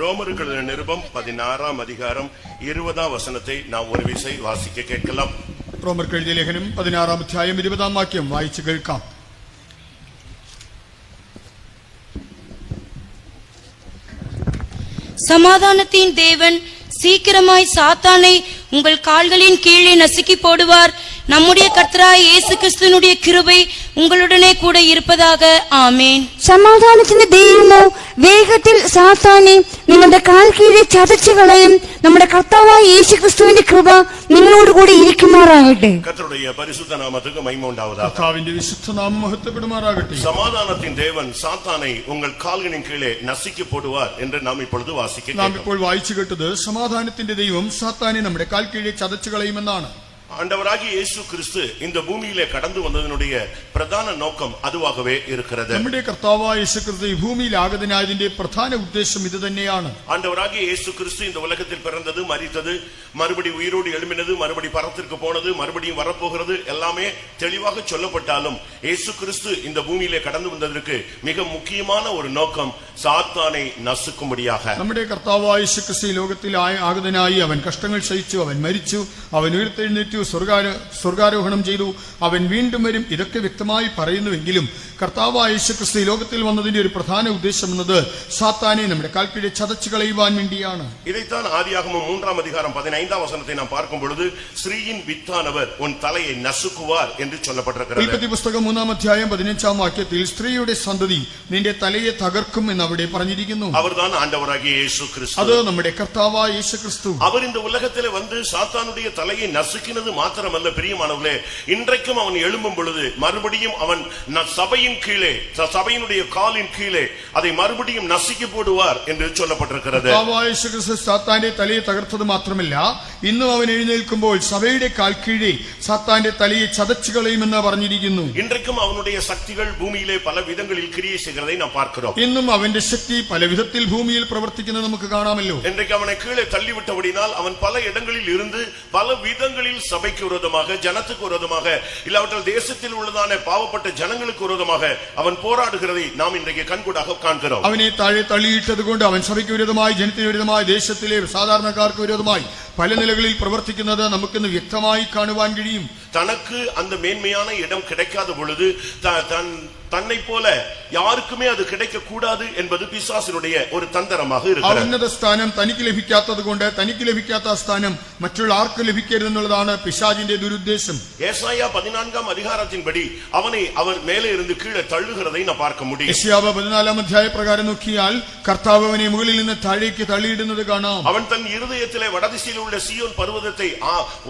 ரோமர்கள் நிருபம் 16 அதிகாரம் 20 வசனத்தை நாம் ஒரு விசை வாசிக்க கேட்கலாம். ரோமர்கள் ലേഖനം 16 അധ്യായം 20 വാക്യം വായിച്ചു കേൾക്കാം. சமாதானத்தின் தேவன் சீக்கிரமாய் சாத்தானை உங்கள் கால்களின் கீழே நசுக்கி போடுவார். நம்முடைய கர்த்தராகிய இயேசு கிறிஸ்துவினுடைய கிருபை உங்களுடனே கூட இருப்பதாக. ആമേൻ. സമാധാനത്തിന്റെ ദൈവമോ വേഗത്തിൽ സാത്താനെ നിങ്ങളുടെ കാൽ കീഴെ ചതച്ചു കളയും. നമ്മുടെ കർത്താവായ യേശു ക്രിസ്തുവിന്റെ കൃപ നിങ്ങളോട് കൂടി ഇരിക്കുമാറാകട്ടെ. കർത്തരുடைய പരിശുദ്ധ നാമத்துக்கு മഹിമ ഉണ്ടാവதாக. കർത്താവിന്റെ വിശുദ്ധ നാമം മഹത്വപ്പെടുമാറാകട്ടെ. സമാധാനത്തിൻ ദേവൻ സാത്താനെ ഉങ്ങൾ കാൽകളിൻ കീഴെ നസുക്കി പോടുവാർ എന്ന് നാം ഇപ്പോൾ വാസിക്കുക. നാം ഇപ്പോൾ വായിച്ചു കേട്ടത് സമാധാനത്തിന്റെ ദൈവം സാത്താനെ നമ്മുടെ കാൽ കീഴെ ചതച്ചു കളയുമെന്നാണ്. ஆண்டவராகிய இயேசு கிறிஸ்து இந்த பூமியிலே கடந்து வந்ததனுடைய பிரதான நோக்கம் அதுவாகவே இருக்கிறது. നമ്മുടെ കർത്താവായ യേശു ക്രിസ്തു ഈ ഭൂമിയിൽ ആഗതനായതിന്റെ പ്രധാന ഉദ്ദേശം ഇത് തന്നെയാണ്. ஆண்டவராகிய இயேசு கிறிஸ்து இந்த உலகத்தில் பிறந்தது, மரித்தது, மறுபடி உயிரோடு எழும்பினது, மறுபடி பரத்திற்கு போனது, மறுபடியும் வரப்போகிறது எல்லாமே தெளிவாக சொல்லப்பட்டாலும் இயேசு கிறிஸ்து இந்த பூமியிலே கடந்து வந்ததற்கு மிக முக்கியமான ஒரு நோக்கம் சாத்தானை நசுக்கும்படியாக. നമ്മുടെ കർത്താവായ യേശു ക്രിസ്തു ലോകത്തിൽ ആഗതനായി അവൻ കഷ്ടങ്ങൾ സഹിച്ചു, അവൻ മരിച്ചു, അവൻ ഉയർത്തെഴുന്നേറ്റു, സ്വർഗാരോഹണം ചെയ്തു, അവൻ വീണ്ടും വരും. ഇതൊക്കെ വ്യക്തമായി പറയുന്നുവെങ്കിലും കർത്താവായ യേശു ക്രിസ്തു ലോകത്തിൽ വന്നതിന്റെ ഒരു പ്രധാന ഉദ്ദേശം എന്നത് സാത്താനെ നമ്മുടെ കാൽക്കീഴെ ചതച്ചു കളയുവാൻ വേണ്ടിയാണ്. இதைத்தான் ஆதியாகமம் 3 அதிகாரம் 15 வசனத்தை நாம் பார்க்கும் பொழுது ஸ்ரீயின் வித்தானவர் உன் தலையை நசுக்குவார் என்று சொல்லப்பட்டிருக்கிறது. ഉൽപ്പത്തി പുസ്തകം 3 അധ്യായം 15 വാക്യത്തിൽ സ്ത്രീയുടെ സന്തതി നിന്റെ തലയെ തകർക്കും എന്ന് അവിടെ പറഞ്ഞിരിക്കുന്നു. அவர்தான் ஆண்டவராகிய இயேசு கிறிஸ்து. അത് നമ്മുടെ കർത്താവായ യേശു ക്രിസ്തു. அவர் இந்த உலகத்திலே வந்து சாத்தானுடைய தலையை நசுக்கினது மாத்திரமல்ல பிரியமானவர்களே, இன்றைக்கும் அவன் எழும்பும் பொழுது மறுபடியும் அவன் சபையின் கீழே, சபையினுடைய காலின் கீழே அதை மறுபடியும் நசுக்கி போடுவார் என்று சொல்லப்பட்டிருக்கிறது. കർത്താവായ യേശു ക്രിസ്തു സാത്താന്റെ തലയെ തകർത്തത് മാത്രമല്ല, ഇന്നും അവൻ എഴുന്നേൽക്കുമ്പോൾ സഭയുടെ കാൽ കീഴെ സാത്താന്റെ തലയെ ചതച്ചു കളയുമെന്ന് പറഞ്ഞിരിക്കുന്നു. இன்றைக்கும் அவனுடைய சக்திகள் பூமியிலே பல விதங்களில் கிரியை செய்கிறதை நாம் பார்க்கிறோம். ഇന്നും അവന്റെ ശക്തി പല വിധത്തിൽ ഭൂമിയിൽ പ്രവർത്തിക്കുന്നത് നമുക്ക് കാണാമല്ലോ. இன்றைக்கு அவனை கீழே தள்ளிவிட்டபடினால் அவன் பல இடங்களில் இருந்து பல விதங்களில் சபைக்கு விரோதமாக, ஜனத்துக்கு விரோதமாக, இல்லாவிட்டால் தேசத்தில் உள்ளதான பாவப்பட்ட ஜனங்களுக்கு விரோதமாக அவன் போராடுகிறதை நாம் இன்றைக்கு கண்கூடாக காண்கிறோம். അവനെ താഴെ തള്ളിയിട്ടത് കൊണ്ട് അവൻ സഭയ്ക്ക് വിരോധമായി, ജനത്തിന് വിരോധമായി, ദേശത്തിലെ സാധാരണക്കാർക്ക് വിരോധമായി പല നിലകളിൽ പ്രവർത്തിക്കുന്നത് നമുക്കിന്ന് വ്യക്തമായി കാണുവാൻ കഴിയും. தனக்கு அந்த மேன்மையான இடம் கிடைக்காத பொழுது தன்னை போல யாருக்குமே அது கிடைக்க கூடாது என்பது பிசாசினுடைய ஒரு தந்திரமாக இருக்கிறது. ഉന്നത സ്ഥാനം തനിക്ക് ലഭിക്കാത്തത് കൊണ്ട് തനിക്ക് ലഭിക്കാത്ത സ്ഥാനം മറ്റുള്ള ആർക്കും ലഭിക്കരുതെന്നുള്ളതാണ് പിശാചിന്റെ ദുരുദ്ദേശം. യേശയ്യാ 14 அதிகாரத்தின்படி அவனை அவர் மேலே இருந்து கீழே தள்ளுகிறதை நாம் பார்க்க முடியும். യെശയ്യാവ് 14 അധ്യായ പ്രകാരം നോക്കിയാൽ കർത്താവ് അവനെ മുകളിൽ നിന്ന് താഴേക്ക് തള്ളിയിടുന്നത് കാണാം. அவன் தன் இருதயத்திலே வடதிசையில் உள்ள சீயோன் பர்வதத்தை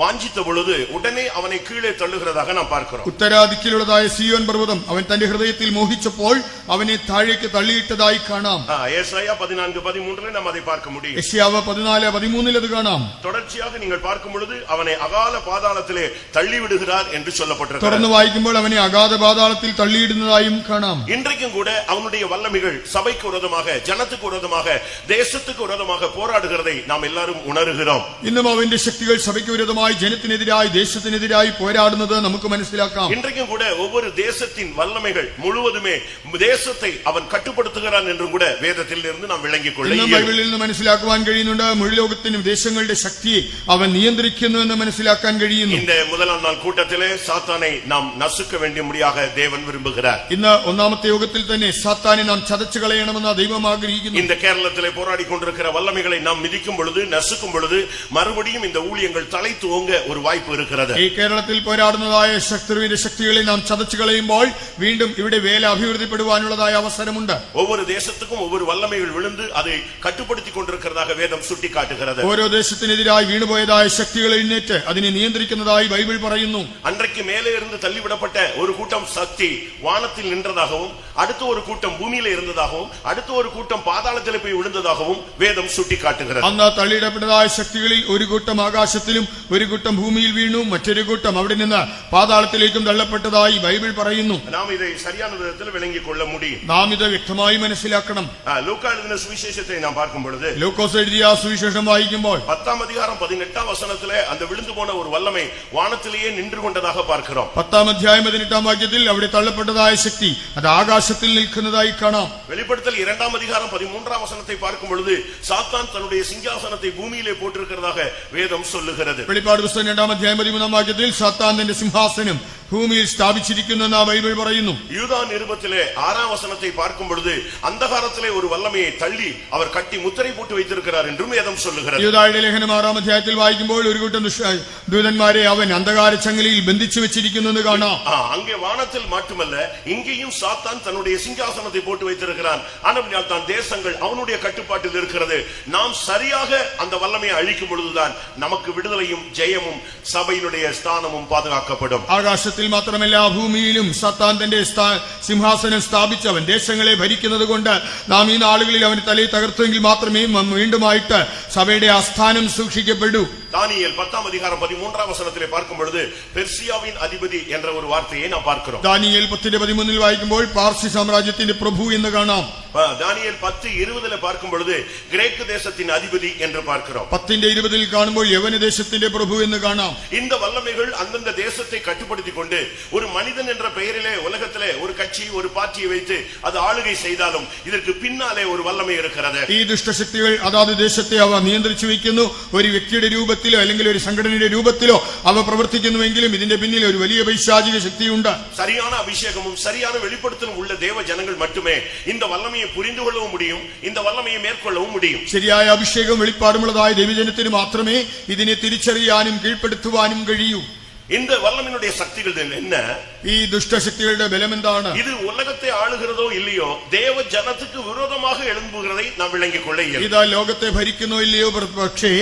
வாஞ்சித்த பொழுது உடனே அவனை கீழே தள்ளுகிறதாக நாம் பார்க்கிறோம். ഉത്തരാദിക്കിലുള്ളതായ സിയോൻ പർവ്വതം അവൻ തന്റെ ഹൃദയത്തിൽ മോഹിച്ചപ്പോൾ അവനെ താഴേക്ക് തള്ളിയിട്ടതായി കാണാം. യേശയ്യാ 14:13 நாம் அதை பார்க்க முடியும். യെശയ്യാവ് 14:13 അത് കാണാം. தொடர்ச்சியாக நீங்கள் பார்க்கும் பொழுது அவனை அகால பாதாளத்திலே தள்ளி விடுகிறார் என்று சொல்லப்பட்டிருக்கிறது. തുടർന്ന് വായിക്കുമ്പോൾ അവനെ അഗാധ പാതാളത്തിൽ തള്ളിയിടുന്നതായും കാണാം. இன்றைக்கும் கூட அவனுடைய வல்லமைகள் சபைக்கு விரோதமாக, ஜனத்துக்கு விரோதமாக, தேசத்துக்கு விரோதமாக போராடுகிறதை நாம் எல்லாரும் உணர்கிறோம். ഇന്നും അവന്റെ ശക്തികൾ സഭയ്ക്ക് വിരോധമായി, ജനത്തിനെതിരായി, ദേശത്തിനെതിരായി പോരാടുന്നത് നമുക്ക് മനസ്സിലാക്കാം. இன்றைக்கும் கூட ஒவ்வொரு தேசத்தின் வல்லமைகள் முழுவதுமே தேசத்தை அவன் கட்டுப்படுத்துகிறான் என்றும் கூட வேதத்தில் இருந்து நாம் விளங்கிக் கொள்ள ഇന്നും ബൈബിളിൽ നിന്ന് മനസ്സിലാക്കുവാൻ കഴിയുന്നുണ്ട്. മുഴു ലോകത്തിനും ദേശങ്ങളുടെ ശക്തിയെ അവൻ നിയന്ത്രിക്കുന്നു എന്ന് മനസ്സിലാക്കാൻ കഴിയുന്നു. இந்த முதலாம் நாள் கூட்டத்திலே சாத்தானை நாம் நசுக்க வேண்டியபடியாக தேவன் விரும்புகிறார். ഇന്ന് ഒന്നാമത്തെ യോഗത്തിൽ തന്നെ സാത്താനെ നാം ചതച്ചു കളയണമെന്ന് ദൈവം ആഗ്രഹിക്കുന്നു. இந்த கேரளத்திலே போராடி கொண்டிருக்கிற வல்லமைகளை நாம் மிதிக்கும் பொழுது, நசுக்கும் பொழுது மறுபடியும் இந்த ஊழியங்கள் தலை தூங்க ஒரு வாய்ப்பு இருக்கிறது. ഈ കേരളത്തിൽ പോരാടുന്നതായ ശത്രുവിന്റെ ശക്തികളെ നാം ചതച്ചു കളയുമ്പോൾ വീണ്ടും ഇവിടെ വേല അഭിവൃദ്ധിപ്പെടുവാനുള്ളതായ അവസരമുണ്ട്. ஒவ்வொரு தேசத்துக்கும் ஒவ்வொரு வல்லமைகள் விழுந்து அதை கட்டுப்படுத்திக் கொண்டிருக்கிறதாக வேதம் சுட்டிக்காட்டுகிறது. ഓരോ ദേശത്തിനെതിരായി വീണുപോയതായ ശക്തികൾ എഴുന്നേറ്റ് അതിനെ നിയന്ത്രിക്കുന്നതായി ബൈബിൾ പറയുന്നു. அன்றைக்கு மேலே இருந்து தள்ளிவிடப்பட்ட ஒரு கூட்டம் சக்தி வானத்தில் நின்றதாகவும், அடுத்த ஒரு கூட்டம் பூமியில இருந்ததாகவும், அடுத்த ஒரு கூட்டம் பாதாளத்தில் போய் விழுந்ததாகவும் வேதம் சுட்டிக்காட்டுகிறது. അന്ന് തള്ളിയിടപ്പെട്ടതായ ശക്തികളിൽ ഒരു കൂട്ടം ആകാശത്തിലും ഒരു കൂട്ടം ഭൂമിയിൽ വീണു, മറ്റൊരു കൂട്ടം അവിടെ നിന്ന് പാതാളത്തിലേക്കും തള്ളപ്പെട്ടതായി ബൈബിൾ പറയുന്നു. നാം ഇதை சரியான விதத்தில் விளங்கிக் கொள்ள முடியும். നാം ഇത് വ്യക്തമായി മനസ്സിലാക്കണം. லூக்கா எழுதின சுவிசேஷத்தை நாம் பார்க்கும் பொழுது, ലൂക്കോസ് എഴുതിയ സുവിശേഷം വായിക്കുമ്പോൾ 10 அதிகாரம் 18 வசனத்திலே அந்த விழுந்து போன ஒரு வல்லமை வானத்திலேயே நின்று கொண்டதாக பார்க்கிறோம். 10 അധ്യായം 18 വാക്യത്തിൽ അവിടെ തള്ളപ്പെട്ടതായ ശക്തി അത് ആകാശത്തിൽ നിൽക്കുന്നതായി കാണാം. வெளிப்படுத்தல் 2 அதிகாரம் 13 வசனத்தை பார்க்கும் பொழுது சாத்தான் தன்னுடைய சிங்காசனத்தை பூமியிலே போட்டிருக்கிறதாக வேதம் சொல்லுகிறது. വെളിപ്പാട് പുസ്തകം 2 അധ്യായം 13 വാക്യത്തിൽ സാത്താൻ തന്റെ സിംഹാസനം ഭൂമിയിൽ സ്ഥാപിച്ചിരിക്കുന്നെന്ന് ബൈബിൾ പറയുന്നു. യൂദാ നിരുപത്തിലെ 6 വസനത്തെ பார்க்கும் பொழுது അന്ധകാരത്തിലെ ഒരു വല്ലമയെ തള്ളി അവർ കട്ടി മുദ്രൈ പോട്ട് வைத்திருக்கிறார் என்றும் വേദം சொல்லுகிறது. യൂദായുടെ ലേഖനം 6 അധ്യായത്തിൽ വായിക്കുമ്പോൾ ഒരു കൂട്ടം ദൂതന്മാരെ അവൻ അന്ധകാര ചങ്ങലയിൽ ബന്ധിച്ചു വെച്ചിരിക്കുന്നെന്ന് കാണാം. அங்கே வானத்தில் மட்டுமல்ல, இங்கேயும் சாத்தான் தன்னுடைய சிங்காசனத்தை போட்டு வைத்திருக்கிறான். ஆனால் தான் தேசங்கள் அவனுடைய கட்டுப்பாட்டில் இருக்கிறது. நாம் சரியாக அந்த வல்லமையை அழிக்கும் பொழுதுதான் நமக்கு விடுதலையும் ஜெயமும் சபையினுடைய ஸ்தானமும் பாதுகாக்கப்படும். ആകാശത്തിൽ മാത്രമല്ല, ഭൂമിയിലും സാത്താൻ തന്റെ സിംഹാസനം സ്ഥാപിച്ചവൻ ദേശങ്ങളെ ഭരിക്കുന്നത് കൊണ്ട് നാം ഈ നാളുകളിൽ അവന്റെ തലയെ തകർത്തെങ്കിൽ മാത്രമേ വീണ്ടുമായിട്ട് സഭയുടെ ആസ്ഥാനം സൂക്ഷിക്കപ്പെടൂ. தானியேல் 10 அதிகாரம் 13 வசனத்திலே பார்க்கும் பொழுது பெர்சியாவின் அதிபதி என்ற ஒரு வார்த்தையை நாம் பார்க்கிறோம். ദാനിയേൽ 10:13 വായിക്കുമ്പോൾ പാർസി സാമ്രാജ്യത്തിന്റെ പ്രഭു എന്ന് കാണാം. தானியேல் 10:20 பார்க்கும் பொழுது கிரேக்கு தேசத்தின் அதிபதி என்று பார்க்கிறோம். 10:20 കാണുമ്പോൾ യവന ദേശത്തിന്റെ പ്രഭു എന്ന് കാണാം. இந்த வல்லமைகள் அந்தந்த தேசத்தை கட்டுப்படுத்திக் கொண்டு ஒரு மனிதன் என்ற பெயரிலே உலகத்திலே ஒரு கட்சி ஒரு பார்ட்டியை வைத்து அது ஆளுகை செய்தாலும் இதற்கு பின்னாலே ஒரு வல்லமை இருக்கிறது. ഈ ദുഷ്ടശക്തികൾ അതാത് ദേശത്തെ അവ നിയന്ത്രിച്ചു വയ്ക്കുന്നു. ഒരു വ്യക്തിയുടെ രൂപത്തിലോ അല്ലെങ്കിൽ ഒരു സംഘടനയുടെ രൂപത്തിലോ അവ പ്രവർത്തിക്കുന്നുവെങ്കിലും ഇതിന്റെ പിന്നിൽ ഒരു വലിയ പൈശാചിക ശക്തിയുണ്ട്. சரியான அபிஷேகமும் சரியான வெளிப்படுத்தலும் உள்ள தேவ ஜனங்கள் மட்டுமே இந்த வல்லமையை புரிந்து கொள்ளவும் முடியும், இந்த வல்லமையை மேற்கொள்ளவும் முடியும். ശരിയായ അഭിഷേകം വെളിപ്പാടുമുള്ളതായ ദൈവജനത്തിന് മാത്രമേ ഇതിനെ തിരിച്ചറിയാനും കീഴ്പ്പെടുത്തുവാനും കഴിയൂ. இந்த வல்லமையினுடைய சக்திகள் என்ன? ഈ ദുഷ്ടശക്തികളുടെ ബലം എന്താണ്? இது உலகத்தை ஆளுகிறதோ இல்லையோ தேவ ஜனத்துக்கு விரோதமாக எழும்புகிறதை நாம் விளங்கிக் கொள்ள இயலும். ഇതാ ലോകത്തെ ഭരിക്കുന്നോ ഇല്ലയോ, പക്ഷേ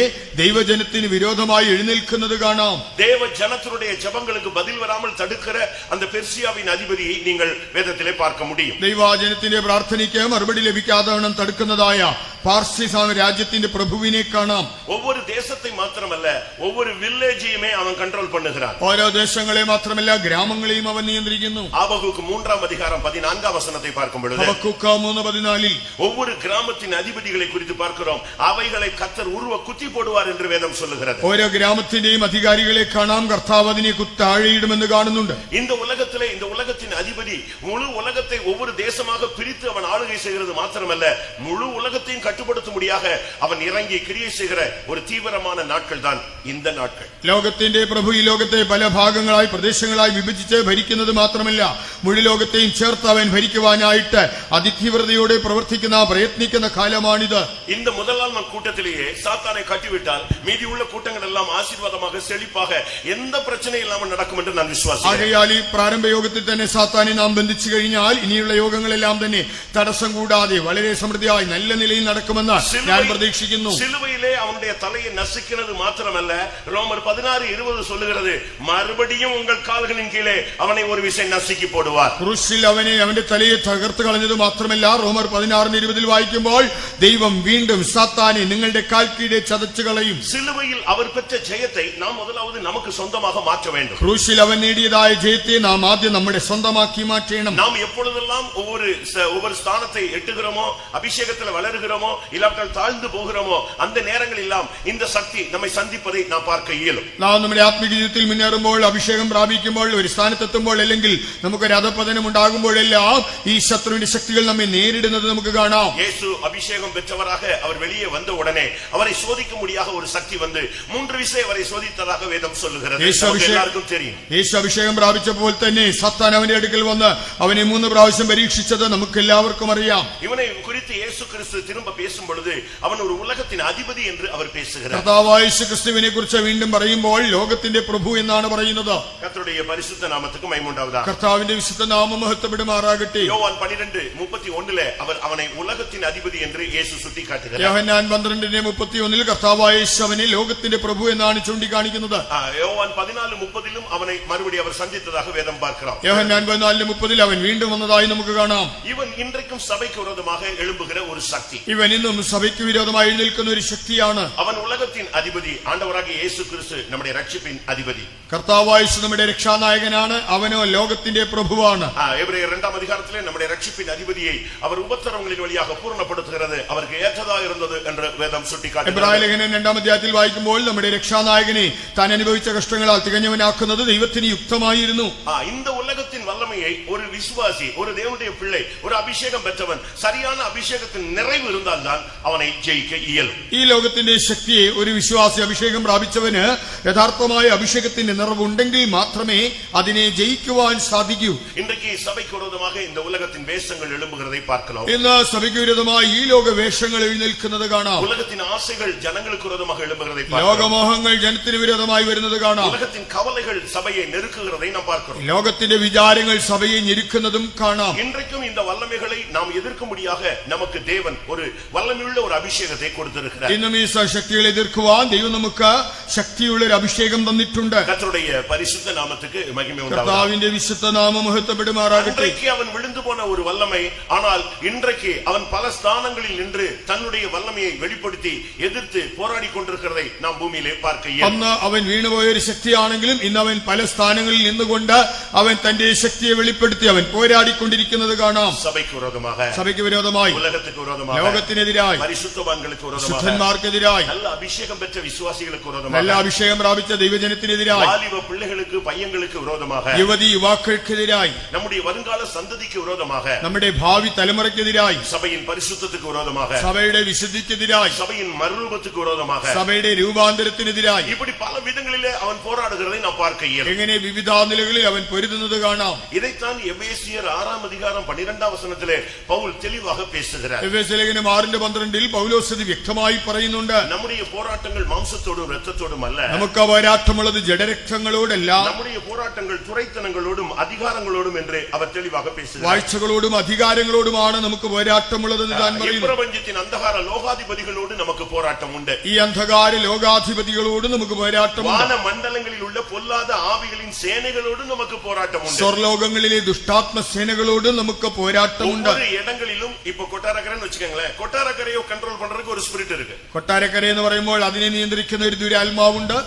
ദൈവജനത്തിന് വിരോധമായി എഴുന്നേൽക്കുന്നത് കാണാം. தேவ ஜனத்தினுடைய ஜெபங்களுக்கு பதில் வராமல் தடுக்கிற அந்த பெர்சியாவின் அதிபதியை நீங்கள் வேதத்திலே பார்க்க முடியும். ദൈവജനത്തിന്റെ പ്രാർത്ഥനയ്ക്ക് മറുപടി ലഭിക്കാതെ തടുക്കുന്നതായ പാർസി രാജ്യത്തിന്റെ പ്രഭുവിനെ കാണാം. ஒவ்வொரு தேசத்தை மாத்திரமல்ல, ஒவ்வொரு வில்லேஜையுமே அவன் கண்ட்ரோல் பண்ணுகிறான். ഓരോ ദേശങ്ങളെ മാത്രമല്ല, ഗ്രാമങ്ങളെയും അവൻ നിയന്ത്രിക്കുന്നു. ஆபகுக்கு 3 அதிகாரம் 14 வசனத்தை பார்க்கும் பொழுது ഹബക്കൂക്ക് 3:14 ஒவ்வொரு கிராமத்தின் அதிபதிகளை குறித்து பார்க்கிறோம். அவைகளை கர்த்தர் உருவ குத்தி போடுவார் என்று வேதம் சொல்லுகிறது. ഓരോ ഗ്രാമത്തിന്റെയും അധികാരികളെ കാണാം. കർത്താവ് അതിനെ താഴെയിടുമെന്ന് കാണുന്നുണ്ട്. இந்த உலகத்திலே இந்த உலகத்தின் அதிபதி முழு உலகத்தை ஒவ்வொரு தேசமாக பிரித்து அவன் ஆளுகை செய்கிறது மாத்திரமல்ல, முழு உலகத்தையும் கட்டுப்படுத்தும்படியாக அவன் இறங்கி கிரியை செய்கிற ஒரு தீவிரமான நாட்கள் தான் இந்த நாட்கள். ലോകത്തിന്റെ പ്രഭു ഈ ലോകത്തെ പല ഭാഗങ്ങളായി പ്രദേശങ്ങളായി വിഭജിച്ച് ഭരിക്കുന്നത് മാത്രമല്ല, മുഴു ലോകത്തെയും ചേർത്ത് അവൻ ഭരിക്കുവാനായിട്ട് അതിതീവ്രതയോടെ പ്രവർത്തിക്കുന്ന പ്രയത്നിക്കുന്ന കാലമാണിത്. இந்த முதல் நாள் கூட்டத்திலேயே சாத்தானை கட்டிவிட்டால் மீதி உள்ள கூட்டங்கள் எல்லாம் ஆசீர்வாதமாக செழிப்பாக எந்த பிரச்சனை இல்லாமல் நடக்கும் என்று நான் விசுவாசிக்கிறேன். ആകയാൽ ഈ പ്രാരംഭ യോഗത്തിൽ തന്നെ സാത്താനെ നാം ബന്ധിച്ചു കഴിഞ്ഞാൽ ഇനിയുള്ള യോഗങ്ങളെല്ലാം തന്നെ തടസ്സം കൂടാതെ വളരെ സമൃദ്ധിയായി നല്ല നിലയിൽ നടക്കുമെന്ന് ഞാൻ പ്രതീക്ഷിക്കുന്നു. சிலுவையிலே அவனுடைய தலையை நசுக்கிறது மாத்திரமல்ல, ரோமர் 16:20 சொல்லுகிறது, மறுபடியும் உங்கள் கால்களின் கீழே அவனை ஒரு விசை நசுக்கி போடுவார். ക്രൂശിൽ അവന്റെ തലയെ തകർത്ത് കളഞ്ഞത് മാത്രമല്ല, റോമർ 16:20 വായിക്കുമ്പോൾ ദൈവം വീണ്ടും സാത്താനെ നിങ്ങളുടെ കാൽ കീഴെ ചതച്ചു കളയും. சிலுவையில் அவர் பெற்ற ஜெயத்தை நாம் முதலாவது நமக்கு சொந்தமாக மாற்ற வேண்டும். ക്രൂശിൽ അവൻ നേടിയതായ ജയത്തെ നാം ആദ്യം നമ്മുടെ സ്വന്തമാക്കി മാറ്റണം. நாம் எப்பொழுதெல்லாம் ஒவ்வொரு ஸ்தானத்தை எட்டுகிறோமோ, அபிஷேகத்தில் வளருகிறோமோ, இல்லாவிட்டால் தாழ்ந்து போகிறோமோ, அந்த நேரங்கள் எல்லாம் இந்த சக்தி நம்மை சந்திப்பதை நாம் பார்க்க இயலும். നാം നമ്മുടെ ആത്മീയ ജീവിതത്തിൽ മുന്നേറുമ്പോൾ, അഭിഷേകം പ്രാപിക്കുമ്പോൾ, ഒരു സ്ഥാനത്തെത്തുമ്പോൾ, അല്ലെങ്കിൽ നമുക്കൊരു അധപതനം ഉണ്ടാകുമ്പോഴെല്ലാം ഈ ശത്രുവിന്റെ ശക്തികൾ നമ്മെ നേരിടുന്നത് നമുക്ക് കാണാം. இயேசு அபிஷேகம் பெற்றவராக அவர் வெளியே வந்த உடனே அவரை சோதிக்க முடியாத ஒரு சக்தி வந்து 3 விசை அவரை சோதித்ததாக வேதம் சொல்லுகிறது. எல்லாருக்கும் தெரியும். യേശു അഭിഷേകം പ്രാപിച്ചപ്പോൾ തന്നെ സാത്താൻ അവന്റെ അടുക്കൽ വന്ന് അവനെ 3 പ്രാവശ്യം പരീക്ഷിച്ചത് നമുക്ക് എല്ലാവർക്കും അറിയാം. இவனை குறித்து இயேசு கிறிஸ்து திரும்ப பேசும் பொழுது அவன் ஒரு உலகத்தின் அதிபதி என்று அவர் பேசுகிறார். കർത്താവായ യേശു ക്രിസ്തുവിനെ കുറിച്ച് വീണ്ടും പറയുമ്പോൾ ലോകത്തിന്റെ പ്രഭു എന്നാണ് പറയുന്നത്. கர்த்தருடைய பரிசுத்த நாமத்துக்கு மகிமை உண்டாவதாக. കർത്താവിന്റെ വിശുദ്ധ നാമം മഹത്വപ്പെടുമാറാകട്ടെ. யோவான் 12:31 அவர் அவனை உலகத்தின் அதிபதி என்று இயேசு சுட்டிக்காட்டுகிறார். യോഹന്നാൻ 12:31 കർത്താവായ യേശു അവനെ ലോകത്തിന്റെ പ്രഭു എന്നാണ് ചൂണ്ടിക്കാണിക്കുന്നത്. யோவான் 14:30 அவனை மறுபடியும் அவர் சந்தித்ததாக வேதம் பார்க்கிறோம். യോഹന്നാൻ 14:30 അവൻ വീണ്ടും വന്നതായി നമുക്ക് കാണാം. இவன் இன்றைக்கும் சபைக்கு விரோதமாக எழும்புகிற ஒரு சக்தி. ഇവൻ ഇന്നും സഭയ്ക്ക് വിരോധമായി എഴുന്നേൽക്കുന്ന ഒരു ശക്തിയാണ്. அவன் உலகத்தின் அதிபதி, ஆண்டவராகிய இயேசு கிறிஸ்து நம்முடைய ரட்சிப்பின் அதிபதி. കർത്താവായ യേശു നമ്മുടെ രക്ഷാനായകനാണ്, അവനോ ലോകത്തിന്റെ പ്രഭുവാണ്. എബ്രയർ 2-ാം അധികാരത്തിലെ നമ്മുടെ രക്ഷിപ്പിൻ അധിപതിയെ അവർ ഉപദ്രവങ്ങളിൽ വഴിயாக പൂർണ്ണപ്പെടുത്തുகிறது അവർക്ക് ഏറ്റതായിരുന്നത് എന്ന് വേദം ചൂണ്ടിക്കാട്ടുന്നു. എബ്രായ ലേഖനം 2-ാം അധ്യായത്തിൽ വായിക്കുമ്പോൾ നമ്മുടെ രക്ഷാനായകനെ താൻ അനുഭവിച്ച കഷ്ടങ്ങളാൽ തികഞ്ഞവനാക്കുന്നത് ദൈവത്തിന് യുക്തമായിരുന്നു. இந்த உலகத்தின் வல்லமையை ஒரு விசுவாசி, ஒரு தேவனுடைய பிள்ளை, ஒரு அபிஷேகம் பெற்றவன் சரியான அபிஷேகத்தின் நிறைவு இருந்தால்தான் அவனை ஜெயிக்க இயலும். ഈ ലോകത്തിന്റെ ശക്തിയെ ഒരു വിശ്വാസി അഭിഷേകം പ്രാപിച്ചവന് യഥാർത്ഥമായ അഭിഷേകത്തിന്റെ നിറവുണ്ടെങ്കിൽ മാത്രമേ അതിനെ ജയിക്കുവാൻ സാധിക്കൂ. இன்றைக்கு சபைக்கு விரோதமாக இந்த உலகத்தின் வேஷங்கள் எழும்புகிறதை பார்க்கலாம். ഇന്ന് സഭയ്ക്ക് വിരോധമായി ഈ ലോക വേഷങ്ങൾ എഴുന്നേൽക്കുന്നത് കാണാം. உலகத்தின் ஆசைகள் ஜனங்களுக்கு விரோதமாக எழும்புகிறதை பார்க்கலாம். ലോകമോഹങ്ങൾ ജനത്തിന് വിരോധമായി വരുന്നത് കാണാം. உலகத்தின் கவலைகள் சபையை நெருக்குகிறதை நாம் பார்க்கிறோம். ലോകത്തിന്റെ വിചാരങ്ങൾ സഭയെ ഞെരുക്കുന്നതും കാണാം. இன்றைக்கும் இந்த வல்லமைகளை நாம் எதிர்க்கும்படியாக நமக்கு தேவன் ஒரு வல்லமையுள்ள ஒரு அபிஷேகத்தை கொடுத்திருக்கிறார். ഇന്നും ഈ ശക്തികളെ എതിർക്കുവാൻ ദൈവം നമുക്ക് ശക്തിയുള്ള ഒരു അഭിഷേകം തന്നിട്ടുണ്ട്. கர்த்தருடைய பரிசுத்த நாமத்துக்கு மகிமை உண்டாவதாக. കർത്താവിന്റെ വിശുദ്ധ നാമം മഹത്വപ്പെടുമാറാകട്ടെ. இன்றைக்கு அவன் விழுந்து போன ஒரு வல்லமை, ஆனால் இன்றைக்கு அவன் பல ஸ்தானங்களில் நின்று தன்னுடைய வல்லமையை வெளிப்படுத்தி எதிர்த்து போராடி கொண்டிருக்கிறதை நாம் பூமியிலே பார்க்க இயலும். അന്ന് അവൻ വീണുപോയ ഒരു ശക്തിയാണെങ്കിലും ഇന്ന് അവൻ പല സ്ഥാനങ്ങളിൽ നിന്നുകൊണ്ട് അവൻ തന്റെ ശക്തിയെ വെളിപ്പെടുത്തി അവൻ പോരാടിക്കൊണ്ടിരിക്കുന്നത് കാണാം. സഭയ്ക്ക് വിരോധமாக, സഭയ്ക്ക് വിരോധമായി, ഉലകത്തിക്ക് വിരോധமாக, ലോകത്തിനെതിരായി, പരിശുദ്ധവാന്കൾക്ക് വിരോധமாக, ശുദ്ധന്മാർക്കെതിരായി, നല്ല അഭിഷേകം പെറ്റ വിശ്വാസികൾക്ക് വിരോധமாக, നല്ല അഭിഷേകം പ്രാപിച്ച ദൈവജനത്തിനെതിരായി, വാലിബ പിள்ளைகளுக்கு പയ്യங்களுக்கு വിരോധமாக, യുവതി യുവാക്കൾക്കെതിരായി, നമ്മുടെ வருங்கால சந்ததிக்கு விரோதமாக, നമ്മുടെ ഭാവി തലമുറയ്ക്കെതിരായി, സഭயின் പരിശുദ്ധத்துக்கு விரோதமாக, സഭയുടെ വിശുദ്ധിക്കെതിരായി, സഭயின் മറുരൂപத்துக்கு விரோதமாக, സഭയുടെ രൂപാന്തരത്തിനെതിരായി, இப்படி பல விதங்களிலே அவன் போராடுகிறதை நாம் பார்க்க இயலும். എങ്ങനെ വിവിധ നിലകളിൽ അവൻ പൊരുതുന്നത് കാണാം. இதைத்தான் எபேசியர் 6-ാം അധികാരം 12-ാം വചനത്തിലെ പൗൽ തെളിവാக பேசுகிறார். എഫെസ്യ ലേഖനം 6:12 പൗലോസ് ഇത് വ്യക്തമായി പറയുന്നുണ്ട്. நம்முடைய போராட்டங்கள் மாംசத்தோடும் இரத்தத்தோடும் அல்ல, നമുക്ക് പോരാട്ടമുള്ളത് ജഡരക്തങ്ങളോടല്ല, நம்முடைய போராட்டங்கள் துரைத்தனங்களோடும் அதிகாரங்களோடும் என்று அவர் தெளிவாக பேசுகிறார். വാഴ്ചകളോടും അധികാരങ്ങളോടുമാണ് നമുക്ക് പോരാട്ടമുള്ളതെന്ന് താൻ പറയുന്നു. பிரபஞ்சத்தின் അന്ധകാര ലോകാധിപതികളോട് നമുക്ക് പോരാട്ടം ഉണ്ട്. ഈ അന്ധകാര ലോകാധിപതികളോട് നമുക്ക് പോരാട്ടമുണ്ട്. വാനമണ്ഡലങ്ങളിൽ ഉള്ള പൊല്ലാத ആവികളിൻ സേനകളോട് നമുക്ക് പോരാട്ടമുണ്ട്. സ്വർലോകങ്ങളിലെ ദുഷ്ടാത്മ സേനകളോട് നമുക്ക് പോരാട്ടമുണ്ട്. ஒவ்வொரு இடங்களிலும் இப்ப கொட்டாரக்கரைன்னு வச்சுக்கோங்களேன், கொட்டாரக்கரையை கண்ட்ரோல் பண்றதுக்கு ஒரு ஸ்பிரிட் இருக்கு. കൊട്ടാരക്കര എന്ന് പറയുമ്പോൾ അതിനെ നിയന്ത്രിക്കുന്ന ഒരു ദുരാത്മാവുണ്ട്.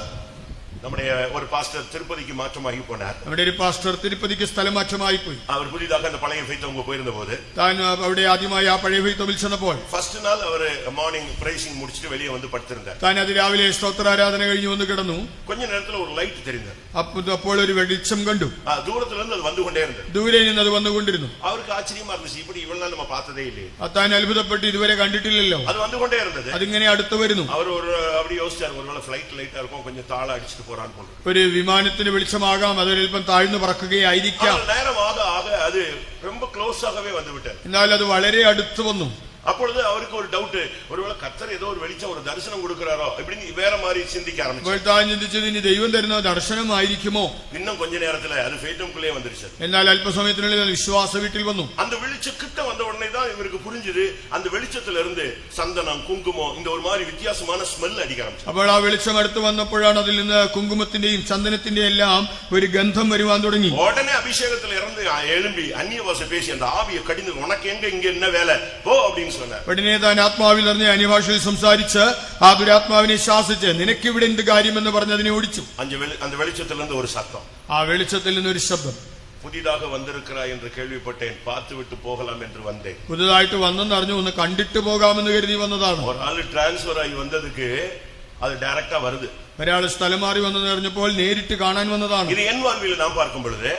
நம்முடைய ஒரு பாஸ்டர் திருப்பதிக்கு மாற்றமாகி போனார். നമ്മുടെ ഒരു പാസ്റ്റർ തിരുപ്പതിക്ക് സ്ഥലം മാറ്റമായി പോയി. அவர் புதிதாக அந்த பழைய ஃபெய்த்தவங்க போயிருந்த போது താൻ അവിടെ ആദ്യമായി ആ പഴയ ഫെയ്ത്തോവിൽ ചെന്നപ്പോൾ ஃபர்ஸ்ட் நாள் அவர் மார்னிங் பிரைசிங் முடிச்சிட்டு வெளியே வந்து படுத்திருந்தார். താൻ അതിരാവിലെ സ്തോത്രാരാധന കഴിഞ്ഞു വന്ന് കിടന്നു. கொஞ்ச நேரத்துல ஒரு லைட் தெரிந்தது. അപ്പോൾ ഒരു വെളിച്ചം കണ്ടു. தூரத்துல இருந்து அது வந்து கொண்டே இருந்தது. ദൂരെ നിന്ന് അത് വന്നുകൊണ്ടിരുന്നു. அவருக்கு ஆச்சரியமா இருந்துச்சு, இப்படி இவ்வளவு நாள் நம்ம பார்த்ததே இல்லையே. താൻ അത്ഭുതപ്പെട്ട് ഇതുവരെ കണ്ടിട്ടില്ലല്ലോ. அது வந்து கொண்டே இருந்தது. അതിങ്ങനെ അടുത്ത് വരുന്നു. அவர் ஒரு அப்படி யோசிச்சார், ஒருவேளை ஃளைட் லைட்டா இருக்கும், கொஞ்சம் தாள அடிச்சிட்டு போறான்னு போல. ഒരു വിമാനത്തിന് വെളിച്ചമാകാം, അതൊരൽപ്പം താഴ്ന്നു പറക്കുകയായിരിക്കാം. நேரமாக ஆக அது ரொம்ப க்ளோஸாகவே வந்து விட்டது. എന്നാൽ അത് വളരെ അടുത്ത് വന്നു. அப்பொழுது அவருக்கு ஒரு டவுட், ஒருவேளை கர்த்தர் ஏதோ ஒரு வெளிச்சம் ஒரு தரிசனம் கொடுக்கிறாரோ இப்படி வேற மாதிரி சிந்திக்க ஆரம்பிச்சார். അപ്പോൾ താൻ ചിന്തിച്ചത് ഇനി ദൈവം തരുന്ന ദർശനമായിരിക്കുമോ. இன்னும் கொஞ்ச நேரத்துல அது ஃபேட்டம்குள்ளே வந்துருச்சு. എന്നാൽ അല്പസമയത്തിനുള്ളിൽ അത് വിശ്വാസ വീട്ടിൽ വന്നു. அந்த வெளிச்சம் கிட்ட வந்த உடனே தான் இவருக்கு புரிஞ்சது, அந்த வெளிச்சத்துல இருந்து சந்தனம் குங்குமம் இந்த ஒரு மாதிரி வித்தியாசமான ஸ்மெல் அடிக்க ஆரம்பிச்சு. അപ്പോൾ ആ വെളിച്ചം അടുത്ത് വന്നപ്പോഴാണ് അതിൽ നിന്ന് കുങ്കുമത്തിന്റെയും ചന്ദനത്തിന്റെയും എല്ലാം ഒരു ഗന്ധം വരുവാൻ തുടങ്ങി. உடனே அபிஷேகத்துல இருந்து எழும்பி அந்நிய பாஷை பேசி அந்த ஆவியை கடிந்து, உனக்கு எங்க இங்க என்ன வேலை போ அப்படின்னு சொன்னார். ഉടനെ താൻ ആത്മാവിൽ നിറഞ്ഞ അന്യഭാഷയിൽ സംസാരിച്ച് ആ ദുരാത്മാവിനെ ശാസിച്ച് നിനക്ക് ഇവിടെ എന്ത് കാര്യമെന്ന് പറഞ്ഞ് അതിനെ ഓടിച്ചു. அந்த வெளிச்சத்திலிருந்து ஒரு சத்தம், ആ വെളിച്ചത്തിൽ നിന്നൊരു ശബ്ദം, புதிதாக வந்திருக்கிறாய் என்று கேள்விப்பட்டேன், பார்த்து விட்டு போகலாம் என்று வந்தேன். പുതുതായിട്ട് വന്നെന്ന് അറിഞ്ഞു, ഒന്ന് കണ്ടിട്ട് പോകാമെന്ന് കരുതി വന്നതാണ്. ஒரு ஆளு டிரான்ஸ்பர் ஆகி வந்ததுக்கு அது டைரக்டா வருது. ഒരാൾ സ്ഥലം മാറി വന്നെന്ന് അറിഞ്ഞപ്പോൾ നേരിട്ട് കാണാൻ വന്നതാണ്. இது என் வாழ்வில் நான் பார்க்கும் பொழுது,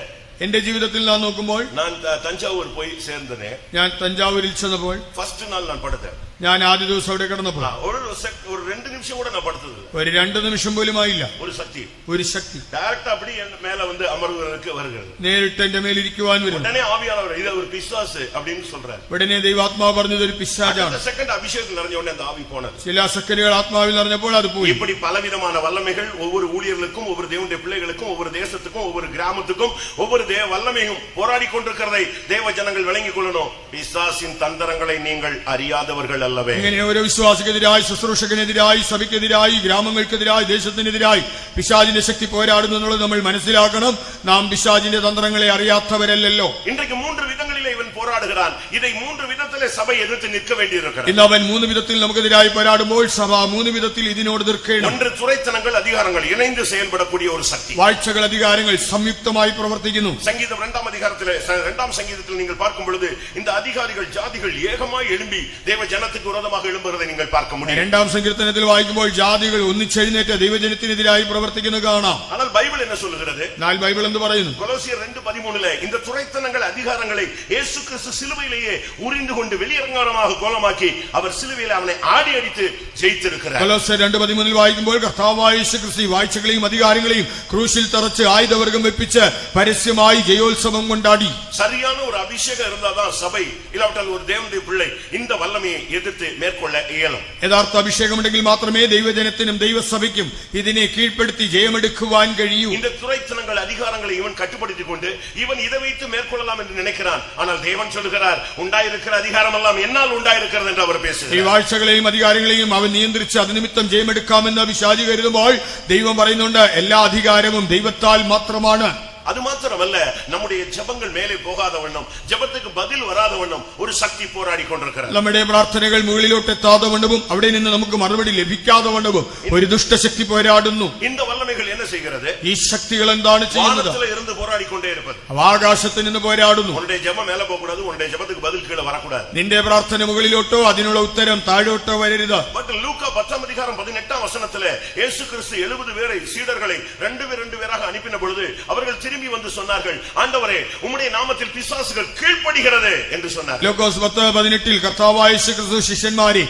എന്റെ ജീവിതത്തിൽ ഞാൻ നോക്കുമ്പോൾ, நான் தஞ்சாவூர் போய் சேர்ந்தனே, ഞാൻ തഞ്ചാവൂരിൽ ചെന്നപ്പോൾ ஃபர்ஸ்ட் நாள் நான் படுத்தேன். ഞാൻ ആദ്യ ദിവസം അവിടെ കിടന്നപ്പോൾ ஒரு 2 நிமிஷம் கூட நான் படுத்தது, ഒരു 2 നിമിഷം പോലും ആയില്ല. ஒரு சக்தி ഒരു ശക്തി டைரக்டா அப்படி என் மேல வந்து அமர்வதற்கு வருகிறது. നേരിട്ട് എന്റെ മേലിരിക്കുവാൻ വരുന്നു. உடனே ஆவியானவர் இது ஒரு பிசாசு அப்படின்னு சொல்றாரு. ഉടനെ ദൈവാത്മാവ് പറഞ്ഞത് ഒരു പിശാചാണ്. அந்த செகண்ட் அபிஷேகம் நிறைஞ்ச உடனே அந்த ஆவி போனது. ചില സെക്കൻഡുകൾ ആത്മാവിൽ നിറഞ്ഞപ്പോൾ അത് പോയി. இப்படி பலவிதமான வல்லமைகள் ஒவ்வொரு ஊழியர்களுக்கும், ஒவ்வொரு தேவனுடைய பிள்ளைகளுக்கும், ஒவ்வொரு தேசத்துக்கும், ஒவ்வொரு கிராமத்துக்கும், ஒவ்வொரு தேவ வல்லமையும் போராடி கொண்டிருக்கிறதை தேவ ஜனங்கள் விளங்கிக் கொள்ளணும். பிசாசின் தந்திரங்களை நீங்கள் அறியாதவர்கள் அல்லவே. ഇങ്ങനെ ഓരോ വിശ്വാസിക്കെതിരായി, ശുശ്രൂഷകനെതിരായി, സഭയ്ക്കെതിരായി, ഗ്രാമങ്ങൾക്കെതിരായി, ദേശത്തിനെതിരായി പിശാചിന്റെ ശക്തി പോരാടുന്നു എന്നുള്ളത് നമ്മൾ മനസ്സിലാക്കണം. നാം പിശാചിന്റെ തന്ത്രങ്ങളെ അറിയാത്തവരല്ലല്ലോ. இன்றைக்கு 3 விதங்களிலே இவன் போராடுகிறான். போராடுகிறான். இதை 3 விதத்திலே சபை எதிர்த்து நிற்க வேண்டியிருக்கிறது. ഇന്ന് അവൻ 3 വിധത്തിൽ നമുക്കെതിരായി പോരാടുമ്പോൾ സഭ 3 വിധത്തിൽ ഇതിനോട് എതിർക്കണം. ஒன்று துரைத்தனங்கள் அதிகாரங்கள் இணைந்து செயல்படக்கூடிய ஒரு சக்தி. വാഴ്ചകൾ അധികാരങ്ങൾ സംയുക്തമായി പ്രവർത്തിക്കുന്നു. சங்கீதம் 2ஆம் அதிகாரத்திலே 2ஆம் சங்கீதத்தில் நீங்கள் பார்க்கும் பொழுது இந்த அதிகாரிகள் ஜாதிகள் ஏகமாய் எழும்பி தேவ ஜனத்துக்கு விரோதமாக எழும்புவதை நீங்கள் பார்க்க முடியும். 2ஆം സങ്കീർത്തനത്തിൽ വായിക്കുമ്പോൾ ജാതികൾ ഒന്നിച്ചെഴുന്നേറ്റ് ദൈവജനത്തിനെതിരായി പ്രവർത്തിക്കുന്നത് കാണാം. ஆனால் பைபிள் என்ன சொல்லுகிறது? എന്നാൽ ബൈബിൾ എന്ത് പറയുന്നു? கொலோசியர் 2:13 இந்த துரைத்தனங்கள் அதிகாரங்களை இயேசு கிறிஸ்து சிலுவையிலேயே உரிந்து கொண்டு வெளியரங்கமாக கோலமாக்கி அவர் சிலுவையில் அவனை ஆடி அடித்து ஜெயித்திருக்கிறார். കൊലോസ്യർ 2:13 വായിക്കുമ്പോൾ കർത്താവായ യേശുക്രിസ്തു വാഴ്ചകളെയും അധികാരങ്ങളെയും ക്രൂശിൽ തറച്ച് ആയുധവർഗം വെപ്പിച്ച് പരസ്യമായി ജയോത്സവം കൊണ്ടാടി. சரியான ஒரு அபிஷேகம் இருந்தாதான் சபை இல்லாவிட்டால் ஒரு தேவனுடைய பிள்ளை இந்த வல்லமையை எதிர்த்து மேற்கொள்ள இயலும். യഥാർത്ഥ അഭിഷേകമുണ്ടെങ്കിൽ മാത്രമേ ദൈവജനത്തിനും ദൈവസഭയ്ക്കും ഇതിനെ കീഴ്പ്പെടുത്തി ജയമെടുക്കുവാൻ കഴിയൂ. இந்த துரைத்தனங்கள் அதிகாரங்களை இவன் கட்டுப்படுத்திக் கொண்டு இவன் இதை வைத்து மேற்கொள்ளலாம் என்று நினைக்கிறான். ஆனால் தேவன் சொல்லுகிறார் உண்டாயிருக்கிற அதிகாரம் எல்லாம் என்னால் உண்டாயிருக்கிறது என்று அவர் ഈ பேசுகிறார். വാഴ്ചകളെയും അധികാരങ്ങളെയും അവൻ നിയന്ത്രിച്ച് അത് നിമിത്തം ജയമെടുക്കാമെന്ന് പിശാചി കരുതുമ്പോൾ ദൈവം പറയുന്നുണ്ട് എല്ലാ അധികാരവും ദൈവത്താൽ മാത്രമാണ്. அது மாத்திரமல்ல, நம்முடைய ஜெபங்கள் மேலே போகாத வண்ணம், ஜெபத்துக்கு பதில் வராத வண்ணம் ஒரு சக்தி போராடி கொண்டிருக்கிறது. നമ്മുടെ പ്രാർത്ഥനകൾ മുകളിലോട്ട് എത്താതെ വണ്ണവും അവിടെ നിന്ന് നമുക്ക് മറുപടി ലഭിക്കാതെ വണ്ണവും ഒരു ദുഷ്ടശക്തി പോരാടുന്നു. இந்த வல்லமைகள் என்ன செய்கிறது? ഈ ശക്തികൾ എന്താണ് ചെയ്യുന്നത്? வானத்திலே இருந்து போராடி கொண்டே இருப்பது. ആകാശത്ത് നിന്ന് പോരാടുന്നു. உன்னுடைய ஜெபம் மேலே போக கூடாது, உன்னுடைய ஜெபத்துக்கு பதில் கீழே வரக்கூடாது. നിന്റെ പ്രാർത്ഥന മുകളിലോട്ടോ അതിനുള്ള ഉത്തരം താഴോട്ടോ വരരുത്. பட் லூக்கா 10ஆம் அதிகாரம் 18ஆம் வசனத்திலே இயேசு கிறிஸ்து 70 பேரை சீடர்களை 2 பேராக அனுப்பின பொழுது அவர்கள் திரும்பி வந்து சொன்னார்கள், ஆண்டவரே உம்முடைய நாமத்தில் பிசாசுகள் கீழ்ப்படிகிறது என்று சொன்னார்கள். ലൂക്കോസ് 10:18 കർത്താവായ യേശുക്രിസ്തു ശിഷ്യന്മാരെ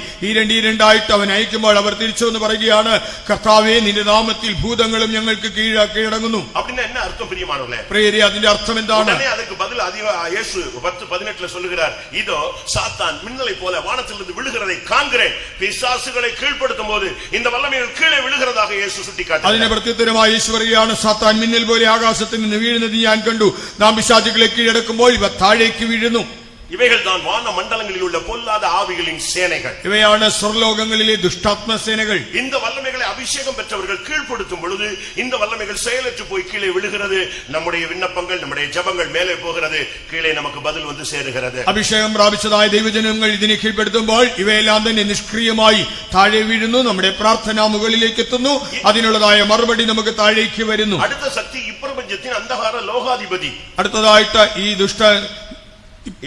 രണ്ടായിട്ട് അവൻ അയക്കുമ്പോൾ അവർ തിരിച്ചു വന്ന് പറയുകയാണ്, കർത്താവേ നിന്റെ നാമത്തിൽ ഭൂതങ്ങളും ഞങ്ങൾക്ക് കീഴടങ്ങുന്നു. அப்படின்னா என்ன அர்த்தம் பிரியமானவர்களே? പ്രിയരേ, അതിന്റെ അർത്ഥം എന്താണ്? உடனே அதுக்கு பதில் இயேசு 10:18 சொல்லுகிறார், இதோ சாத்தான் மின்னலை போல வானத்திலிருந்து விழுகிறதை காண்கிறேன். பிசாசுகளை கீழ்ப்படுத்தும் போது இந்த வல்லமைகள் கீழே விழுகிறதாக இயேசு சுட்டிக்காட்டினார். അതിനെ പ്രത്യുത്തരമായി യേശു പറയുകയാണ്, സാത്താൻ മിന്നൽ പോലെ ആകാശത്തിൽ നിന്ന് വീഴുന്നത് ഞാൻ കണ്ടു. നാം പിശാചുകളെ കീഴടക്കുമ്പോൾ ഇവ താഴേക്ക് വീഴുന്നു. இவைகள் தான் வான மண்டலங்களில் உள்ள பொல்லாத ஆவிகளின் சேனைகள். ഇവയാണ് സ്വർലോകങ്ങളിലെ ദുഷ്ടാത്മ സേനകൾ. இந்த வல்லமைகளை அபிஷேகம் பெற்றவர்கள் கீழ்ப்படுத்தும் பொழுது இந்த வல்லமைகள் செயலற்று போய் கீழே விழுகிறது. நம்முடைய விண்ணப்பங்கள், நம்முடைய ஜெபங்கள் மேலே போகிறது, கீழே நமக்கு பதில் வந்து சேருகிறது. അഭിഷേകം പ്രാപിച്ചതായ ദൈവജനങ്ങൾ ഇതിനെ കീഴ്പ്പെടുത്തുമ്പോൾ ഇവയെല്ലാം തന്നെ നിഷ്ക്രിയമായി താഴെ വീഴുന്നു. നമ്മുടെ പ്രാർത്ഥന മുകളിലേക്ക് എത്തുന്നു. അതിനുള്ളതായ മറുപടി നമുക്ക് താഴേക്ക് വരുന്നു. അടുത്ത ശക്തി ഇപ്രപഞ്ചത്തിൻ അന്ധകാര ലോകാധിപതി. അടുത്തതായിട്ട് ഈ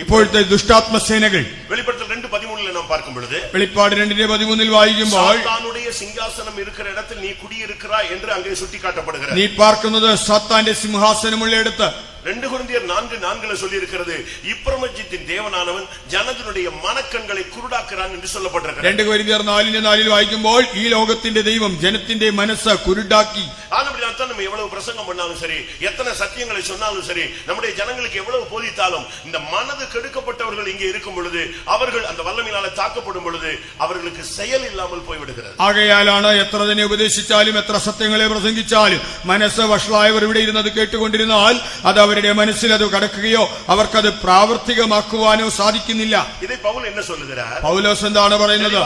ഇപ്പോഴത്തെ ദുഷ്ടാത്മസേനകൾ വെളിപ്പെടുത്തൽ 2:13 നാം பார்க்கும் பொழுது, വെളിപ്പാട് 2:13 വായിക്കുമ്പോൾ സാത്താനുடைய സിംഹാസനം இருக்கிற இடத்தில் நீ குடியிருக்கிறாய் என்று அங்கே சுட்டிக்காட்டப்படுகிறது. നീ പാർക്കുന്നത് സാത്താന്റെ സിംഹാസനമുള്ളിടത്ത്. 2 கொரிந்தியர் 4:4 சொல்லி இருக்கிறது, இப்பிரபஞ்சத்தின் தேவனானவன் ஜனத்தினுடைய மனக்கண்களை குருடாக்குறான் என்று சொல்லப்பட்டிருக்கிறது. 2 കൊരിന്ത്യർ 4:4 വായിക്കുമ്പോൾ ഈ ലോകത്തിന്റെ ദൈവം ജനത്തിന്റെ മനസ്സ് കുരുടാക്കി. ஆனபடியால்தான் நம்ம எவ்வளவு பிரசங்கம் பண்ணாலும் சரி, எத்தனை சத்தியங்களை சொன்னாலும் சரி, நம்முடைய ஜனங்களுக்கு எவ்வளவு போதித்தாலும் இந்த மனது கெடுக்கப்பட்டவர்கள் இங்கே இருக்கும் பொழுது, அவர்கள் அந்த வல்லமையினால தாக்கப்படும் பொழுது அவர்களுக்கு செயல் இல்லாமல் போய்விடுகிறது. ആകയാലാണ് എത്ര തന്നെ ഉപദേശിച്ചാലും എത്ര സത്യങ്ങളെ പ്രസംഗിച്ചാലും മനസ്സ് വഷളായവർ ഇവിടെ ഇരുന്നത് കേട്ടുകൊണ്ടിരുന്നാൽ അത് അവരുടെ മനസ്സിൽ അത് കടക്കുകയോ അവർക്കത് പ്രാവർത്തികമാക്കുവാനോ സാധിക്കുന്നില്ല. இதை பவுல் என்ன சொல்லுகிறார்? പൗലോസ് എന്താണ് പറയുന്നത്?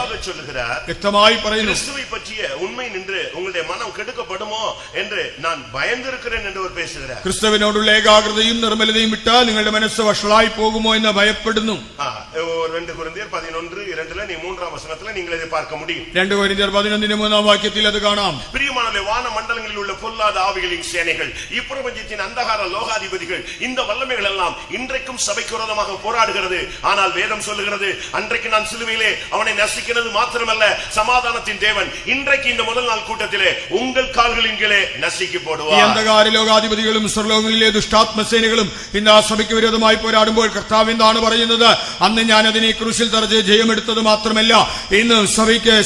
വ്യക്തമായി പറയുന്നു, கிறிஸ்துவை பற்றிய உண்மை நின்று உங்களுடைய மனம் கெடுக்கப்படுமோ என்று நான் பயந்திருக்கிறேன் என்று அவர் பேசுகிறார். ക്രിസ്തുവിനോടുള്ള ഏകാഗ്രതയും നിർമ്മലതയും വിട്ടാൽ നിങ്ങളുടെ മനസ്സ് വഷളായി പോകുമോ എന്ന് ഭയപ്പെടുന്നു. 2 கொரிந்தியர் 11:2 நீ 3ஆம் வசனத்துல நீங்கள் இதை பார்க்க முடியும். 2 കൊരിന്ത്യർ 11:3 വാക്യത്തിൽ അത് കാണാം. பிரியமானவர்களே, வான மண்டலங்களில் உள்ள பொல்லாத ஆவிகளின் சேனைகள், இப்பிரபஞ்சத்தின் அந்தகார லோகாதிபதிகள், இந்த வல்லமைகள் எல்லாம் இன்றைக்கும் சபைக்கு விரோதமாக போராடுகிறது. ஆனால் வேதம் சொல்லுகிறது, அன்றைக்கு நான் சிலுவையிலே அவனை நசுக்கினது மாத்திரமல்ல, சமாதானத்தின் தேவன் இன்றைக்கு இந்த முதல் நாள் கூட்டத்திலே உங்கள் கால்களின் கீழே நசுக்கி போடுவார். ഈ അന്ധകാര ലോകാധിപതികളും സ്വർലോകങ്ങളിലെ ദുഷ്ടാത്മസേനകളും ഇന്ന് ആ സഭയ്ക്ക് വിരോധമായി പോരാടുമ്പോൾ കർത്താവ് എന്താണ് പറയുന്നത്? അന്ന് ഞാൻ അതിനെ ക്രൂശിൽ തറച്ച് ജയമെടുത്തത് മാത്രമല്ല, ഇന്ന്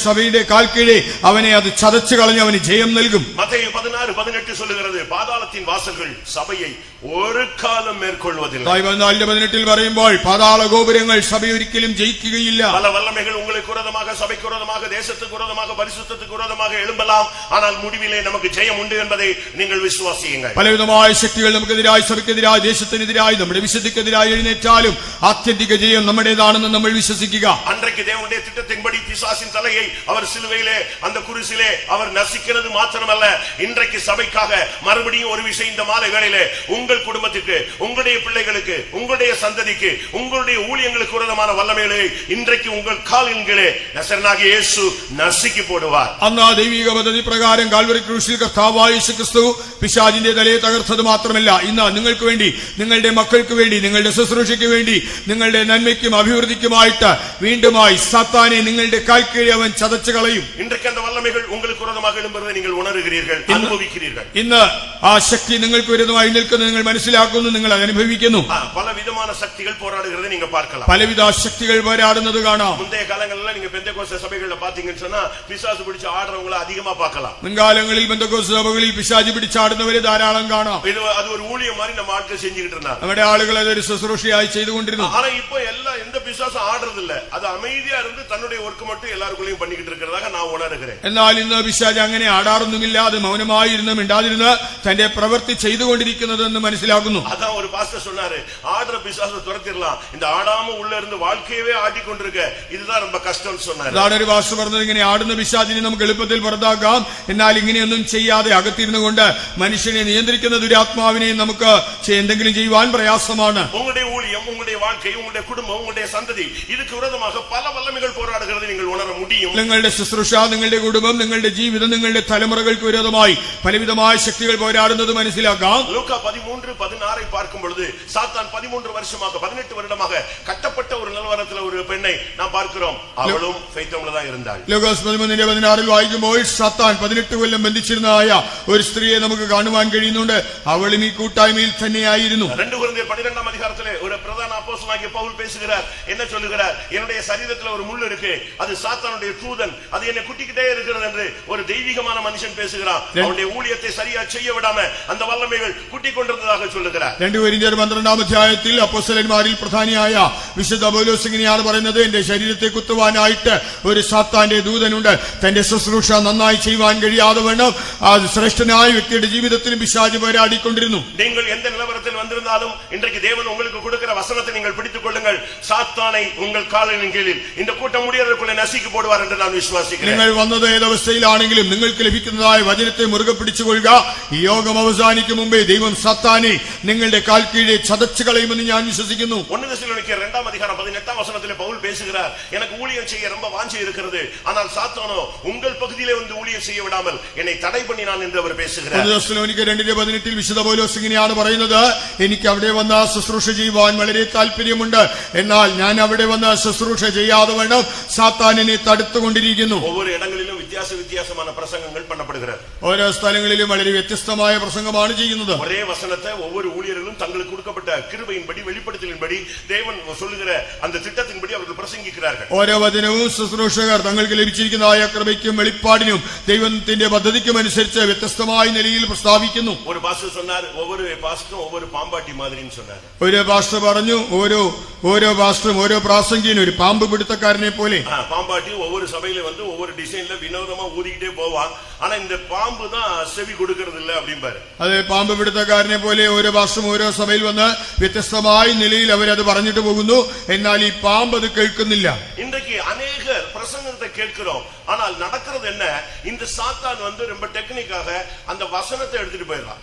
സഭയുടെ കാൽക്കീഴെ അവനെ അത് ചതച്ചു കളഞ്ഞ് അവന് ജയം നൽകും. മത്തയി 16:18 சொல்லுகிறது, பாதாளத்தின் வாசல்கள் சபையை ഒരു കാലം മേற்കൊള്ളുവതില്ല. 14:18 പറയുമ്പോൾ പാതാള ഗോപുരങ്ങൾ സഭയെ ഒരിക്കലും ജയിക്കുകയില്ല. பல வல்லமைகள் உங்களுக்கு விரோதமாக, சபைக்கு விரோதமாக, தேசத்துக்கு விரோதமாக, பரிசுத்தத்துக்கு விரோதமாக எழும்பலாம். ஆனால் முடிவிலே நமக்கு ஜெயம் உண்டு என்பதை நீங்கள் விசுவாசியுங்கள். പലവിധമായ ശക്തികൾ നമുക്കെതിരായി, സഭയ്ക്കെതിരായി, ദേശത്തിനെതിരായി, നമ്മുടെ വിശുദ്ധിക്കെതിരായി എഴുന്നേറ്റാലും ആത്യന്തിക ജയം നമ്മുടേതാണെന്ന് നമ്മൾ വിശ്വസിക്കുക. அன்றைக்கு தேவனுடைய திட்டத்தின்படி பிசாசின் தலையை அவர் சிலுவையிலே அந்த குருசிலே அவர் நசுக்கிறது மாத்திரமல்ல, இன்றைக்கு சபைக்காக மறுபடியும் ஒரு விஷயம் இந்த மாலை வேளையிலே உங்கள் உங்கள் குடும்பத்துக்கு, உங்களுடைய பிள்ளைகளுக்கு, உங்களுடைய சந்ததிக்கு, உங்களுடைய ஊழியங்களுக்கு விரோதமான வல்லமைகளை இன்றைக்கு உங்கள் காலின் கீழே நசரேயனாகிய இயேசு நசுக்கி போடுவார். അന്ന് ദൈവിക പദ്ധതി പ്രകാരം കാൽവരി ക്രൂശിൽ കർത്താവായ യേശു ക്രിസ്തു പിശാചിന്റെ തലയെ തകർത്തത് മാത്രമല്ല, ഇന്ന് നിങ്ങൾക്ക് വേണ്ടി, നിങ്ങളുടെ മക്കൾക്ക് വേണ്ടി, നിങ്ങളുടെ ശുശ്രൂഷയ്ക്ക് വേണ്ടി, നിങ്ങളുടെ നന്മയ്ക്കും അഭിവൃദ്ധിക്കുമായിട്ട് വീണ്ടുമായി സാത്താനെ നിങ്ങളുടെ കാൽക്കീഴെ അവൻ ചതച്ചു കളയും. இன்றைக்கு அந்த வல்லமைகள் உங்களுக்கு விரோதமாக எழும்புவதை நீங்கள் உணர்கிறீர்கள், அனுபவிக்கிறீர்கள். ഇന്ന് ആ ശക്തി നിങ്ങൾക്ക് വിരുദ്ധമായി നിൽക്കുന്നത് നിങ്ങൾ മനസ്സിലാക്കുന്നു, നിങ്ങൾ അത് അനുഭവിക്കുന്നു. பல விதமான சக்திகள் போராடுகிறதை நீங்க பார்க்கலாம். പലവിധ ശക്തികൾ പോരാടുന്നത് കാണാം. முந்தைய காலங்களில் நீங்க பெந்தெகோஸ்தே சபைகளில் பாத்தீங்கன்னு சொன்னா பிசாசு பிடிச்சு ஆடுறவங்களை அதிகமா பார்க்கலாம். മുൻകാലങ്ങളിൽ പെന്തക്കോസ്ത് സഭകളിൽ പിശാചി പിടിച്ചാടുന്നവരെ ധാരാളം കാണാം. அது ஒரு ஊழியம் மாதிரி நம்ம ஆட்கள் செஞ்சுக்கிட்டு இருந்தாங்க. നമ്മുടെ ആളുകൾ അതൊരു ശുശ്രൂഷയായി ചെയ്തുകൊണ്ടിരുന്നു. ஆனா இப்போ எல்லாம் எந்த பிசாசும் ஆடுறது இல்ல, அது அமைதியா இருந்து தன்னுடைய ஒர்க் மட்டும் எல்லாருக்குள்ளேயும் பண்ணிக்கிட்டு இருக்கிறதாக நான் உணர்கிறேன். എന്നാൽ ഇന്ന് പിശാച് അങ്ങനെ ആടാറൊന്നുമില്ല, അത് മൗനമായിരുന്ന് മിണ്ടാതിരുന്ന് തന്റെ പ്രവൃത്തി ചെയ്തുകൊണ്ടിരിക്കുന്നതെന്ന് മനസ്സിലാക്കുന്നു. அதான் ஒரு பாஸ்டர் சொன்னாரு, ஆடுற பிசாசை துரத்திடலாம், இந்த ஆடாம உள்ள இருந்து வாழ்க்கையவே ஆடிக்கொண்டிருக்க இதுதான் ரொம்ப கஷ்டம் சொன்னாரு. അതാണ് ഒരു പാസ്റ്റർ പറഞ്ഞത്, ഇങ്ങനെ ആടുന്ന പിശാചിനെ നമുക്ക് എളുപ്പത്തിൽ പുറത്താക്കാം, എന്നാൽ ഇങ്ങനെയൊന്നും ചെയ്യാതെ അകത്തിരുന്നു കൊണ്ട് മനുഷ്യനെ നിയന്ത്രിക്കുന്ന ദുരാത്മാവിനെ നമുക്ക് എന്തെങ്കിലും ചെയ്യുവാൻ പ്രയാസമാണ്. உங்களுடைய ஊழியம், உங்களுடைய வாழ்க்கை, உங்களுடைய குடும்பம், உங்களுடைய சந்ததி இதுக்கு விரோதமாக பல வல்லமைகள் போராடுகிறது நீங்கள் உணர முடியும். നിങ്ങളുടെ ശുശ്രൂഷ, നിങ്ങളുടെ കുടുംബം, നിങ്ങളുടെ ജീവിതം, നിങ്ങളുടെ തലമുറകൾക്ക് വിരോധമായി പലവിധമായ ശക്തികൾ പോരാടുന്നത് മനസ്സിലാക്കാം. ലൂക്കാ 13:16 பார்க்கும் பொழுது சாத்தான் 13 வருஷமாக 18 வருடமாக கட்டப்பட்ட ஒரு நிலவரத்தில் ஒரு பெண்ணை நாம் பார்க்கிறோம். அவளும் ஃபெய்த்தோம்ல தான் இருந்தாள். ലൂക്കോസ് 13:16 വായിക്കുമ്പോൾ സാത്താൻ 18 കൊല്ലം ബന്ധിച്ചിരുന്നതായ ഒരു സ്ത്രീയെ നമുക്ക് കാണുവാൻ കഴിയുന്നുണ്ട്. അവളും ഈ കൂട്ടായ്മയിൽ തന്നെയായിരുന്നു. 2 കൊരിന്ത്യർ 12 அதிகாரத்திலே ஒரு பிரதான அப்போஸ்தலனாகிய பவுல் பேசுகிறார். என்ன சொல்லுகிறார்? என்னுடைய சரீரத்தில் ஒரு முள் இருக்கு, அது சாத்தானுடைய தூதன், அது என்னை குட்டிக்கிட்டே இருக்கிறது என்று ஒரு தெய்வீகமான மனுஷன் பேசுகிறான். அவனுடைய ஊழியத்தை சரியா செய்ய விடாம அந்த வல்லமைகள் குட்டிக் கொண்டிருந்ததாக சொல்லுகிறார். 2 കൊരിന്ത്യർ 12 അധ്യായത്തിൽ അപ്പോസ്തലന്മാരിൽ പ്രധാനിയായ വിശുദ്ധ പൗലോസ് ഇങ്ങനെയാണ് പറയുന്നത്, എന്റെ ശരീരത്തെ കുത്തുവാനായിട്ട് ഒരു സാത്താന്റെ ദൂതനുണ്ട്, തന്റെ ശുശ്രൂഷ നന്നായി ചെയ്യുവാൻ കഴിയാതെ വേണം ആ ശ്രേഷ്ഠനായ വ്യക്തിയുടെ ജീവിതത്തിലും പിശാച് പോരാടിക്കൊണ്ടിരുന്നു. நீங்கள் எந்த நிலவரத்தில் வந்திருந்தாலும் இன்றைக்கு தேவன் உங்களுக்கு கொடுக்கிற வசனத்தை நீங்கள் பிடித்துக் கொள்ளுங்கள். சாத்தானை உங்கள் காலின் கீழில் இந்த கூட்டம் முடியறதுக்குள்ளே நசுக்கி போடுவார் என்று நான் விசுவாசிக்கிறேன். നിങ്ങൾ വന്നത് ഏതവസ്ഥയിലാണെങ്കിലും നിങ്ങൾക്ക് ലഭിക്കുന്നതായ വചനത്തെ മുറുകെ പിടിച്ചുകൊള്ളുക. ഈ യോഗം അവസാനിക്കും മുമ്പേ ദൈവം സാത്താനെ നിങ്ങളുടെ കാൽ കീഴെ ചതച്ചു കളയുമെന്ന് ഞാൻ വിശ്വസിക്കുന്നു. 1 தெசலோனிக்கேயர் 2 அதிகாரம் 18 வசனத்திலே பவுல் பேசுகிறார், எனக்கு ஊழியம் செய்ய ரொம்ப வாஞ்சை இருக்கிறது, ஆனால் சாத்தானோ உங்கள் பகுதியிலே வந்து ஊழியம் செய்ய விடாமல் என்னை தடை பண்ணினான் என்று அவர் பேசுகிறார். 1 തെസ്സലോനിക്കർ 2:18 വിശുദ്ധ പൗലോസ് ഇങ്ങനെയാണ് പറയുന്നത്, എനിക്ക് അവിടെ വന്ന് ശുശ്രൂഷ ചെയ്യുവാൻ വളരെ താല്പര്യമുണ്ട്, എന്നാൽ ഞാൻ അവിടെ വന്ന് ശുശ്രൂഷ ചെയ്യാതെ വേണം സാത്താൻ എന്നെ തടുത്തുകൊണ്ടിരിക്കുന്നു. ஒவ்வொரு இடங்களிலும் வித்தியாசமான பிரசங்கங்கள் பண்ணப்படுகிறது. ഓരോ സ്ഥലങ്ങളിലും വളരെ വ്യത്യസ്തമായ പ്രസംഗമാണ് ചെയ്യുന്നത്. ஒரே வசனத்தை ஒவ்வொரு ஊழியர்களும் தங்களுக்கு கொடுக்கப்பட்ட கிருபையின்படி வெளிப்படுத்தலின்படி தேவன் சொல்லுகிற அந்த திட்டத்தின்படி அவர்கள் பிரசங்கிக்கிறார்கள். ഓരോ വചനവും ശുശ്രൂഷകർ തങ്ങൾക്ക് ലഭിച്ചിരിക്കുന്നതായ കൃപയ്ക്കും വെളിപ്പാടിനും ദൈവത്തിന്റെ പദ്ധതിക്കും അനുസരിച്ച് വ്യത്യസ്തമായ നിലയിൽ പ്രസ്താവിക്കുന്നു. ஒரு பாஸ்டர் சொன்னார், ஒவ்வொரு பாஸ்டரும் ஒவ்வொரு பாம்பாட்டி மாதிரின்னு சொன்னார். ഒരു പാസ്റ്റർ പറഞ്ഞു, ഓരോ പാസ്റ്ററും ഓരോ പ്രാസംഗികനും ഒരു പാമ്പ് പിടുത്തക്കാരനെ പോലെ. பாம்பாட்டி ஒவ்வொரு சபையில வந்து ஒவ்வொரு டிசைன்ல வினோதமா ஊதிக்கிட்டே போவான், ஆனா இந்த பாம்பு தான் செவி கொடுக்கிறது இல்ல அப்படிம்பாரு. അത് പാമ്പ് പിടുത്തക്കാരനെ പോലെ ഓരോ പാസ്റ്ററും ഓരോ സഭയിൽ വന്ന് വ്യത്യസ്തമായ നിലയിൽ അവരത് പറഞ്ഞിട്ട് പോകുന്നു, എന്നാൽ ഈ പാമ്പ് അത് കേൾക്കുന്നില്ല. இன்றைக்கு அநேகர் பிரசங்கத்தை கேட்கிறோம், ஆனால் நடக்கிறது என்ன? இந்த சாத்தான் வந்து ரொம்ப டெக்னிக்காக அந்த வசனத்தை எடுத்துட்டு போயிடறான்.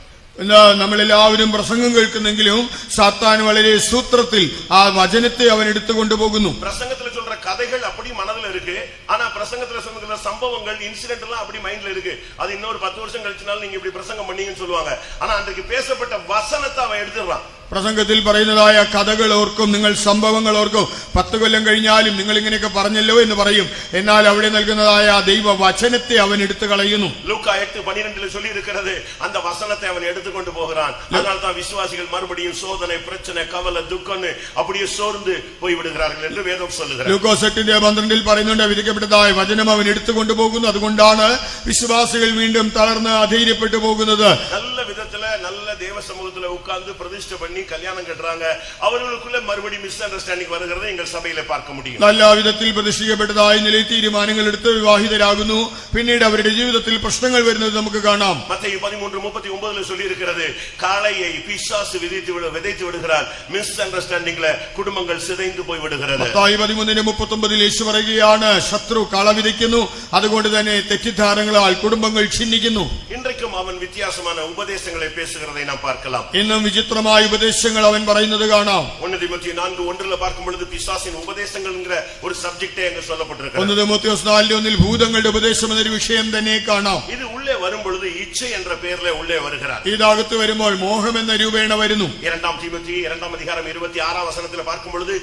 നമ്മളെല്ലാവരും പ്രസംഗം കേൾക്കുന്നെങ്കിലും സാത്താൻ വളരെ സൂത്രത്തിൽ ആ വചനത്തെ അവൻ എടുത്തുകൊണ്ടുപോകുന്നു. பிரசங்கத்துல சொல்ற கதைகள் அப்படி மனதுல இருக்கு, ஆனா பிரசங்கத்துல சொல்ற சம்பவங்கள் இன்சிடென்ட் எல்லாம் அப்படி மைண்ட்ல இருக்கு. அது இன்னொரு 10 வருஷம் கழிச்சுனாலும் நீங்க இப்படி பிரசங்கம் பண்ணீங்கன்னு சொல்லுவாங்க. ஆனா அன்றைக்கு பேசப்பட்ட வசனத்தை அவன் எடுத்துறான். പ്രസംഗത്തിൽ പറയുന്നതായ കഥകൾ ഓർക്കും, നിങ്ങൾ സംഭവങ്ങൾ ഓർക്കും, 10 കൊല്ലം കഴിഞ്ഞാലും നിങ്ങൾ ഇങ്ങനെയൊക്കെ പറഞ്ഞല്ലോ എന്ന് പറയും. എന്നാൽ അവിടെ നൽകുന്നതായ ദൈവ വചനത്തെ അവൻ എടുത്തു കളയുന്നു. லூக்கா 8:12 சொல்லி இருக்கிறது, அந்த வசனத்தை அவன் எடுத்துக்கொண்டு போகிறான். அதனால தான் விசுவாசிகள் மறுபடியும் சோதனை, பிரச்சனை, கவலை, துக்கம்னு அப்படியே சோர்ந்து போய் விடுகிறார்கள் என்று வேதம் சொல்லுகிறது. ലൂക്കോസ് 8:12 പറയുന്നുണ്ട്, വിധിക്കപ്പെട്ടതായ വചനം അവൻ എടുത്തുകൊണ്ടു പോകുന്നു. അതുകൊണ്ടാണ് വിശ്വാസികൾ വീണ്ടും തളർന്ന് അധൈര്യപ്പെട്ടു പോകുന്നത്. நல்ல விதத்துல நல்ல தேவ சமூகத்துல உட்கார்ந்து பிரதிஷ்டை பண்ணி கல்யாணம் கட்டுறாங்க, அவர்களுக்குள்ள மறுபடியும் மிஸ் அண்டர்ஸ்டாண்டிங் வருகிறது எங்கள் சபையில பார்க்க முடியும். നല്ല വിധത്തിൽ പ്രതിഷ്ഠിക്കപ്പെട്ടതായ നിലയിൽ തീരുമാനങ്ങൾ എടുത്ത് വിവാഹിതരാകുന്നു, പിന്നീട് അവരുടെ ജീവിതത്തിൽ പ്രശ്നങ്ങൾ വരുന്നത് നമുക്ക് കാണാം. மத்தேயு 13:39 சொல்லி இருக்கிறது, காளையை பிசாசு விதைத்து விடுகிறார், மிஸ் அண்டர்ஸ்டாண்டிங்ல குடும்பங்கள் சிதைந்து போய் விடுகிறது. മത്തായി 13:39 യേശു പറയുകയാണ്, ശത്രു കള വിതയ്ക്കുന്നു, അതുകൊണ്ട് തന്നെ തെറ്റിദ്ധാരണകളാൽ കുടുംബങ്ങൾ ഛിന്നിക്കുന്നു. இன்றைக்கும் அவன் வித்தியாசமான உபதேசங்களை பேசுகிறதை நாம் பார்க்கலாம். ഇന്നും വിചിത്രമായ ഉപദേശങ്ങൾ അവൻ പറയുന്നത് കാണാം. 1 തിമോത്തി 4:1 பார்க்கும் பொழுது பிசாசின் உபதேசங்கள் என்கிற ஒரு சப்ஜெக்டே அங்க சொல்லப்பட்டிருக்கிறது. 1 തിമോത്തിയോസ് 4:1 ഭൂതങ്ങളുടെ ഉപദേശം എന്നൊരു വിഷയം തന്നെ കാണാം. இது உள்ளே வரும் பொழுது இச்சை என்ற பெயரிலே உள்ளே வருகிறார். ഇതകത്ത് വരുമ്പോൾ മോഹം എന്ന രൂപേണ വരുന്നു. 2 തിമോത്തി 2 அதிகாரம் 26 வசனத்தில் பார்க்கும் பொழுது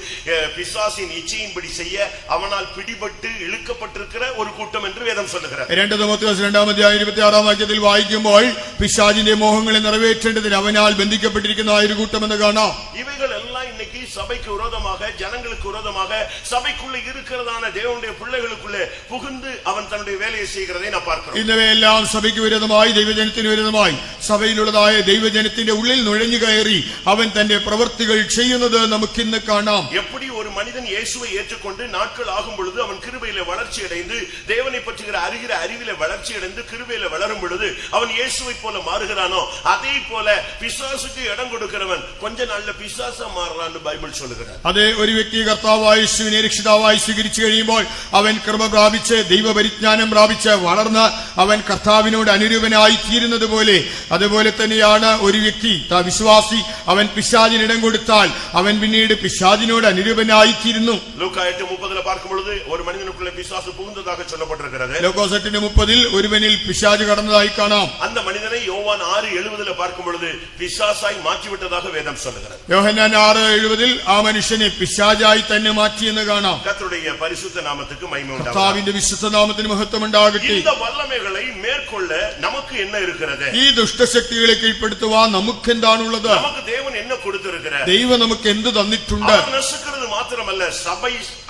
பிசாசின் இச்சையின்படி செய்ய அவனால் பிடிபட்டு இழுக்கப்பட்டிருக்கிற ஒரு கூட்டம் என்று வேதம் சொல்லுகிறது. 2 തിമോത്തിയോസ് 2 അധ്യായം 26 വാക്യത്തിൽ വായിക്കുമ്പോൾ പിശാചിന്റെ മോഹങ്ങളെ നിറവേറ്റേണ്ടതിന് അവനാൽ ബന്ധിക്കപ്പെട്ടിരിക്കുന്ന ആ ഒരു കൂട്ടം എന്ന് കാണാം. இவைகள் எல்லாம் இன்னைக்கு சபைக்கு விரோதமாக ஜனங்களுக்கு விரோதமாக சபைக்குள்ள இருக்கிறதான தேவனுடைய பிள்ளைகளுக்குள்ளே புகுந்து அவன் தன்னுடைய வேலையை செய்கிறதை நான் பார்க்கிறோம். ഇന്നവയെല്ലാം സഭയ്ക്ക് വിരോധമായി ദൈവജനത്തിന് വിരോധമായി സഭയിലുള്ളതായ ദൈവജനത്തിന്റെ ഉള്ളിൽ നുഴഞ്ഞു കയറി അവൻ തന്റെ പ്രവൃത്തികൾ ചെയ്യുന്നത് നമുക്കിന്ന് കാണാം. எப்படி ஒரு மனிதன் இயேசுவை ஏற்றுக்கொண்டு நாட்கள் ஆகும் பொழுது அவன் கிருபையிலே வளர்ச்சி அடைந்து தேவனை பற்றிய அறிவிலே வளர்ச்சி அடைந்து கிருபையிலே வளரும் பொழுது அவன் இயேசுவை போல மாறுகிறானோ அதே போல பிசாசுக்கு இடம் கொடுக்கிறவன் கொஞ்ச நாள்ல பிசாசா மாறுறான்னு பைபிள் சொல்லுகிறது. അതേ ഒരു വ്യക്തി കർത്താവായ യേശുവിനെ രക്ഷിതാവായി സ്വീകരിച്ചു കഴിയുമ്പോൾ അവൻ കൃപ പ്രാപിച്ച് ദൈവപരിജ്ഞാനം പ്രാപിച്ച് വളർന്ന് അവൻ കർത്താവിനോട് അനുരൂപനായി തീരുന്നത് പോലെ അതുപോലെ തന്നെയാണ് ഒരു വ്യക്തി വിശ്വാസി അവൻ പിശാചിനിടം കൊടുത്താൽ അവൻ പിന്നീട് പിശാചിനോട് അനുരൂപനായി തീരുന്നു. ലൂക്കാ 8:30 பார்க்கும் பொழுது ஒரு மனிதனுக்குள்ளே பிசாசு புகுந்ததாக சொல்லப்பட்டிருக்கிறது. ലൂക്കോസ് 8:30 ഒരുവനിൽ പിശാച് കടന്നതായി കാണാം. அந்த மனிதனை யோவான் 6:70 பார்க்கும் பொழுது பிசாசாய் மாற்றிவிட்டதாக வேதம் சொல்லுகிறது. യോഹന്നാൻ 6:70 ആ മനുഷ്യനെ പിശാചായി തന്നെ മാറ്റിയെന്ന് കാണാം. കർത്തരുடைய பரிசுத்த நாமத்துக்கு மகிமை உண்டாகட்டும். കർത്താവിന്റെ വിശുദ്ധ നാമത്തിന് മഹത്വം ഉണ്ടാകട്ടെ. இந்த வல்லமைகளை மேற்கொள்ள நமக்கு என்ன இருக்கிறது? ഈ ദുഷ്ടശക്തികളെ കീഴ്പ്പെടുത്തുവാൻ നമുക്ക് എന്താണുള്ളത്? നമുക്ക് தேவன் என்ன கொடுத்திருக்கிறார்? ദൈവം നമുക്ക് എന്ത് തന്നിട്ടുണ്ട്? അവൻ നശിക്കുന്നത് മാത്രമല്ല സഭ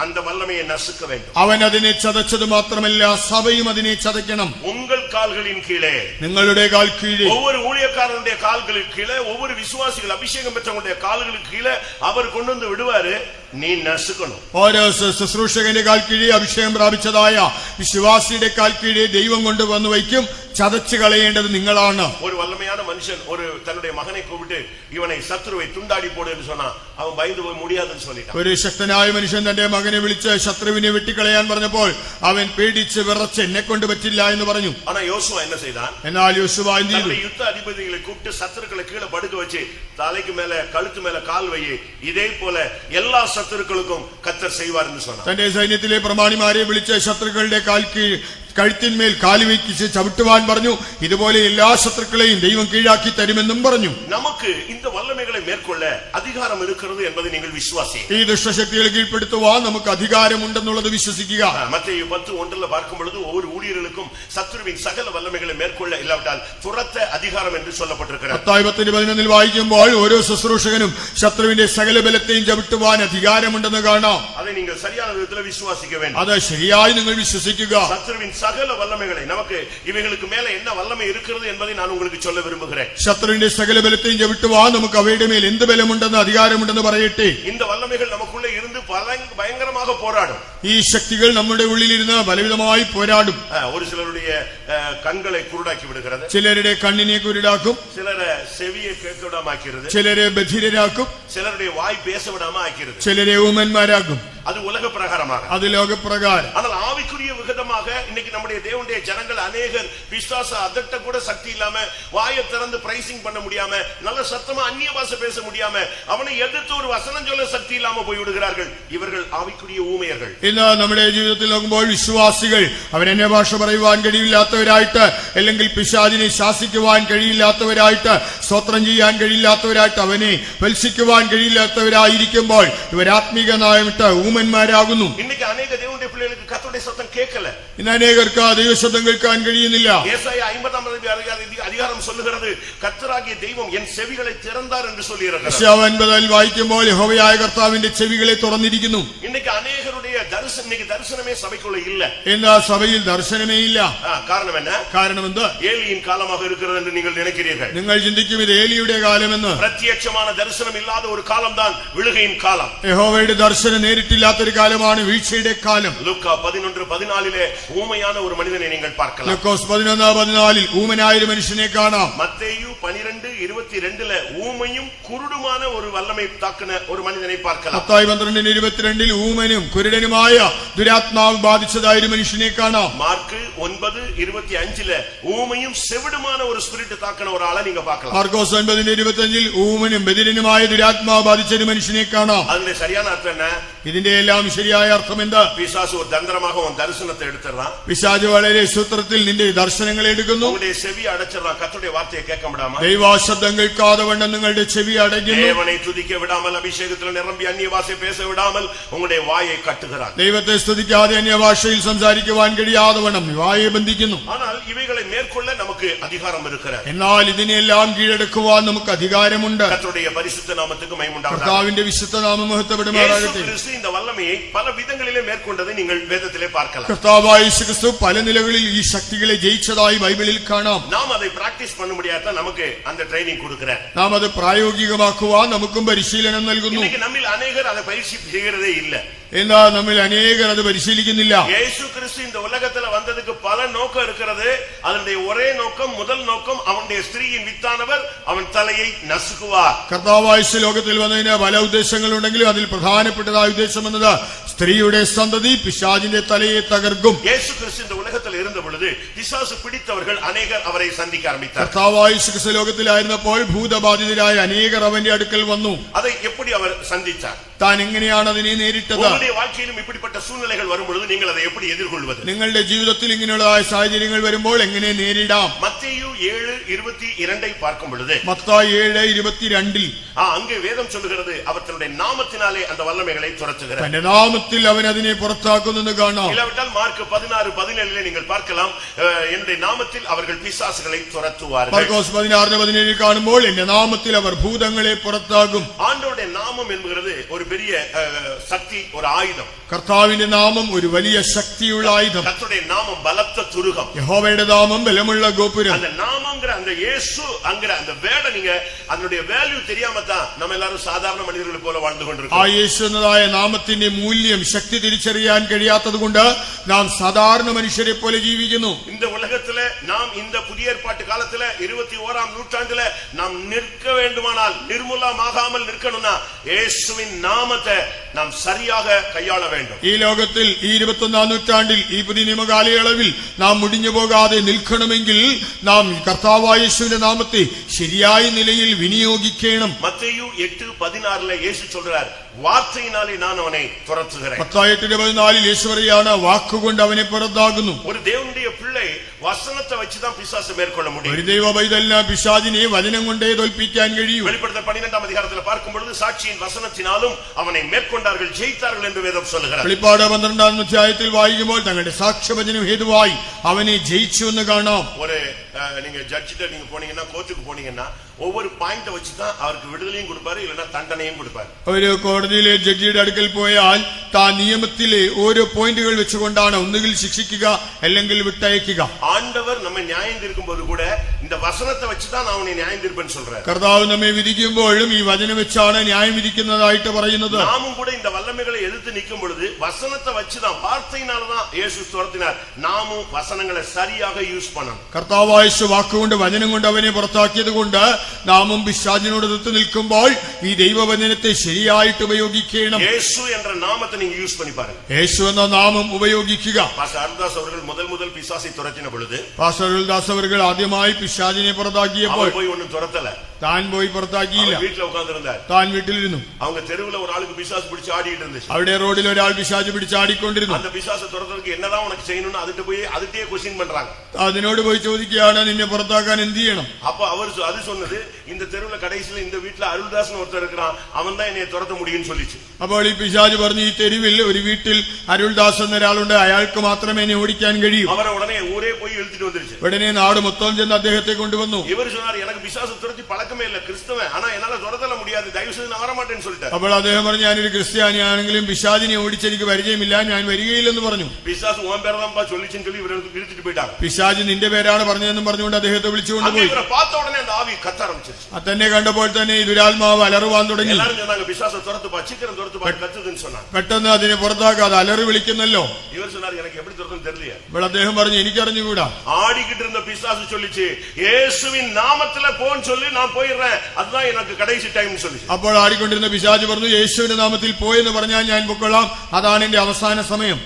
அந்த வல்லமையை நசுக்க வேண்டும். അവൻ അതിനെ ചതച്ചത് മാത്രമല്ല സഭയും അതിനെ ചതയ്ക്കണം. உங்கள் கால்களின் கீழே നിങ്ങളുടെ കാൽ കീഴെ ஒவ்வொரு ஊழியக்காரனுடைய கால்களுக்கு கீழே ஒவ்வொரு விசுவாசிகள் அபிஷேகம் பெற்றவங்களுடைய கால்களுக்கு கீழே அவர் கொண்டு வந்து விடுவாரு. നീ നശിക്കണം. ഓരോ ശുശ്രൂഷകന്റെ കാൽ കീഴെ അഭിഷേകം പ്രാപിച്ചതായ വിശ്വാസിയുടെ കാൽ കീഴെ ദൈവം കൊണ്ടുവന്നു വയ്ക്കും. ചതച്ചു കളയേണ്ടത് നിങ്ങളാണ്. ഒരു വല്ലമയാണ് മനുഷ്യൻ ഒരു തന്റെ മകനെ കൂപ്പിട്ട് ഇവനെ ശത്രുവെ തുണ്ടാടി പോട് എന്ന് சொன்னா അവൻ ഭയந்து പോയി മുടിയാതെന്ന് சொல்லிட்டான். ഒരു ശക്തനായ മനുഷ്യൻ തന്റെ മകനെ വിളിച്ച് ശത്രുവിനെ വെട്ടിക്കളയാൻ പറഞ്ഞപ്പോൾ അവൻ പേടിച്ച് വിറച്ച് എന്നെ കൊണ്ട് പറ്റില്ല എന്ന് പറഞ്ഞു. ஆனா யோசுவா என்ன செய்தான்? എന്നാൽ യോശുവ എന്ത് ചെയ്തു? യുദ്ധ അധിപതികളെ കൂപ്പിട്ട് ശത്രുക്കളെ കീഴെ പടുക്ക വെച്ച് തലയ്ക്ക് മേലെ കഴുത്ത് മേലെ കാൽ വയ്യേ ഇതേ പോലെ എല്ലാ ശത്രുക്കൾക്കും കർത്തർ ചെയ്യുവാർ എന്ന് சொன்னான். തന്റെ സൈന്യത്തിലെ പ്രമാണിമാരെ വിളിച്ച് ശത്രുക്കളുടെ കഴുത്തിന്മേൽ കാലുവയ്ക്കിച്ച് ചവിട്ടുവാൻ പറഞ്ഞു. ഇതുപോലെ എല്ലാ ശത്രുക്കളെയും ദൈവം കീഴാക്കി തരുമെന്നും പറഞ്ഞു. നമുക്ക് இந்த வல்லமைகளை மேற்கொள்ள அதிகாரம் இருக்கிறது என்பதை நீங்கள் விசுவாசி. ഈ ദുഷ്ടശക്തികളെ കീഴ്പ്പെടുത്തുവാൻ നമുക്ക് അധികാരമുണ്ടെന്നുള്ളത് വിശ്വസിക്കുക. മത്തയി 10:1 பார்க்கும் பொழுது ஒவ்வொரு ஊழியர்களுக்கும் சத்துருவின் சகல வல்லமைகளை மேற்கொள்ள இல்லாவிட்டால் துரத்த அதிகாரம் என்று சொல்லப்பட்டிருக்கிறது. മത്തായി 10:11 വായിക്കുമ്പോൾ ഓരോ ശുശ്രൂഷകനും ശത്രുവിന്റെ സകല ബലത്തെയും ചവിട്ടുവാൻ അധികാരമുണ്ടെന്ന് കാണാം. அதை நீங்கள் சரியான விதத்தில் விசுவாசிக்க வேண்டும். അത് ശരിയായി നിങ്ങൾ വിശ്വസിക്കുക. சத்துருவின் சகல வல்லமைகளை நமக்கு இவைகளுக்கு மேல என்ன வல்லமை இருக்கிறது என்பதை நான் உங்களுக்கு சொல்ல விரும்புகிறேன். ശത്രുവിന്റെ സകല ബലത്തെയും ചവിട്ടുവാൻ നമുക്ക് അവയുടെ മേൽ എന്ത് ബലമുണ്ടെന്ന് അധികാരമുണ്ടെന്ന് പറയട്ടെ. இந்த வல்லமைகள் நமக்குள்ளே இருந்து பயங்கரமாக போராடும். ഈ ശക്തികൾ നമ്മുടെ ഉള്ളിലിരുന്ന് ബലവിധമായി പോരാടും. ஒரு சிலருடைய கண்களை குருடாக்கி விடுகிறது. ചിലരുടെ കണ്ണിനെ കുരുടാക്കും. சிலരെ செவியை கேட்க விடாம ஆக்கிறது. ചിലരെ ബധിരരാക്കും. சிலருடைய வாய் பேச விடாம ஆக்கிறது. ചിലരെ ഊമന്മാരാക്കും. அது உலக பிரகாரமாக. அது ലോകപ്രകാരം. ஆனால் ஆவிக்குரிய விதமாக இன்னைக்கு நம்முடைய தேவனுடைய ஜனங்கள் அநேகர் பிசாச அதட்ட கூட சக்தி இல்லாம வாயை திறந்து பிரைசிங் பண்ண முடியாம நல்ல சத்தமா அந்நிய பாஷை பேச முடியாம அவனை எதிர்த்து ஒரு வசனம் சொல்ல சக்தி இல்லாம போய் விடுகிறார்கள். இவர்கள் ஆவிக்குரிய ஊமையர்கள். ഇന്ന് നമ്മുടെ ജീവിതത്തിൽ നോക്കുമ്പോൾ വിശ്വാസികൾ അവൻ അന്യഭാഷ പറയുവാൻ കഴിയില്ലാത്തവരായിട്ട് അല്ലെങ്കിൽ പിശാചിനെ ശാസിക്കുവാൻ കഴിയില്ലാത്തവരായിട്ട് സ്തോത്രം ചെയ്യാൻ കഴിയില്ലാത്തവരായിട്ട് അവനെ വത്സിക്കുവാൻ കഴിയില്ലാത്തവരായിരിക്കുമ്പോൾ ഇവർ ആത്മീക നയമിട്ട് ഊമന്മാരാകുന്നു. இன்னைக்கு அநேக தேவனுடைய பிள்ளைகளுக்கு கர்த்தருடைய சத்தம் கேட்கல. ഇന്ന് അനേകർക്ക് ദൈവശബ്ദം കേൾക്കാൻ കഴിയുന്നില്ല. യേശയ്യ 50 அதிகாரம் சொல்லுகிறது கர்த்தராகிய தெய்வம் என் செவிகளை திறந்தார் என்று சொல்லியிருக்கிறார். യെശയ്യാവ് 50 വായിക്കുമ്പോൾ യഹോവയായ കർത്താവിന്റെ ചെവികളെ തുറന്നിരിക്കുന്നു. இன்னைக்கு அநேகருடைய தரிசனமே சபைக்குள்ள இல்ல. ഇന്ന് സഭയിൽ ദർശനമേ ഇല്ല. காரணம் என்ன? കാരണം എന്ത്? ஏலியின் காலமாக இருக்கிறது என்று நீங்கள் நினைக்கிறீர்கள். നിങ്ങൾ ചിന്തിക്കും ഇത് ഏലിയുടെ കാലമെന്ന്. பிரத்யட்சமான தரிசனம் இல்லாத ஒரு காலம்தான் விழுகையின் காலம். യഹോവയുടെ ദർശനം നേരിട്ടില്ലാത്തൊരു കാലമാണ് വീഴ്ചയുടെ കാലം. ലൂക്കാ 11:14 ஊமையான ஒரு மனிதனை நீங்கள் பார்க்கலாம். ലൂക്കോസ് 11:14 ഊമനായ ഒരു മനുഷ്യനെ കാണാം. മത്തേയു 12:22 ஊமையும் കുരുടുமான ஒரு வல்லமை தாக்கின ஒரு மனிதனை பார்க்கலாம். മത്തായി 12:22 ഊമനും കുരുടനുമായ ദുരാത്മാവ് ബാധിച്ചതായ ഒരു മനുഷ്യനെ കാണാം. മാർക്ക് 9:25 ஊமையும் செவிடுமான ஒரு ஸ்பிரிட் தாக்கின ஒரு ஆளை நீங்க பார்க்கலாம். മാർക്കോസ് 9:25 ഊമനും ബധിരനുമായ ദുരാത്മാവ് ബാധിച്ച ഒരു മനുഷ്യനെ കാണാം. അതിന്റെ சரியான அர்த்தம் என்ன? ഇതിന്റെ എല്ലാം ശരിയായ അർത്ഥം എന്താ? பிசாசு ஒரு தந்திரமாக உன் தரிசனத்தை எடுத்துறான். പിശാച് വളരെ സൂത്രത്തിൽ നിന്റെ ദർശനങ്ങളെ എടുക്കുന്നു. உங்களுடைய செவி அடைச்சிறான். கர்த்தருடைய வார்த்தையை கேட்க விடாம, ദൈവശബ്ദം കേൾക്കാതെ വണ്ണം നിങ്ങളുടെ ചെവി അടയ്ക്കുന്നു. தேவனை துதிக்க விடாமல், அபிஷேகத்தில் நிரம்பி அந்நிய பாஷை பேச விடாமல் உங்களுடைய வாயை கட்டுகிறான். ദൈവത്തെ സ്തുതിക്കാതെ അന്യഭാഷയിൽ സംസാരിക്കുവാൻ കഴിയാതെ വണ്ണം വായെ ബന്ധിക്കുന്നു. ஆனால் இவைகளை மேற்கொள்ள நமக்கு அதிகாரம் இருக்கிறது. എന്നാൽ ഇതിനെല്ലാം കീഴടക്കുവാൻ നമുക്ക് അധികാരമുണ്ട്. கர்த்தருடைய பரிசுத்த நாமத்துக்கு மகிமை உண்டாவதாக. കർത്താവിന്റെ വിശുദ്ധ നാമം മഹത്വപ്പെടുമാറാകട്ടെ. യേശു இந்த வல்லமையை பல விதங்களிலே மேற்கொண்டதை நீங்கள் வேதத்திலே பார்க்கலாம். കർത്താവായ യേശുക്രിസ്തു പല നിലകളിൽ ഈ ശക്തികളെ ജയിച്ചതായി ബൈബിളിൽ കാണാം. நாம் அதை பிராக்டிஸ் பண்ண முடியாத நமக்கு அந்த ட்ரைனிங் கொடுக்கிறார். നാം അത് പ്രായോഗികമാക്കുവാൻ നമുക്കും പരിശീലനം നൽകുന്നു. இன்னைக்கு நம்மில் அநேகர் அதை பயிற்சி செய்கிறதே இல்லை. എന്താ നമ്മിൽ അനേകർ അത് പരിശീലിക്കുന്നില്ല. இயேசு கிறிஸ்து இந்த உலகத்துல வந்ததுக்கு பல நோக்கம் இருக்கிறது. அதனுடைய ஒரே நோக்கம், முதல் நோக்கம், அவனுடைய ஸ்திரீயின் வித்தானவர் அவன் தலையை நசுக்குவார். കർത്താവായ ലോകത്തിൽ വന്നതിന് പല ഉദ്ദേശങ്ങളുണ്ടെങ്കിലും അതിൽ പ്രധാനപ്പെട്ടതായ ഉദ്ദേശം എന്നത് സ്ത്രീയുടെ സന്തതി പിശാചിന്റെ തലയെ തകർക്കും. இயேசு கிறிஸ்து இந்த உலகத்தில் இருந்த பொழுது பிசாசு பிடித்தவர்கள் அநேகர் அவரை சந்திக்க ஆரம்பித்தார். കർത്താവായ യേശു ലോകത്തിലായിരുന്നപ്പോൾ ഭൂതബാധിതരായ അനേകർ അവന്റെ അടുക്കൽ വന്നു. அதை எப்படி அவர் சந்தித்தார்? താൻ എങ്ങനെയാണ് അതിനെ നേരിട്ടത്? உங்களுடைய வாழ்க்கையிலும் இப்படிப்பட்ட சூழ்நிலைகள் வரும் பொழுது நீங்கள் அதை எப்படி எதிர்கொள்வது? നിങ്ങളുടെ ജീവിതത്തിൽ ഇങ്ങനെയുള്ളതായ സാഹചര്യങ്ങൾ വരുമ്പോൾ എങ്ങനെ നേരിടാം? மத்தேயு 7:22 பார்க்கும் பொழுது, മത്തായി 7:22 அங்கே வேதம் சொல்லுகிறது, அவர் தன்னுடைய நாமத்தினாலே அந்த வல்லமைகளை துரத்துகிறார். തന്റെ നാമത്തിൽ അവൻ അതിനെ പുറത്താക്കുന്നെന്ന് കാണാം. இல்லாவிட்டால் மார்க் 16:17 நீங்கள் பார்க்கலாம், என்னுடைய நாமத்தில் அவர்கள் பிசாசுகளை துரத்துவார்கள். മാർക്കോസ് 16:17 കാണുമ്പോൾ എന്റെ നാമത്തിൽ അവർ ഭൂതങ്ങളെ പുറത്താക്കും. ஆண்டவருடைய நாமம் என்கிறது ஒரு பெரிய சக்தி, ஒரு ஆயுதம். കർത്താവിന്റെ നാമം ഒരു വലിയ ശക്തിയുള്ള ആയുധം. கர்த்தருடைய நாமம் பலத்த துருகம். യഹോവയുടെ നാമം ബലമുള്ള ഗോപുരം. அந்த நாமங்கிற அந்த இயேசு அங்கற அந்த வேட நீங்க அதனுடைய வேல்யூ தெரியாம தான் நம்ம எல்லாரும் சாதாரண மனிதர்களை போல வாழ்ந்து ആ கொண்டிருக்கோம். യേശു എന്നതായ നാമത്തിന്റെ മൂല്യം, ശക്തി തിരിച്ചറിയാൻ കഴിയാത്തതുകൊണ്ട് നാം സാധാരണ മനുഷ്യരെ പോലെ ജീവിക്കുന്നു. இந்த உலகத்துல நாம் இந்த புதிய ஏற்பாட்டு காலத்துல 21ஆம் நூற்றாண்டுல நாம் நிற்க வேண்டுமானால், நிர்மூலமாகாமல் நிற்கணும்னா இயேசுவின் நாமத்தை நாம் சரியாக கையாள வேண்டும். ഈ ലോകത്തിൽ ഈ 21ആം നൂറ്റാണ്ടിൽ ഈ പുതിയ നിയമകാലയളവിൽ നാം മുടിഞ്ഞു പോകാതെ നിൽക്കണമെങ്കിൽ നാം കർത്താവായ യേശുവിന്റെ നാമത്തെ ശരിയായ നിലയിൽ വിനിയോഗിക്കണം. மத்தேயு 8:16 இயேசு சொல்றார், வார்த்தையினாலே நான் அவனை துரத்துகிறேன். മത്തായി 8:14 യേശു പറയാണ്, വാക്കുകൊണ്ട് അവനെ പുറത്താകുന്നു. ஒரு தேவனுடைய பிள்ளை வசனத்தை வச்சுதான் பிசாசை மேற்கொள்ள முடியும். ഒരു ദൈവ പൈതലിന് പിശാചിനെ വചനം കൊണ്ടേ തോൽപ്പിക്കാൻ കഴിയും. வெளிப்படுத்தல் 12ஆம் அதிகாரத்தில் பார்க்கும் பொழுது சாட்சியின் வசனத்தினாலும் அவனை மேற்கொண்டார்கள், ஜெயித்தார்கள் என்று வேதம் சொல்லுகிறது. വെളിപ്പാട് 12ആം അധ്യായത്തിൽ വായിക്കുമ്പോൾ തങ്ങളുടെ സാക്ഷ്യവചനം ഹേതുവായി അവനെ ജയിച്ചു എന്ന് കാണാം. ஒரு நீங்க ஜட்ஜிட்ட நீங்க போனீங்கன்னா, கோர்ட்டுக்கு போனீங்கன்னா ஒவ்வொரு பாயிண்ட வச்சு தான் அவருக்கு விடுதலையும் கொடுப்பாரு, இல்லனா தண்டனையும் கொடுப்பாரு. ഒരു കോടതിയിലെ ജഡ്ജിയുടെ അടുക്കൽ പോയാൽ താൻ നിയമത്തിലെ ഓരോ പോയിന്റുകൾ വെച്ചുകൊണ്ടാണ് ഒന്നുകിൽ ശിക്ഷിക്കുക അല്ലെങ്കിൽ വിട്ടയക്കുക. ஆண்டவர் நம்ம நியாயம் தீர்க்கும்போது கூட இந்த வசனத்தை வச்சு தான் நான் அவனை நியாயம் தீர்ப்பேன்னு சொல்றாரு. കർത്താവ് നമ്മെ വിധിക്കുമ്പോഴും ഈ വചനം വെച്ചാണ് ന്യായം വിധിക്കുന്നതായിട്ട് പറയുന്നത്. நாமும் கூட இந்த வல்லமைகளை எதிர்த்து நிற்கும் பொழுது வசனத்தை வச்சு தான், வார்த்தையினால தான் இயேசு துரத்தினார். நாமும் வசனங்களை சரியாக யூஸ் பண்ணணும். കർത്താവായ വാക്കുകൊണ്ട് വചനം കൊണ്ട് അവനെ പുറത്താക്കിയത് കൊണ്ട് നാമും പിശാചിനോട് എതിർത്ത് നിൽക്കുമ്പോൾ ഈ ദൈവവചനത്തെ ശരിയായിട്ട് ഉപയോഗിക്കണം. இயேசு என்ற நாமத்தை நீங்க யூஸ் பண்ணி பாருங்க. യേശു എന്ന നാമം ഉപയോഗിക്കുക. பாஸ்டர் அருள்தாஸ் அவர்கள் முதல் பிசாசை துரத்தின பொழுது, പാസ്റ്റർ അരുൾദാസ് അവർ ആദ്യമായി പിശാചിനെ പുറത്താക്കിയപ്പോൾ அவர் போய் ஒண்ணும் துரத்தல, താൻ പോയി പുറത്താക്കിയില്ല. வீட்டுல உட்கார்ந்து இருந்தார். താൻ വീട്ടിലിരുന്നു. அவங்க தெருவுல ஒரு ஆளுக்கு பிசாசு பிடிச்சு ஆடிட்டு இருந்துச்சு. അവിടെ റോഡിൽ ഒരാൾ പിശാച് പിടിച്ചാടിക്കൊണ്ടിരുന്നു. அந்த பிசாசை துரத்துறதுக்கு என்னதான் உனக்கு செய்யணும்னு அதுட்டு போய் அதுட்டே क्वेश्चन பண்றாங்க. അതിനോട് പോയി ചോദിക്കുകയാണ്, നിന്നെ പുറത്താക്കാൻ എന്ത് ചെയ്യണം? அப்ப அவர் அது சொன்னது, இந்த தெருவுல கடைசியில இந்த வீட்டுல அருள்தாஸ்னு ஒருத்தர் இருக்கிறான், அவன் தான் என்னைய துரத்த முடியும்னு சொல்லிச்சு. അപ്പോൾ ഈ പിശാച് പറഞ്ഞു, ഈ തെരുവിൽ ഒരു വീട്ടിൽ അരുൾദാസ് എന്നൊരാളുണ്ട്, അയാൾക്ക് മാത്രമേ എന്നെ ഓടിക്കാൻ കഴിയൂ. அவரை உடனே ஊரே போய் இழுத்துட்டு வந்துருச்சு. ഉടനെ നാട് മൊത്തം ചെന്ന് അദ്ദേഹത്തെ കൊണ്ടുവന്നു. இவர் சொன்னார், எனக்கு பிசாசு துரத்தி பழக்கமே இல்ல, கிறிஸ்தவன், ஆனா என்னால துரத்தல முடியாது, தயவு செய்து நான் வர மாட்டேன்னு சொல்லிட்டார். അപ്പോൾ അദ്ദേഹം പറഞ്ഞു, ഞാനൊരു ക്രിസ്ത്യാനിയാണെങ്കിലും പിശാചിനെ ഓടിച്ചെനിക്ക് പരിചയമില്ല, ഞാൻ വരികയില്ലെന്ന് പറഞ്ഞു. பிசாசு உன் பேரதான்ப்பா சொல்லிச்சுன்னு சொல்லி இவரை இழுத்துட்டு போயிட்டாங்க. പിശാച് നിന്റെ പേരാണ് പറഞ്ഞതെന്നും പറഞ്ഞുകൊണ്ട് അദ്ദേഹത്തെ വിളിച്ചുകൊണ്ട് പോയി. இவரை பார்த்த உடனே அந்த ஆவி கத்த ஆரம்பிச்சிருச்சு. തന്നെ കണ്ടപ്പോൾ തന്നെ ഈ ദുരാത്മാവ് അലറുവാൻ തുടങ്ങി. எல்லாரும் சொன்னாங்க, பிசாசை துரத்துப்பா, சீக்கிரம் துரத்துப்பா, கத்துதுன்னு சொன்னாங்க. പെട്ടെന്ന് അതിനെ പുറത്താക്കാതെ അലറി വിളിക്കുന്നല്ലോ. இவர் சொன்னார், எனக்கு எப்படி துரத்துன்னு தெரியல. അപ്പോൾ അദ്ദേഹം പറഞ്ഞു, എനിക്കറിഞ്ഞുകൂടാ. ஆடிக்கிட்டு இருந்த பிசாசு சொல்லிச்சு, இயேசுவின் நாமத்துல போன்னு சொல்லி நான் போயிடுறேன், அதுதான் எனக்கு கடைசி டைம் சொல்லி. അപ്പോൾ ആടിക്കൊണ്ടിരുന്ന പിശാച് പറഞ്ഞു, യേശുവിന്റെ നാമത്തിൽ പോയെന്ന് പറഞ്ഞാൽ ഞാൻ പൊക്കൊള്ളാം, അതാണ് എന്റെ അവസാന സമയം.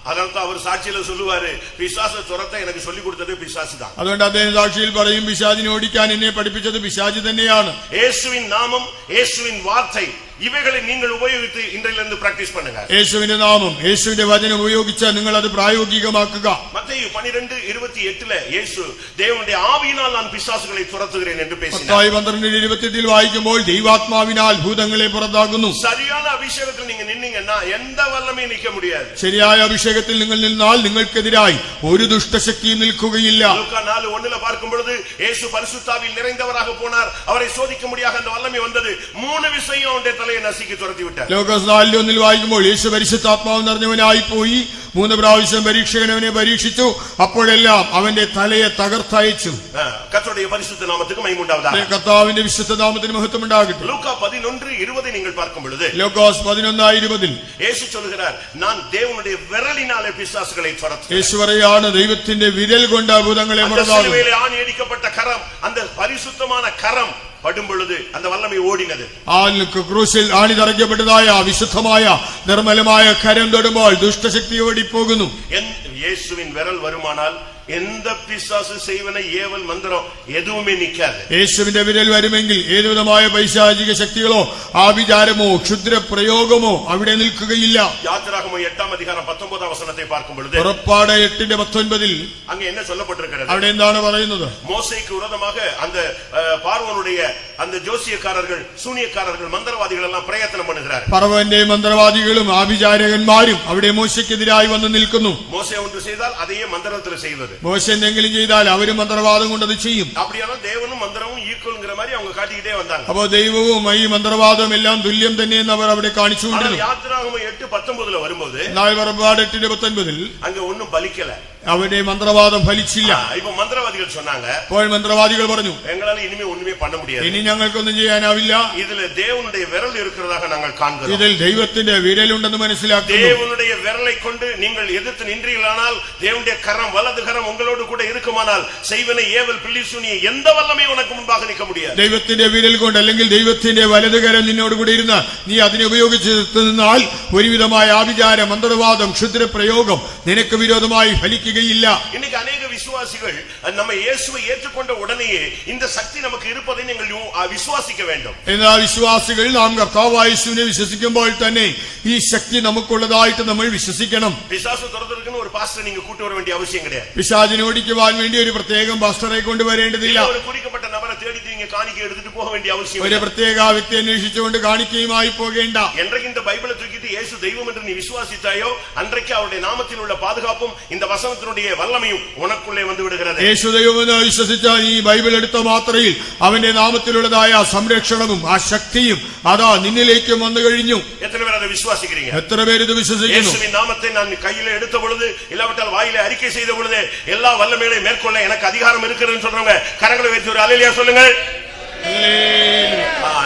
அதனால அவர் சாட்சியில சொல்லுவாரு, பிசாச துரத்த எனக்கு சொல்லி கொடுத்தது பிசாசு தான். അതുകൊണ്ട് അദ്ദേഹം സാക്ഷിയിൽ പറയും, പിശാചിനെ ഓടിക്കാൻ എന്നെ പഠിപ്പിച്ചത് പിശാച് തന്നെയാണ്. യേശുവിൻ നാമം, യേശുവിൻ വാர்த்தை, ഇവകളെ നിങ്ങൾ ഉപയോഗിച്ച് ഇൻറിലിருந்து പ്രാക്ടീസ് பண்ணுங்க. യേശുവിന്റെ നാമം, യേശുവിന്റെ വചനം ഉപയോഗിച്ച് നിങ്ങൾ അത് പ്രായോഗികമാക്കുക. മത്തായി 12:28 യേശു ദേവന്റെ ആവിയിനാൽ ഞാൻ പിശാചുകളെ തുരത്തുகிறேன் എന്ന് പേശിനാർ. മത്തായി 12:28 വായിക്കുമ്പോൾ ദൈവാത്മാവിനാൽ ഭൂതങ്ങളെ പുറത്താക്കുന്നു. ശരിയായ അഭിഷേകത്തിൽ നിങ്ങൾ നിന്നീங்கன்னா எந்த வல்லமையும் நிக்க முடியாது. ശരിയായ അഭിഷേകത്തിൽ നിങ്ങൾ നിന്നാൽ നിങ്ങൾക്കെതിരായി ഒരു ദുഷ്ടശക്തിയും നിൽക്കുകയില്ല. ലൂക്കാ 4:1 பார்க்கும் பொழுது യേശു പരിശുദ്ധാവിൽ നിറഞ്ഞവராக போனார். அவரை சோதிக்க முடியாத அந்த வல்லமை வந்தது. മൂന്ന് വിഷയം അവന്റെ തലയെ നസിക്കി തുരത്തി വിട്ടാർ. ലൂക്കാസ് 4:1 വായിക്കുമ്പോൾ യേശു പരിശുദ്ധാത്മാവ് നിറഞ്ഞവനായി പോയി 3 പ്രാവശ്യം പരീക്ഷകൻ അവനെ പരീക്ഷിച്ചു. അപ്പോഴെല്ലാം അവന്റെ തലയെ തകർത്തയച്ചു. കർത്താവിന്റെ പരിശുദ്ധ നാമത്തിற்கு മഹിമ ഉണ്ടാവதாக. കർത്താവിന്റെ വിശുദ്ധ നാമത്തിന് മഹത്വം ഉണ്ടാകട്ടെ. ലൂക്കാ 11:20 നിങ്ങൾ பார்க்கும் பொழுது ലൂക്കാസ് 11:20 യേശു சொல்கிறார், நான் தேவனுடைய விரலினாலே பிசாசுகளை துரத்துவேன். യേശു പറയാണ്, ദൈവത്തിന്റെ വിരൽ കൊണ്ട് ഭൂതങ്ങളെ പുറത്താക്കും. சிலுவையிலே ஆணியடிக்கப்பட்ட கரம், அந்த பரிசுத்தமான கரம் படும் பொழுது அந்த வல்லமை ஓடினது. ക്രൂശിൽ ആണി തറയ്ക്കപ്പെട്ടതായ വിശുദ്ധമായ നിർമ്മലമായ കരം തൊടുമ്പോൾ ദുഷ്ടശക്തി ഓടിപ്പോകുന്നു. യേശുവിൻ വിരൽ വരുമാനാൽ எந்த பிசாசு செய்வன ஏவல் மந்திரம் எதுவுமே நிக்காது. യേശുവിന്റെ വിരൽ വരുമെങ്കിൽ ഏതുവിധമായ പൈശാചിക ശക്തികളോ ആഭിചാരമോ ക്ഷുദ്ര പ്രയോഗമോ അവിടെ നിൽക്കുകയില്ല. யாத்திராகமம் 8:19 பார்க்கும் பொழுது, പുറപ്പാട് 8:19 அங்க என்ன சொல்லப்பட்டிருக்கிறது? അവിടെ എന്താണ് പറയുന്നത്? மோசேக்கு விரோதமாக அந்த பார்வோனுடைய அந்த ஜோசியக்காரர்கள், சூனியக்காரர்கள், மந்திரவாதிகள் எல்லாம் பிரயத்தனம் பண்ணுகிறார்கள். ഫറവോന്റെ മന്ത്രവാദികളും ആഭിചാരകന്മാരും അവിടെ മോശയ്ക്കെതിരായി വന്ന് നിൽക്കുന്നു. மோசே ஒன்று செய்தால் அதையே மந்திரத்தில் செய்வது. മോശ എന്തെങ്കിലും ചെയ്താൽ അവരും മന്ത്രവാദം കൊണ്ടത് ചെയ്യും. அப்படியானால் தேவனும் மந்திரமும் ஈக்குவல்ங்கிற மாதிரி அவங்க காட்டிக்கிட்டே வந்தாங்க. അപ്പോ ദൈവവും ഈ മന്ത്രവാദവും എല്ലാം തുല്യം തന്നെയെന്ന് അവർ അവിടെ കാണിച്ചുകൊണ്ടിരുന്നു. யாத்திராகமம் 8:19 வரும்போது, എന്നാൽ പുറപ്പാട് 8:19 அங்க ஒண்ணும் பலிக்கல. അവരുടെ മന്ത്രവാദം ഫലിച്ചില്ല. இப்ப மந்திரவாதிகள் சொன்னாங்க, അപ്പോൾ മന്ത്രവാദികൾ പറഞ്ഞു, எங்களால ഇനിமே ഒന്നുமே பண்ண முடியாது. ഇനി ഞങ്ങൾക്കൊന്നും ചെയ്യാനാവില്ല. ഇതിൽ தேவனுடைய விரல் இருக்கிறதாக நாங்கள் காண்கிறோம். ഇതിൽ ദൈവത്തിന്റെ വിരലുണ്ടെന്ന് മനസ്സിലാക്കുന്നു. தேவனுடைய விரலை கொண்டு நீங்கள் எதிர்த்து நின்றீர்களானால், தேவனுடைய கரம், வலது கரம் உங்களோடு கூட இருக்குமானால், செய்வனை ஏவல் பில்லிசூனிய எந்த வல்லமையும் உனக்கு முன்பாக நிற்க முடியாது. ദൈവത്തിന്റെ വിരൽ കൊണ്ട് അല്ലെങ്കിൽ ദൈവത്തിന്റെ വലതുകരം നിന്നോട് കൂടെ ഇരുന്ന് നീ അതിനെ ഉപയോഗിച്ച് നിന്നാൽ ഒരുവിധമായ ആഭിചാര മന്ത്രവാദം ക്ഷുദ്ര പ്രയോഗം നിനക്ക് വിരോധമായി ഫലിക്കുകയില്ല. இன்னைக்கு अनेक விசுவாசிகள் நம்ம இயேசுவை ஏற்றுக்கொண்ட உடனேயே இந்த சக்தி நமக்கு இருப்பதை நீங்கள் விசுவாசிக்க வேண்டும். എന്നാൽ വിശ്വാസികൾ നാം കർത്താവായ യേശുവിനെ വിശ്വസിക്കുമ്പോൾ തന്നെ ഈ ശക്തി നമുക്കുള്ളതായിട്ട് നമ്മൾ വിശ്വസിക്കണം. பிசாசு துரத்துறதுக்கு ஒரு பாஸ்டர் நீங்க கூட்டி வர வேண்டிய அவசியம் கிடையாது. പിശാചിനെ ഓടിക്കുവാൻ വേണ്ടി ഒരു പ്രത്യേകം പാസ്റ്ററെ കൊണ്ടുവരേണ്ടതില്ല. ஒரு குறிக்கப்பட்ட நபரை தேடி நீங்க காணிக்கை எடுத்துட்டு போக வேண்டிய அவசியம் ഒരു പ്രത്യേക വ്യക്തി അന്വേഷിച്ചുകൊണ്ട് കാണിക്കയുമായി പോകേണ്ട. என்றைக்கு இந்த பைபிளை தூக்கிட்டு இயேசு தெய்வம் என்று நீ விசுவாசித்தாயோ, அன்றைக்கு அவருடைய நாமத்தில் உள்ள பாதுகாப்பும் இந்த வசனத்தினுடைய வல்லமையும் உனக்குள்ளே வந்து விடுகிறது. യേശു ദൈവമെന്ന് വിശ്വസിച്ചാൽ ഈ ബൈബിൾ എടുത്ത മാത്രയിൽ അവന്റെ നാമത്തിലുള്ളതായ സംരക്ഷണവും ആ ശക്തിയും അതാ നിന്നിലേക്കും വന്നു കഴിഞ്ഞു. எத்தனை பேர் அதை விசுவாசிக்கிறீங்க? എത്ര പേര് ഇത് വിശ്വസിക്കുന്നു? இயேசுவின் நாமத்தை நான் கையில எடுத்த பொழுது, இல்லாவிட்டால் வாயிலே அறிக்கை செய்த பொழுது, எல்லா வல்லமைகளையும் மேற்கொள்ள எனக்கு அதிகாரம் இருக்கிறதுன்னு சொல்றவங்க கரங்களை வைத்து ஒரு அல்லேலூயா சொல்லுங்கள்.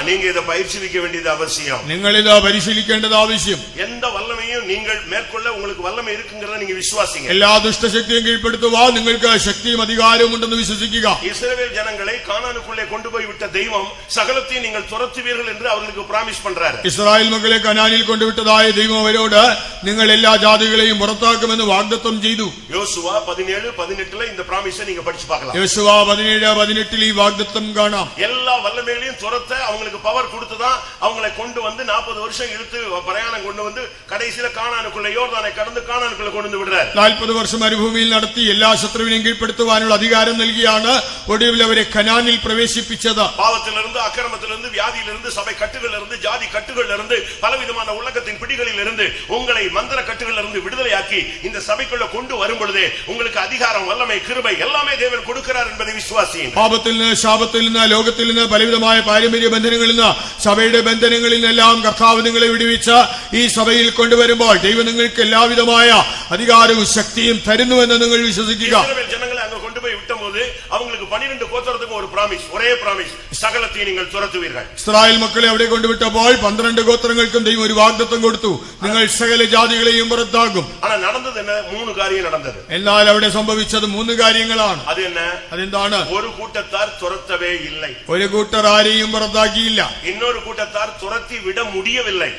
நீங்க இதை பயிற்சிக்க வேண்டியது அவசியம். നിങ്ങൾ ഇത് പരിശീലിക്കേണ്ടത് ആവശ്യം. எந்த வல்லமையும் நீங்கள் மேற்கொள்ள உங்களுக்கு வல்லமை இருக்குங்கிறத நீங்க விசுவாசிங்க. എല്ലാ ദുഷ്ടശക്തിയും കീഴ്പ്പെടുത്തുവാൻ നിങ്ങൾക്ക് ശക്തിയും അധികാരവും ഉണ്ടെന്ന് വിശ്വസിക്കുക. இஸ்ரவேல் ஜனங்களை கானானுக்குள்ளே கொண்டு போய் விட்ட தெய்வம் சகலத்தையும் நீங்கள் துரத்துவீர்கள் என்று அவர்களுக்கு பிராமிஸ் பண்றாரு. ഇസ്രായേൽ മക്കളെ കനാനിൽ കൊണ്ടുവിട്ടതായ ദൈവം അവരോട് നിങ്ങൾ എല്ലാ ജാതികളെയും പുറത്താക്കുമെന്ന് വാഗ്ദത്തം ചെയ്തു. யோசுவா 17:18 இந்த பிராமிஸை நீங்க படிச்சு பார்க்கலாம். യോശുവ 17:18 ഈ വാഗ്ദത്തം കാണാം. எல்லா வல்லமைகளையும் துரத்த அவங்களுக்கு பவர் கொடுத்துதான் அவங்களை கொண்டு வந்து 40 வருஷம் இழுத்து பிரயாணம் கொண்டு வந்து கடைசியில கானானுக்குள்ள யோர்தானை கடந்து கானானுக்குள்ள கொண்டு விடுறாரு. 40 വർഷം മരുഭൂമിയിൽ നടത്തി എല്ലാ ശത്രുവിനെയും കീഴ്പ്പെടുത്തുവാനുള്ള അധികാരം നൽകിയാണ് ഒടുവിൽ അവരെ കനാനിൽ പ്രവേശിപ്പിച്ചത്. பாவத்திலிருந்து, அக்கிரமத்திலிருந்து, வியாதியிலிருந்து, சபை கட்டுகளிலிருந்து, ஜாதி கட்டுகளிலிருந்து, பலவிதமான உலகத்தின் பிடிகளிலிருந்து உங்களை மந்திர கட்டுகளிலிருந்து விடுதலையாக்கி இந்த சபைக்குள்ள கொண்டு வரும் பொழுதே உங்களுக்கு அதிகாரம், வல்லமை, கிருபை எல்லாமே தேவன் கொடுக்கிறார் என்பதை விசுவாசியுங்கள். പാപത്തിൽ നിന്ന്, ശാപത്തിൽ നിന്ന്, ലോകത്തിൽ നിന്ന്, പലവിധമായ പാരമ്പര്യ ബന്ധനങ്ങളിൽ നിന്ന്, സഭയുടെ ബന്ധനങ്ങളിൽ നിന്നെല്ലാം കർത്താവ് നിങ്ങളെ വിടുവിച്ച് ഈ സഭയിൽ കൊണ്ടുവരുമ്പോൾ ദൈവം നിങ്ങൾക്ക് എല്ലാവിധമായ അധികാരവും ശക്തിയും തരുന്നുവെന്ന് നിങ്ങൾ വിശ്വസിക്കുക. ஜனங்களை அங்க கொண்டு போய் விட்டபோது அவங்களுக்கு 12 கோத்திரத்துக்கும் ஒரு பிராமிஸ், ஒரே பிராமிஸ், சகலத்தையும் நீங்கள் துரத்துவீர்கள். ഇസ്രായേൽ മക്കളെ അവിടെ കൊണ്ടുവിട്ടപ്പോൾ 12 ഗോത്രങ്ങൾക്കും ദൈവം ഒരു വാഗ്ദത്തം കൊടുത്തു, നിങ്ങൾ സകല ജാതികളെയും പുറത്താക്കും. ஆனா நடந்தது என்ன? 3 காரியம் நடந்தது. എന്നാൽ അവിടെ സംഭവിച്ചത് 3 കാര്യങ്ങളാണ്. அது என்ன? അതെന്താണ്? ஒரு கூட்டத்தார் துரத்தவே இல்லை, ഒരു കൂട്ടർ ആരെയും പുറത്താക്കിയില്ല. இன்னொரு கூட்டத்தார் துரத்தி விட முடியவில்லை,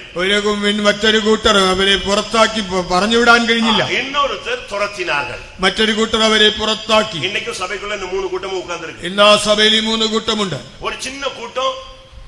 മറ്റൊരു കൂട്ടർ അവരെ പുറത്താക്കി പറഞ്ഞുവിടാൻ കഴിഞ്ഞില്ല. இன்னொருத்தர் துரத்தினார்கள், മറ്റൊരു കൂട്ടർ അവരെ പുറത്താക്കി. இன்னைக்கும் சபைக்குள்ள இந்த 3 கூட்டமும் உட்கார்ந்திருக்கு. ഇന്ന് ആ സഭയിൽ 3 കൂട്ടമുണ്ട്. ஒரு சின்ன கூட்டம்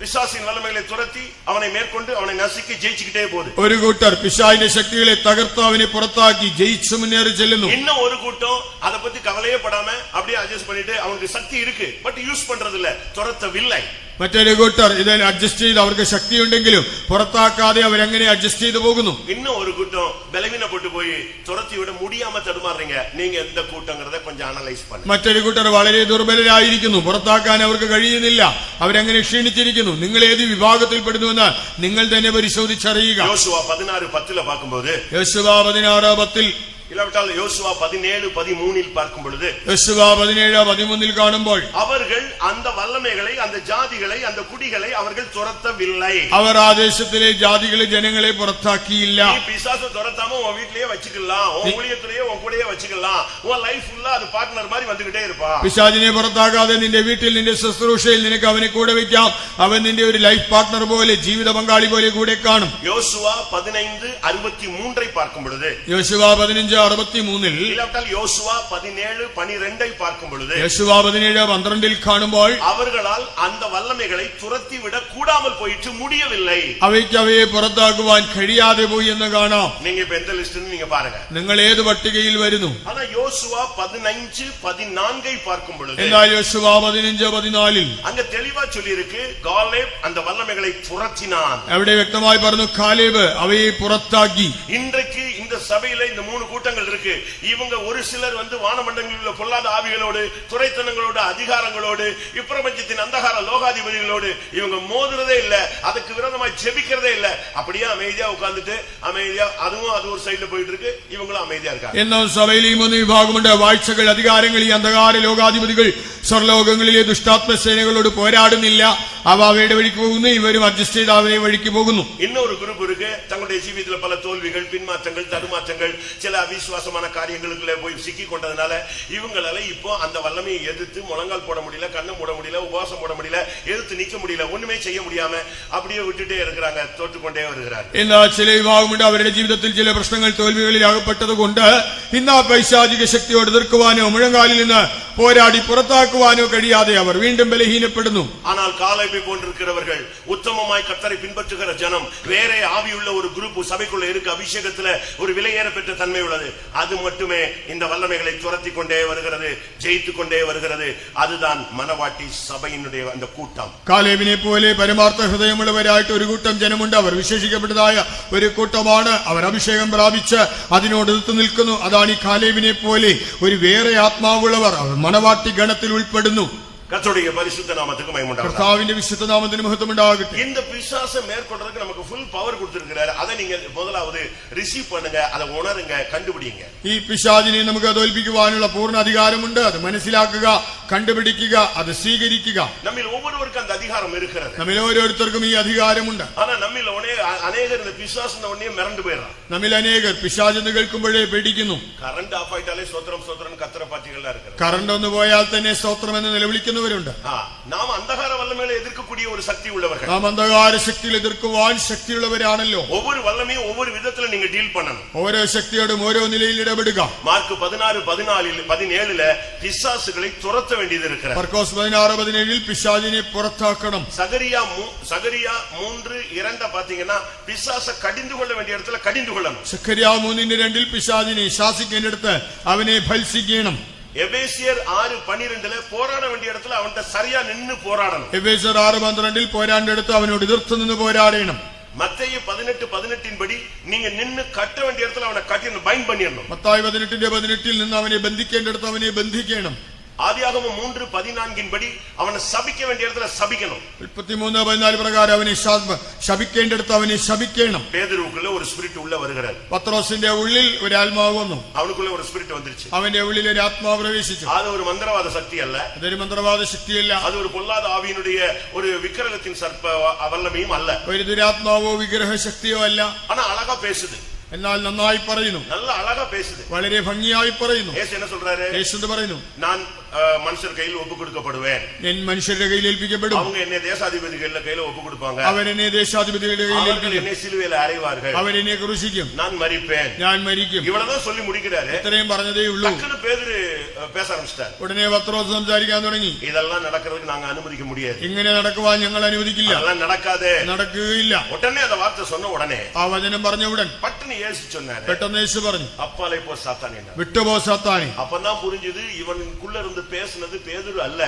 பிசாசின் வல்லமைகளை துரத்தி அவனை மேற்கொண்டு அவனை நசுக்கி ஜெயிச்சுக்கிட்டே போகுது. ഒരു കൂട്ടർ പിശാചിന്റെ ശക്തികളെ തകർത്ത് അവനെ പുറത്താക്കി ജയിച്ചു മുന്നേറി ചെല്ലുന്നു. இன்னும் ஒரு கூட்டம் அதை பத்தி கவலையே படாம அப்படியே அட்ஜஸ்ட் பண்ணிட்டு அவனுக்கு சக்தி இருக்கு, பட் யூஸ் பண்றது இல்ல, துரத்தவில்லை. മറ്റൊരു കൂട്ടർ ഇതിൽ അഡ്ജസ്റ്റ് ചെയ്ത് അവർക്ക് ശക്തിയുണ്ടെങ്കിലും പുറത്താക്കാതെ അവരങ്ങനെ അഡ്ജസ്റ്റ് ചെയ്ത് പോകുന്നു. இன்னும் ஒரு கூட்டம் ബലഹീനപ്പെട്ടു പോയി തുരത്തി വിட முடியாம തടുമാറുறீங்க. நீங்க எந்த கூட்டங்கறத கொஞ்சம் അനലൈസ് பண்ணு. മറ്റൊരു കൂട്ടർ വളരെ ദുർബലരായിരിക്കുന്നു, പുറത്താക്കാൻ അവർക്ക് കഴിയുന്നില്ല, അവരങ്ങനെ ക്ഷീണിച്ചിരിക്കുന്നു. നിങ്ങൾ ഏത് വിഭാഗത്തിൽപ്പെടുന്നുവെന്ന് നിങ്ങൾ തന്നെ പരിശോധിച്ചറിയുക. യോശുവ 16:10 பார்க்கும்போது, യോശുവ 16:10 இல்லாவிட்டால் யோசுவா 17:13 பார்க்கும் பொழுது, யோசுവ 17:13 കാണുമ്പോൾ அவர்கள் அந்த வல்லமைகளை, அந்த ஜாதிகளை, அந்த குடிகளை அவர்கள் துரத்தவில்லை. അവർ ആ ദേശത്തിലെ ജാതികളെ ജനങ്ങളെ പുറത്താക്കിയില്ല. நீ பிசாசை துரத்தாம உன் வீட்லயே வச்சுக்கலாம், உன் ஊழியத்திலேயே உன் கூடயே வச்சுக்கலாம், உன் லைஃப் ஃபுல்லா அது பார்ட்னர் மாதிரி வந்துகிட்டே இருப்பா. പിശാചിനെ പുറത്താക്കാതെ നിന്റെ വീട്ടിൽ നിന്റെ ശുശ്രൂഷയിൽ നിനക്ക് അവനെ കൂടെ വെക്കാം. അവൻ നിന്റെ ഒരു ലൈഫ് പാർട്ട്ണർ പോലെ, ജീവിത പങ്കാളി പോലെ കൂടെ കാണും. யோசுவா 15:63 பார்க்கும் பொழுது, യോശുവ 15:63 இல்லாவிட்டால் யோசுவா 17:12 பார்க்கும் பொழுது, യോശുവ 17:12 കാണുമ്പോൾ அவர்களால் அந்த வல்லமைகளை துரத்தி விட கூடாமல் போயிட்டு முடியவில்லை. അവയ്ക്ക് അവയെ പുറത്താക്കുവാൻ കഴിയാതെ പോയി എന്ന് കാണാം. நீங்க இப்ப எந்த லிஸ்ட்னு நீங்க பாருங்க. നിങ്ങൾ ഏത് പട്ടികയിൽ വരുന്നു? ஆனா யோசுவா 15:14 பார்க்கும் பொழுது, എന്നാൽ യോശുവ 15:14 அங்க தெளிவா சொல்லி இருக்கு, காலேப் அந்த வல்லமைகளை துரத்தினான். അവിടെ വ്യക്തമായി പറഞ്ഞു, കാലേബ് അവയെ പുറത്താക്കി. இன்றைக்கு இந்த சபையில இந்த 3 கூட்டங்கள் இருக்கு. இவங்க ஒரு சிலர் வானமண்டலங்களில் உள்ள பொல்லாத ஆவிகளோடு, துரைத்தனங்களோடு, அதிகாரங்களோடு, இப்பிரபஞ்சத்தின் அந்தகார லோகாதிபதிகளோடு இவங்க மோதுறதே இல்ல, அதுக்கு விரோதமா ஜெபிக்கிறதே இல்ல. அப்படியே அமைதியா உட்கார்ந்துட்டு அமைதியா அதுவும் அது ஒரு சைடுல போயிட்டு இருக்கு, இவங்களும் அமைதியா இருக்காங்க. എന്നാൽ സഭയിൽ ഈ 3 വിഭാഗമുണ്ട്. വാഴ്ചകൾ, അധികാരങ്ങൾ, ഈ അന്ധകാര ലോകാധിപതികൾ സ്വർലോകങ്ങളിലെ ദുഷ്ടാത്മസേനകളോട് പോരാടുന്നില്ല. അവ അവയുടെ വഴിക്ക് പോകുന്നു, ഇവരും അഡ്ജസ്റ്റ് ചെയ്ത് അവരെ വഴിക്ക് പോകുന്നു. இன்னொரு குரூப் இருக்கு, தங்களுடைய ஜீவிதத்துல பல தோல்விகள், பின்மாற்றங்கள், தடுமாற்றங்கள், சில அவிசுவாசமான காரியங்களுக்குள்ள போய் சிக்கி கொண்டதுனால இவங்களால இப்போ அந்த வல்லமையை எதிர்த்து முழங்கால் போட முடியல, கண்ணை மூட முடியல, உபவாசம் போட முடியல, எதிர்த்து நிக்க முடியல, ஒண்ணுமே செய்ய முடியாம அப்படியே விட்டுட்டே இருக்கிறாங்க, தோற்றுக்கொண்டே வருகிறார். എന്നാൽ ചില വിഭാഗമുണ്ട്, അവരുടെ ജീവിതത്തിൽ ചില പ്രശ്നങ്ങൾ, തോൽവികളിൽ അകപ്പെട്ടത് കൊണ്ട് ഇന്ന് ആ പൈശാചിക ശക്തിയോട് എതിർക്കുവാനോ മുഴങ്കാലിൽ നിന്ന് പോരാടി പുറത്താക്കുവാനോ കഴിയാതെ അവർ വീണ്ടും ബലഹീനപ്പെടുന്നു. ஆனால் காலேபை போன்றிருக்கிறவர்கள், உத்தமமாய் கர்த்தரை பின்பற்றுகிற ஜனம், வேற ஆவியுள்ள ஒரு குரூப் சபைக்குள்ள இருக்கு, அபிஷேகத்துல ஒரு விலையேற பெற்ற தன்மை உள்ளது. அது மட்டுமே இந்த வல்லமைகளை துரத்தி கொண்டே வருகிறது, ஜெயித்து கொண்டே வருகிறது. அதுதான் மனவாட்டி சபையினுடைய அந்த கூட்டம். കാലേബിനെ പോലെ പരമാർത്ഥ ഹൃദയമുള്ളവരായിട്ട് ഒരു കൂട്ടം ജനമുണ്ട്. അവർ വിശേഷിക്കപ്പെട്ടതായ ഒരു കൂട്ടമാണ്. അവർ അഭിഷേകം പ്രാപിച്ച് അതിനോട് എതിർത്ത് നിൽക്കുന്നു. അതാണ് ഈ കാലേബിനെ പോലെ ഒരു വേറെ ആത്മാവുള്ളവർ. അവർ മണവാട്ടി ഗണത്തിൽ ഉൾപ്പെടുന്നു. கர்த்தருடைய பரிசுத்த நாமத்துக்கு மகிமை உண்டாகட்டும். കർത്താവിന്റെ വിശുദ്ധ നാമത്തിന് മഹത്വം ഉണ്ടാകട്ടെ. இந்த பிசாசை மேற்கொள்றதுக்கு நமக்கு ஃபுல் பவர் கொடுத்திருக்கிறார். அதை நீங்க முதலாவது ரிசீவ் பண்ணுங்க, அதை உணருங்க, கண்டுபிடிங்க. ഈ പിശാചിനെ നമുക്ക് തോൽപ്പിക്കുവാനുള്ള പൂർണ്ണ അധികാരമുണ്ട്. അത് മനസ്സിലാക്കുക, കണ്ടുപിടിക്കുക, അത് സ്വീകരിക്കുക. நம்மில் ஒவ்வொருவருக்கும் அந்த அதிகாரம் இருக்கிறது. നമ്മിൽ ഓരോരുത്തർക്കും ഈ അധികാരമുണ്ട്. ஆனா நம்மில் அநேகர் இந்த பிசாசுன உடனே மிரண்டு போயிடுறான். നമ്മിൽ അനേകർ പിശാചെന്ന് കേൾക്കുമ്പോഴേ പേടിക്കുന്നു. கரண்ட் ஆஃப் ஆயிட்டாலே ஸ்தோத்திரம் ஸ்தோத்திரம் கத்திர பாத்திகளா இருக்கு. കറണ്ട് ഒന്ന് പോയാൽ തന്നെ സ്തോത്രം എന്ന് നിലവിളിക്കുന്നവരുണ്ട്. നാം അന്ധകാര വല്ലമേലെ എതിർക്കக்கூடிய ഒരു ശക്തി ഉള്ളവர்கள். നാം അന്ധകാര ശക്തിയിൽ എതിർക്കുവാൻ ശക്തിയുള്ളവരാണല്ലോ. ஒவ்வொரு வல்லமையும் ஒவ்வொரு விதத்துல நீங்க டீல் பண்ணணும். ഓരോ ശക്തിയോടും ഓരോ നിലയിൽ ഇടപെടുക. മാർക്ക് 16:17 பிசாசுகளை துரத்த வேண்டியது இருக்கிறது. മർക്കോസ് 16:17 പിശാചിനെ പുറത്താക്കണം. சகரியா 3:2 பாத்தீங்கன்னா பிசாசை கடிந்து கொள்ள வேண்டிய இடத்துல கடிந்து கொள்ளணும். സഖരിയ 3:2 പിശാചിനെ ശാസിക്കേണ്ടടുത്ത് അവനെ ഭത്സിക്കണം. எபேசியர் 6:12 போராட வேண்டிய இடத்துல அவன்கிட்ட சரியா நின்னு போராடணும். എഫേസ്യർ 6:12 പോരാണ്ടടുത്ത് അവനോട് എതിർത്ത് നിന്ന് പോരാടണം. மத்தேயு 18:18 படி நீங்க நின்னு கட்ட வேண்டிய இடத்துல அவனை கட்டி பைண்ட் பண்ணிடணும். മത്തായി 18:18 നിന്ന് അവനെ ബന്ധിക്കേണ്ടടുത്ത് അവനെ ബന്ധിക്കണം. ஆதியாகமம் 3:14 படி அவனை சபிக்க வேண்டிய இடத்துல சபிக்கணும். 33:14 പ്രകാരം അവനെ ശപിക്കേണ്ടിടത്ത് അവനെ ശപിക്കണം. பேதுருவுக்குள்ள ஒரு ஸ்பிரிட் உள்ள வருகிறது. പത്രോസിന്റെ ഉള്ളിൽ ഒരു ആത്മാവ് വന്നു. அவனுக்குள்ள ஒரு ஸ்பிரிட் வந்துருச்சு. അവന്റെ ഉള്ളിൽ ഒരു ആത്മാവ് പ്രവേശിച്ചു. அது ஒரு மந்திரவாத சக்தி அல்ல. അതൊരു മന്ത്രവാദ ശക്തിയല്ല. அது ஒரு பொல்லாத ஆவியினுடைய ஒரு விக்கிரகத்தின் சர்ப்ப வல்லமையும் அல்ல. ഒരു ദുരാത്മാവോ വിഗ്രഹ ശക്തിയോ അല്ല. ஆனா அழகா பேசுது. എന്നാൽ നന്നായി പറയുന്നു. நல்ல அழகா பேசுது. വളരെ ഭംഗിയായി പറയുന്നു. യേശു என்ன சொல்றாரு? യേശു പറയുന്നു, நான் மனுஷர் கையில் ஒப்பு கொடுக்கப்படுவேன். ഞാൻ മനുഷ്യരുടെ കയ്യിൽ ഏൽപ്പിക്കപ്പെടും. அவங்க என்னை தேசாதிபதிകളുടെ கையில ஒப்பு கொடுப்பாங்க. അവരെന്നെ ദേശാധിപതികളുടെ കയ്യിൽ ഏൽപ്പിക്കും. என்னை சிலுவையில் அறைவார்கள். അവരെന്നെ ക്രൂശിക്കും. நான் மரிப்பேன். ഞാൻ മരിക്കും. இவ்வளவுதான் சொல்லி முடிக்கிறாரு. ഇത്രയും പറഞ്ഞതേ ഉള്ളൂ. டக்குனு பேதுரு பேச ஆரம்பிச்சிட்டார். ഉടനെ പത്രോസ് സംസാരിക്കാൻ തുടങ്ങി. இதெல்லாம் நடக்கிறதுக்கு நாங்க அனுமதிக்க முடியாது. ഇങ്ങനെ നടക്കുവാൻ ഞങ്ങൾ അനുവദിക്കില്ല. அதெல்லாம் நடக்காதே. നടക്കുകയില്ല. உடனே அந்த வார்த்தை சொன்ன உடனே ആ വചനം പറഞ്ഞ ഉടൻ பட்டுன்னு இயேசு சொன்னாரு. പെട്ടെന്ന് യേശു പറഞ്ഞു, அப்பாலே போ சாத்தானே. വിട്ടുപോ സാത്താനേ. அப்பதான் புரிஞ்சது இவனுக்குள்ள இருந்து பேசுனது பேதுரு அல்ல,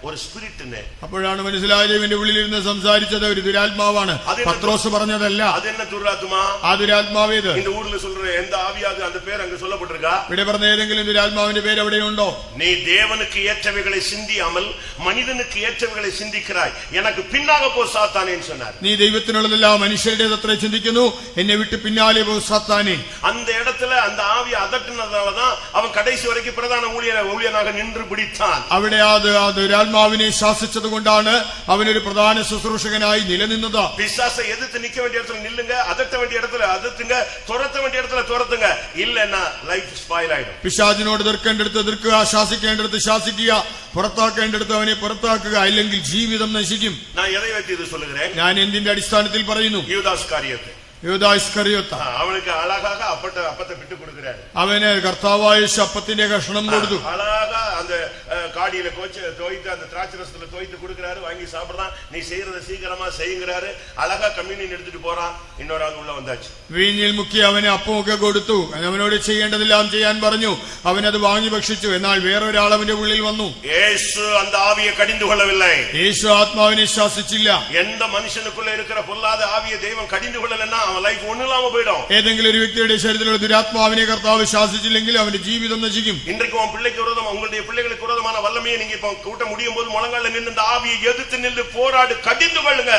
ஒரு ஸ்பிரிட்னு. അപ്പോഴാണ് മനസ്സിലായത് ഇവന്റെ ഉള്ളിലിരുന്ന് സംസാരിച്ചത് ഒരു ദുരാത്മാവാണ്, പത്രോസ് പറഞ്ഞതല്ല. அது என்ன துராத்மா? ആ ദുരാത്മാവേത്? இந்த ஊர்ல சொல்ற எந்த ஆவியாவது அந்த பேர் அங்க சொல்லப்பட்டிருக்கா? ഇവിടെ പറഞ്ഞ ഏതെങ്കിലും ദുരാത്മാവിന്റെ പേര് എവിടെയുണ്ടോ? நீ தேவனுக்கு ஏற்றவைகளை சிந்தியாமல் மனிதனுக்கு ஏற்றவைகளை சிந்திக்கிறாய், எனக்கு பின்னாக போ சாத்தானேன்னு சொன்னார். നീ ദൈവത്തിനുള്ളതെല്ലാം മനുഷ്യരുടേതത്ര ചിന്തിക്കുന്നു, എന്നെ വിട്ട് പിന്നാലെ പോ സാത്താനേ. அந்த இடத்துல அந்த ஆவியை அதட்டினதாலதான் அவன் கடைசி வரைக்கும் பிரதான ஊழியனாக நின்று பிடித்தான். അവിടെ ആ ദുരാത്മാവിനെ ശാസിച്ചത് കൊണ്ടാണ് അവനൊരു പ്രധാന ശുശ്രൂഷകനായി നിലനിന്നത്. பிசாசை எதிர்த்து நிக்க வேண்டிய இடத்துல நில்லுங்க, அதட்ட வேண்டிய இடத்துல அதட்டுங்க, துரத்த வேண்டிய இடத்துல துரத்துங்க, இல்லன்னா லைஃப் ஸ்பாயில் ஆயிடும். പിശാചിനോട് എതിർക്കേണ്ടടുത്ത് എതിർക്കുക, ശാസിക്കേണ്ടടുത്ത് ശാസിക്കുക, പുറത്താക്കേണ്ടടുത്ത് അവനെ പുറത്താക്കുക, അല്ലെങ്കിൽ ജീവിതം നശിക്കും. நான் எதை வைத்து இது சொல்லுகிறேன்? ഞാൻ എന്തിന്റെ അടിസ്ഥാനത്തിൽ പറയുന്നു? யூதாஸ் காரியத்தை. യൂദാ ഇസ്കറിയോത്ത அவனுக்கு அழகாக அப்பத்தை விட்டு கொடுக்கிறாரு. അവന് കർത്താവായ യേശു അപ്പത്തിന്റെ കഷണം കൊടുത്തു. அழகா அந்த காடியில தோய்த்து அந்த திராட்சரசத்துல தோய்த்து கொடுக்கிறாரு, வாங்கி சாப்பிடுறான். நீ செய்யறத சீக்கிரமா செய்யுங்கிறாரு. அழகா கம்யூனியன் எடுத்துட்டு போறான். இன்னொரு ஆள் உள்ள வந்தாச்சு. വീഞ്ഞിൽ മുക്കി അവന് അപ്പമൊക്കെ കൊടുത്തു. അവനോട് ചെയ്യേണ്ടതെല്ലാം ചെയ്യാൻ പറഞ്ഞു. അവനത് വാങ്ങി ഭക്ഷിച്ചു. എന്നാൽ വേറൊരാൾ അവന്റെ ഉള്ളിൽ വന്നു. യേശു அந்த ஆவியை கடிந்து கொள்ளவில்லை. യേശു ആത്മാവിനെ ശാസിച്ചില്ല. எந்த மனுஷனுக்குள்ள இருக்கிற பொல்லாத ஆவியை தெய்வம் கடிந்து கொள்ளலன்னா அவன் லைஃப் ஒண்ணும் இல்லாம போயிடும். ഏതെങ്കിലും ഒരു വ്യക്തിയുടെ ശരീരത്തിലുള്ള ദുരാത്മാവിനെ കർത്താവ് ശാസിച്ചില്ലെങ്കിൽ അവന്റെ ജീവിതം നശിക്കും. இன்றைக்கு உன் பிள்ளைக்கு விரோதமா உங்களுடைய பிள்ளைகளுக்கு விரோதமான வல்லமையை நீங்க இப்ப கூட்ட முடியும் போது முழங்கால நின்று இந்த ஆவியை எதிர்த்து நின்று போராடு, கடிந்து கொள்ளுங்க,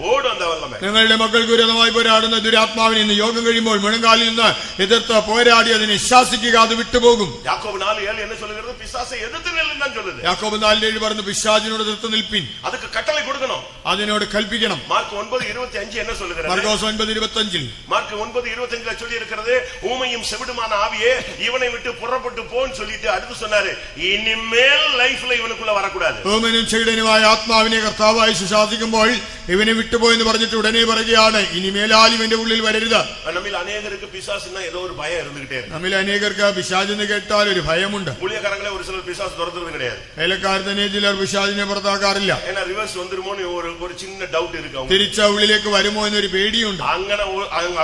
ஓடும் அந்த வல்லமை. നിങ്ങളുടെ മക്കൾക്ക് വിരോധമായി പോരാടുന്ന ദുരാത്മാവിനെ ഇന്ന് യോഗം കഴിയുമ്പോൾ മുഴങ്കാലിൽ നിന്ന് എതിർത്ത് പോരാടി അതിനെ ശാസിക്കുക, അത് വിട്ടുപോകും. யாக்கோபு 4:7 என்ன சொல்லுகிறது? பிசாசை எதிர்த்து நில்லுன்னு தான் சொல்லுது. യാക്കോബ് 4:7 പറഞ്ഞു, പിശാചിനോട് എതിർത്ത് നിൽപ്പിൻ, அதுக்கு கட்டளை கொடுக்கணும். അതിനോട് കൽപ്പിക്കണം. மார்க் 9:25 என்ன சொல்லுகிறது? മർക്കോസ് 9:25 மார்க் 9:25 சொல்லி இருக்கிறது, ஊமையும் செவிடுமான ஆவியே இவனை விட்டு புறப்பட்டு போன்னு சொல்லிட்டு அடுத்து சொன்னாரு, இனிமேல் லைஃப்ல இவனுக்குள்ள வரக்கூடாது. ഊമനും ചെകിടനുമായ ആത്മാവിനെ കർത്താവായി ശാസിക്കുമ്പോൾ ഇവനെ വിട്ടുപോയെന്ന് പറഞ്ഞിട്ട് ഉടനെ പറയുകയാണ്, ഇനിമേലാൽ ഇവന്റെ ഉള്ളിൽ വരരുത്. நம்மில் அநேகருக்கு பிசாசுன்னா ஏதோ ஒரு பயம் இருந்துகிட்டே இருக்கு. നമ്മിൽ അനേകർക്ക് പിശാചെന്ന് കേട്ടാൽ ഒരു ഭയമുണ്ട്. ஊழியக்காரங்களே ஒரு சிலர் பிசாசு துரத்துறது கிடையாது. വേലക്കാർ തന്നെ ചിലർ പിശാചിനെ പുറത്താക്കാറില്ല. ஏன்னா ரிவர்ஸ் வந்துருமோன்னு ஒரு சின்ன டவுட் இருக்கு. തിരിച്ച ഉള്ളിലേക്ക് വരുമോ എന്നൊരു പേടിയുണ്ട്. അങ്ങനെ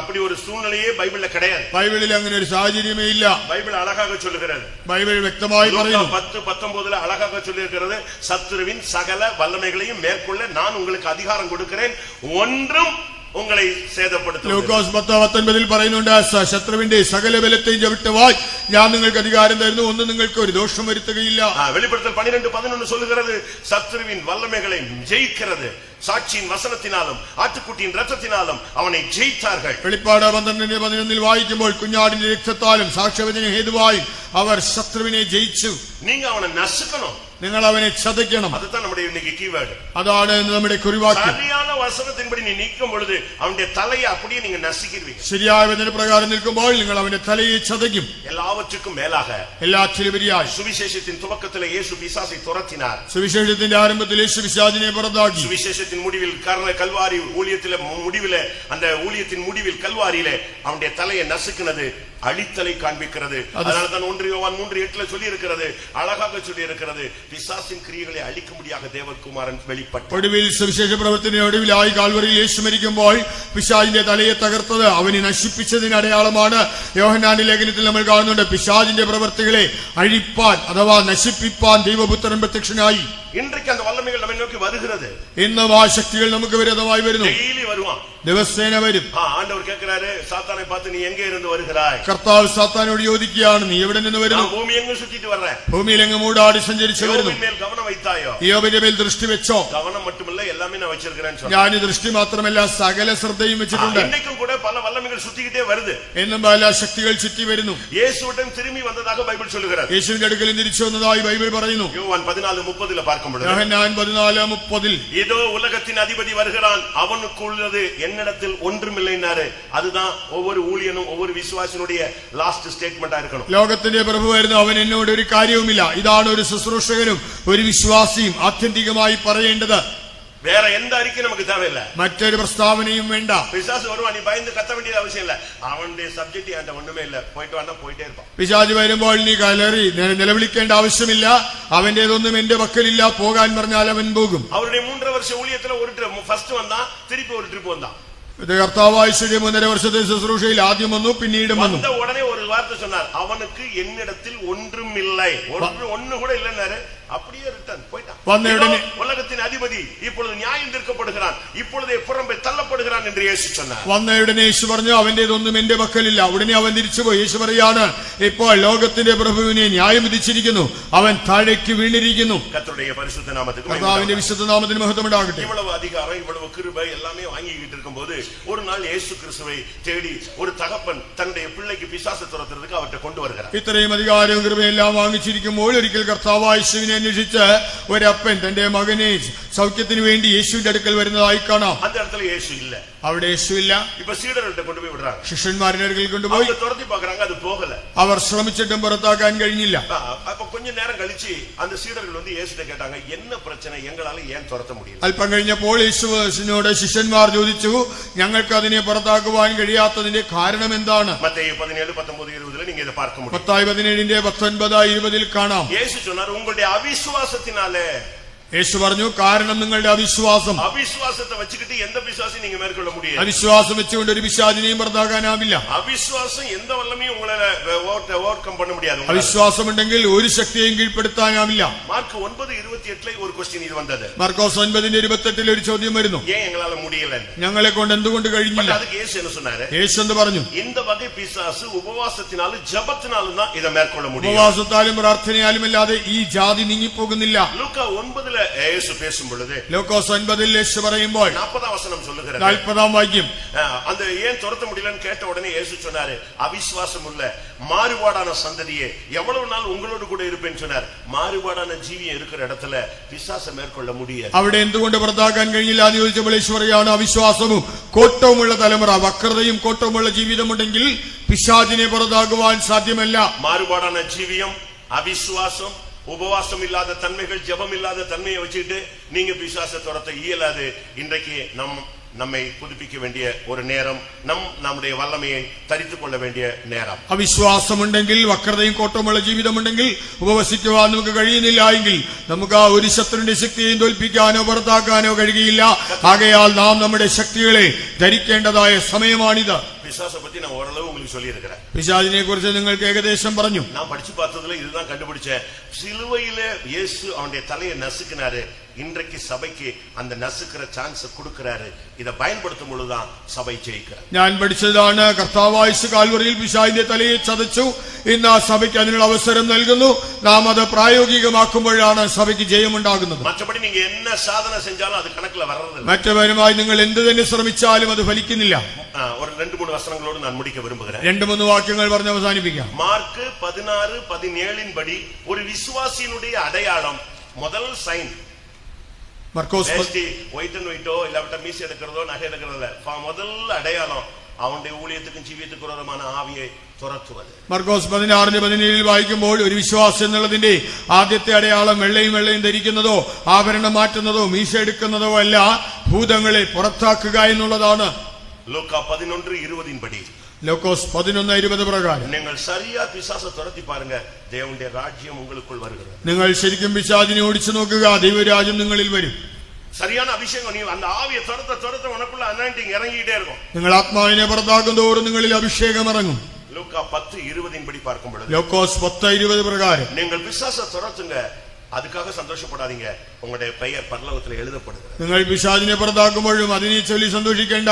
அப்படி ஒரு சூழ்நிலையே பைபிள்ல கிடையாது. ബൈബിളിൽ അങ്ങനെ ഒരു സാഹചര്യമേ ഇല്ല. பைபிள் அழகாக சொல்லுகிறது. ബൈബിൾ വ്യക്തമായി പറയുന്നു. 10:19 அழகாக சொல்லியிருக்கிறது, சத்துருவின் சகல வல்லமைகளையும் மேற்கொள்ள நான் உங்களுக்கு அதிகாரம் கொடுக்கிறேன், ஒன்றும் உங்களை சேதப்படுத்தும். ലൂക്കോസ് 10:19 പറയുന്നുണ്ട്, ശത്രുവിന്റെ സകല ബലത്തെയും ചവിട്ടുവാൻ ഞാൻ നിങ്ങൾക്ക് അധികാരം തരുന്നു, ഒന്നും നിങ്ങൾക്ക് ഒരു ദോഷം വരുത്തുകയില്ല. வெளிப்படுத்தல் 12:11 சொல்லுகிறது, சத்துருவின் வல்லமைகளை ஜெயிக்கிறது சாட்சியின் வசனத்தினாலும் ஆட்டுக்குட்டியின் இரத்தத்தினாலும் அவனை ஜெயித்தார்கள். വെളിപ്പാട് 12:11 വായിക്കുമ്പോൾ കുഞ്ഞാടിന്റെ രക്തത്താലും സാക്ഷ്യവചന ഹേതുവായും അവർ ശത്രുവിനെ ജയിച്ചു. நீங்க அவனை நசுக்கணும், നിങ്ങൾ അവനെ ചതയ്ക്കണം. அதுதான் நம்முடைய இன்னைக்கு கீவேர்டு. അതാണ് നമ്മുടെ കുറിവാക്യം. சரியான വചനത്തിൻപടി நீ நிற்கும் பொழுது அவனுடைய தலையை அப்படியே நீங்க நசுக்கிடுவீங்க. ശരിയായ വചനപ്രകാരം നിൽക്കുമ്പോൾ നിങ്ങൾ അവന്റെ തലയെ ചതയ്ക്കും. எல்லாவற்றுக்கும் மேலாக എല്ലാറ്റിലുപരിയായി சுவிசேஷத்தின் துவக்கத்திலே இயேசு பிசாசை துரத்தினார். സുവിശേഷത്തിന്റെ ആരംഭത്തിൽ യേശു പിശാചിനെ പുറത്താക്കി. சுவிசேஷத்தின் முடிவில் கல்வாரி ஊழியத்திலே முடிவிலே அந்த ஊழியத்தின் முடிவில் கல்வாரியிலே அவனுடைய தலையை நசுக்கினது அழித்தலை காண்பிக்கிறது. அதனால தான் 1 யோவான் 3:8 சொல்லி இருக்கிறது, அழகாக சொல்லி இருக்கிறது, பிசாசின் கிரியைகளை அழிக்கும்படியாக தேவகுமாரன் வெளிப்பட்டார். ഒടുവിൽ സുവിശേഷ പ്രവർത്തനത്തിന്റെ ഒടുവിലായി കാൽവറിയിൽ യേശു മരിക്കുമ്പോൾ പിശാചിന്റെ തലയെ തകർത്തത് അവനെ നശിപ്പിച്ചതിന് അടയാളമാണ്. യോഹന്നാന്റെ ലേഖനത്തിൽ നമ്മൾ കാണുന്നുണ്ട്, പിശാചിന്റെ പ്രവൃത്തികളെ അഴിപ്പാൻ അഥവാ നശിപ്പിപ്പാൻ ദൈവപുത്രൻ പ്രത്യക്ഷനായി. இன்றைக்கு அந்த வல்லமைகள் நம்மை நோக்கி வருகிறது. ഇന്നും ആ ശക്തികൾ നമുക്ക് വിരോധമായി വരുന്നു. டெய்லி வருவான். ദിവസേന വരും. ஆண்டவர் கேட்கிறாரு, சாத்தானை பார்த்து நீ எங்கே இருந்து வருகிறாய்? കർത്താവ് സാത്താനോട് ചോദിക്കുകയാണ്, നീ എവിടെ നിന്ന് വരുന്നു? நான் பூமி எங்கும் சுத்திட்டு வர்றேன். ഭൂമിയിൽ എങ്ങും മൂടാടി സഞ്ചരിച്ചു വരുന്നു. யோபின் மேல் கவனம் வைத்தாயோ? യോബിന്റെ മേൽ ദൃഷ്ടി വെച്ചോ? கவனம் மட்டுமல்ல, எல்லாமே நான் வச்சிருக்கிறேன்னு சொன்னார். ഞാൻ ദൃഷ്ടി മാത്രമല്ല സകല ശ്രദ്ധയും വെച്ചിട്ടുണ്ട്. இன்னைக்கும் கூட பல வல்லமைகள் சுத்திக்கிட்டே வருது. എന്നും പല ശക്തികൾ ചുറ്റി വരുന്നു. இயேசுவிடம் திரும்பி வந்ததாக பைபிள் சொல்லுகிறது. യേശുവിന്റെ അടുക്കൽ തിരിച്ചു വന്നതായി ബൈബിൾ പറയുന്നു. யோவான் 14:30 பார்க்கும் பொழுது, യോഹന്നാൻ 14:30 இதோ உலகத்தின் அதிபதி வருகிறான், அவனுக்குள்ளது என்னிடத்தில் ஒன்றுமில்லைன்னாரு. அதுதான் ஒவ்வொரு ஊழியனும் ஒவ்வொரு விசுவாசினுடைய லாஸ்ட் ஸ்டேட்மெண்டா இருக்கணும். ലോകത്തിന്റെ പ്രഭു വരുന്നു, അവൻ എന്നോട് ഒരു കാര്യവുമില്ല. ഇതാണ് ഒരു ശുശ്രൂഷകനും ഒരു വിശ്വാസിയും ആത്യന്തികമായി പറയേണ്ടത്. வேற எந்த அறிக்கை நமக்கு தேவையில்லை. മറ്റൊരു പ്രസ്താവനയും വേണ്ട. பிசாசு வருவான், நீ பயந்து கத்த வேண்டிய அவசியம் இல்ல. அவனுடைய சப்ஜெக்ட் என்கிட்ட ஒண்ணுமே இல்ல, போயிட்டு வந்தா போயிட்டே இருப்பான். പിശാച് വരുമ്പോൾ നീ കലറി നിലവിളിക്കേണ്ട ആവശ്യമില്ല. അവന്റേതൊന്നും എന്റെ പക്കലില്ല, പോകാൻ പറഞ്ഞാൽ അവൻ പോകും. அவருடைய 3.5 வருஷ ஊழியத்துல ஒரு ட்ரிப் ஃபர்ஸ்ட் வந்தான், திருப்பி ஒரு ட்ரிப் வந்தான். കർത്താവായ 3.5 വർഷത്തെ ശുശ്രൂഷയിൽ ആദ്യം വന്നു, പിന്നീടും വന്നു. வந்த உடனே ஒரு வார்த்தை சொன்னார், அவனுக்கு என்னிடத்தில் ஒன்றும் இல்லை, ஒண்ணு கூட இல்லைன்னாரு. அப்படியே ரிட்டர்ன் போயிட்டான். உலகத்தின் அதிபதி இப்பொழுது நியாயம் தீர்க்கப்படுகிறான், இப்பொழுதே புறம்பே தள்ளப்படுகிறான் என்று இயேசு சொன்னார். വന്ന ഉടനെ യേശു പറഞ്ഞു, അവന്റേതൊന്നും എന്റെ പക്കലില്ല. ഉടനെ അവൻ തിരിച്ചുപോയി. യേശു പറയാണ്, ഇപ്പോൾ ലോകത്തിന്റെ പ്രഭുവിനെ ന്യായം വിധിച്ചിരിക്കുന്നു, അവൻ താഴേക്ക് വീണിരിക്കുന്നു. കർത്താവിന്റെ പരിശുദ്ധ നാമത്തിന് കർത്താവിന്റെ വിശുദ്ധ നാമത്തിന് മഹത്വം ഉണ്ടാകട്ടെ. இவ்வளவு அதிகாரம், இவ்வளவு கிருபை எல்லாமே வாங்கிட்டு இருக்கும்போது ஒரு நாள் இயேசு கிறிஸ்துவை தேடி ஒரு தகப்பன் தன்னுடைய பிள்ளைக்கு பிசாசை துரத்துறதுக்கு அவர்கிட்ட கொண்டு வருகிறார். ഇത്രയും അധികാരവും കൃപയെല്ലാം വാങ്ങിച്ചിരിക്കുമ്പോൾ ഒരിക്കൽ കർത്താവായ യേശുവിനെ അന്വേഷിച്ച് ഒരപ്പൻ തന്റെ മകനെ സൗഖ്യത്തിന് വേണ്ടി യേശുവിന്റെ അടുക്കൽ വരുന്നതായി കാണാം. அந்த இடத்துல இயேசு இல்ல. അവിടെ യേശുവില്ല. இப்ப சீடர்கள்ட்ட கொண்டு போய் விடுறாங்க. ശിഷ്യന്മാരുടെ അടുക്കൽ കൊണ്ടുപോയി துரத்தி பார்க்கறாங்க, அது போகல. അവർ ശ്രമിച്ചിട്ടും പുറത്താക്കാൻ കഴിഞ്ഞില്ല. அப்ப கொஞ்ச நேரம் கழிச்சு அந்த சீடர்கள் வந்து இயேசுட்ட கேட்டாங்க, என்ன பிரச்சனை, எங்களால ஏன் துரத்த முடியல? അല്പം കഴിഞ്ഞപ്പോൾ യേശുവിനോട് ശിഷ്യന്മാർ ചോദിച്ചു, ഞങ്ങൾക്ക് അതിനെ പുറത്താക്കുവാൻ കഴിയാത്തതിന്റെ കാരണം എന്താണ്? മത്തായി 17:19-20 நீங்க இத பார்க்க முடியும். മത്തായി 17:19-20 കാണാം. இயேசு சொன்னார், உங்களுடைய அவிசுவாசத்தினாலே. യേശു പറഞ്ഞു, കാരണം നിങ്ങളുടെ അവിശ്വാസം. അവിശ്വാസത്തെ വെച്ചിട്ട് എന്ത് പിശാചിനെ നിങ്ങൾ മേൽക്കൊള്ള முடியாது. അവിശ്വാസം വെച്ചുകൊണ്ട് ഒരു പിശാചിനെയും പുറത്താക്കാനാവില്ല. അവിശ്വാസം എന്ത വല്ലമേയും ഉങ്ങളെ ഓവർകം பண்ண முடியாது. അവിശ്വാസം ഉണ്ടെങ്കിൽ ഒരു ശക്തിയെയും കീഴ്പ്പെടുത്താനാവില്ല. മാർക്ക് 9:28 ഒരു ക്വസ്റ്റ്യൻ ഇത് വന്നത്. മാർക്കോസ് 9:28 ഒരു ചോദ്യം വരുന്നു, ഏൻ ഞങ്ങളാല முடியல, ഞങ്ങളെ കൊണ്ട് എന്തുകൊണ്ട് കഴിഞ്ഞില്ല? அதுக்கு இயேசு என்ன சொன்னாரு? യേശു എന്ത് പറഞ്ഞു? இந்த வகை பிசாசு உபவாசத்தினாலும் ஜெபத்தினாலும் தான் இத மேற்கொள்ள முடியும். ഉപവാസത്താലും പ്രാർത്ഥനയാലും അല്ലാതെ ഈ ജാതി നീങ്ങിപ്പോകുന്നില്ല. ലൂക്കാ 9 இயேசு பேசும் பொழுது, ലൂക്കോസ് 9 യേശു പറയുമ്പോൾ 40 வசனம் சொல்லுகிறது, 40 വാക്യം, அந்த ஏன் துரத்த முடியலன்னு கேட்ட உடனே இயேசு சொன்னாரு, அவிசுவாசம் உள்ள மாறுபாடான சந்ததியே, எவ்வளவு நாள் உங்களோடு கூட இருப்பேன்னு சொன்னார். மாறுபாடான ஜீவியம் இருக்கிற இடத்துல பிசாசை மேற்கொள்ள முடியாது. അവിടെ എന്തുകൊണ്ട് പുറത്താക്കാൻ കഴിഞ്ഞില്ല എന്ന് ചോദിച്ചപ്പോൾ യേശു പറയാണ്, അവിശ്വാസവും കോട്ടവുമുള്ള തലമുറ, വക്രതയും കോട്ടവുമുള്ള ജീവിതമുണ്ടെങ്കിൽ പിശാചിനെ പുറത്താക്കുവാൻ സാധ്യമല്ല. மாறுபாடான ஜீவியம், அவிசுவாசம், உபவாசம் இல்லாத தன்மைகள், ஜெபம் இல்லாத தன்மையை வச்சுட்டு நீங்க பிசாசை துரத்த இயலாது. இன்றைக்கு நம்மை புதுப்பிக்க வேண்டிய ஒரு நேரம், நம்முடைய வல்லமையை தரித்துக் கொள்ள வேண்டிய நேரம். അവിശ്വാസമുണ്ടെങ്കിൽ, വക്രതയും കോട്ടവുമുള്ള ജീവിതമുണ്ടെങ്കിൽ ഉപവസിക്കുവാൻ നമുക്ക് കഴിയുന്നില്ല എങ്കിൽ നമുക്ക് ആ ഒരു ശത്രുവിന്റെ ശക്തിയെയും തോൽപ്പിക്കാനോ പുറത്താക്കാനോ കഴിയുകയില്ല. ആകയാൽ നാം നമ്മുടെ ശക്തികളെ ധരിക്കേണ്ടതായ സമയമാണിത്. பிசாசை பத்தி நான் ஓரளவு உங்களுக்கு சொல்லி இருக்கிறேன். പിശാചിനെ കുറിച്ച് നിങ്ങൾക്ക് ഏകദേശം പറഞ്ഞു. நான் படிச்சு பார்த்ததுல இதுதான் கண்டுபிடிச்சேன். சிலுவையில இயேசு அவனுடைய தலையை நசுக்கினாரு. இன்றைக்கு சபைக்கு அந்த நசுக்கிற சான்ஸ் கொடுக்கிறாரு. இதை பயன்படுத்தும் பொழுதுதான் சபை ஜெயிக்கிறார். ഞാൻ പഠിച്ചതാണ്, കർത്താവായ കാൽവറിയിൽ പിശാചിന്റെ തലയെ ചതച്ചു. ഇന്ന് ആ സഭയ്ക്ക് അതിനുള്ള അവസരം നൽകുന്നു. നാം അത് പ്രായോഗികമാക്കുമ്പോഴാണ് സഭയ്ക്ക് ജയമുണ്ടാകുന്നത്. மற்றபடி நீங்க என்ன சாதனை செஞ்சாலும் அது கணக்குல வர்றதில்லை. മറ്റവരുമായി നിങ്ങൾ എന്ത് തന്നെ ശ്രമിച്ചാലും അത് ഫലിക്കുന്നില്ല. ஒரு 2-3 வசனங்களோடு நான் முடிக்க விரும்புகிறேன். 2-3 വാക്യങ്ങൾ പറഞ്ഞ് അവസാനിപ്പിക്കാം. மார்க் 16-17 படி ஒரு விசுவாசியினுடைய அடையாளம், முதல் சைன், മർക്കോസ് ஒயிட் அண்ட் ஒயிட்டோ இல்லாவிட்ட மீசி எடுக்கிறதோ நகை எடுக்கிறதோ, முதல் அடையாளம் அவனுடைய ஊழியத்துக்கும் ஜீவியத்துக்கும் விரோதமான ஆவியை തുരത്തുவது. മർക്കോസ് 16:17 വായിക്കുമ്പോൾ ഒരു വിശ്വാസം എന്നുള്ളതിന്റെ ആദ്യത്തെ അടയാളം വെള്ളയും ധരിക്കുന്നതോ ആഭരണം മാറ്റുന്നതോ മീശ എടുക്കുന്നതോ അല്ല, ഭൂതങ്ങളെ പുറത്താക്കുക എന്നുള്ളതാണ്. ലൂക്കാ 11:20 படி, ലൂക്കോസ് 11:20 പ്രകാരം, നിങ്ങൾ சரியா பிசாசை துரத்தி பாருங்க, தேவனுடைய ராஜ்யம் உங்களுக்குள் வருகிறது. നിങ്ങൾ ശരിക്കും പിശാചിനെ ഓടിച്ചു നോക്കുക, ദൈവരാജ്യം നിങ്ങളിൽ വരും. சரியான அபிஷேகம், நீ அந்த ஆவியை துரத்த உனக்குள்ள அனாயிண்டிங் இறங்கிட்டே இருக்கும். നിങ്ങൾ ആത്മാവിനെ പുറത്താക്കും തോറും നിങ്ങളിൽ അഭിഷേകം ഇറങ്ങും. ലൂക്കാ 10:20 படி பார்க்கும் பொழுது, ലൂക്കോസ് 10:20 പ്രകാരം, நீங்கள் பிசாசை துரத்துங்க, அதுக்காக சந்தோஷப்படாதீங்க. உங்களுடைய பெயர் பரலோகத்தில் எழுதப்படுகிறது. നിങ്ങൾ പിശാചിനെ പുറത്താക്കുമ്പോഴും അതിനെ ചൊല്ലി സന്തോഷിക്കേണ്ട,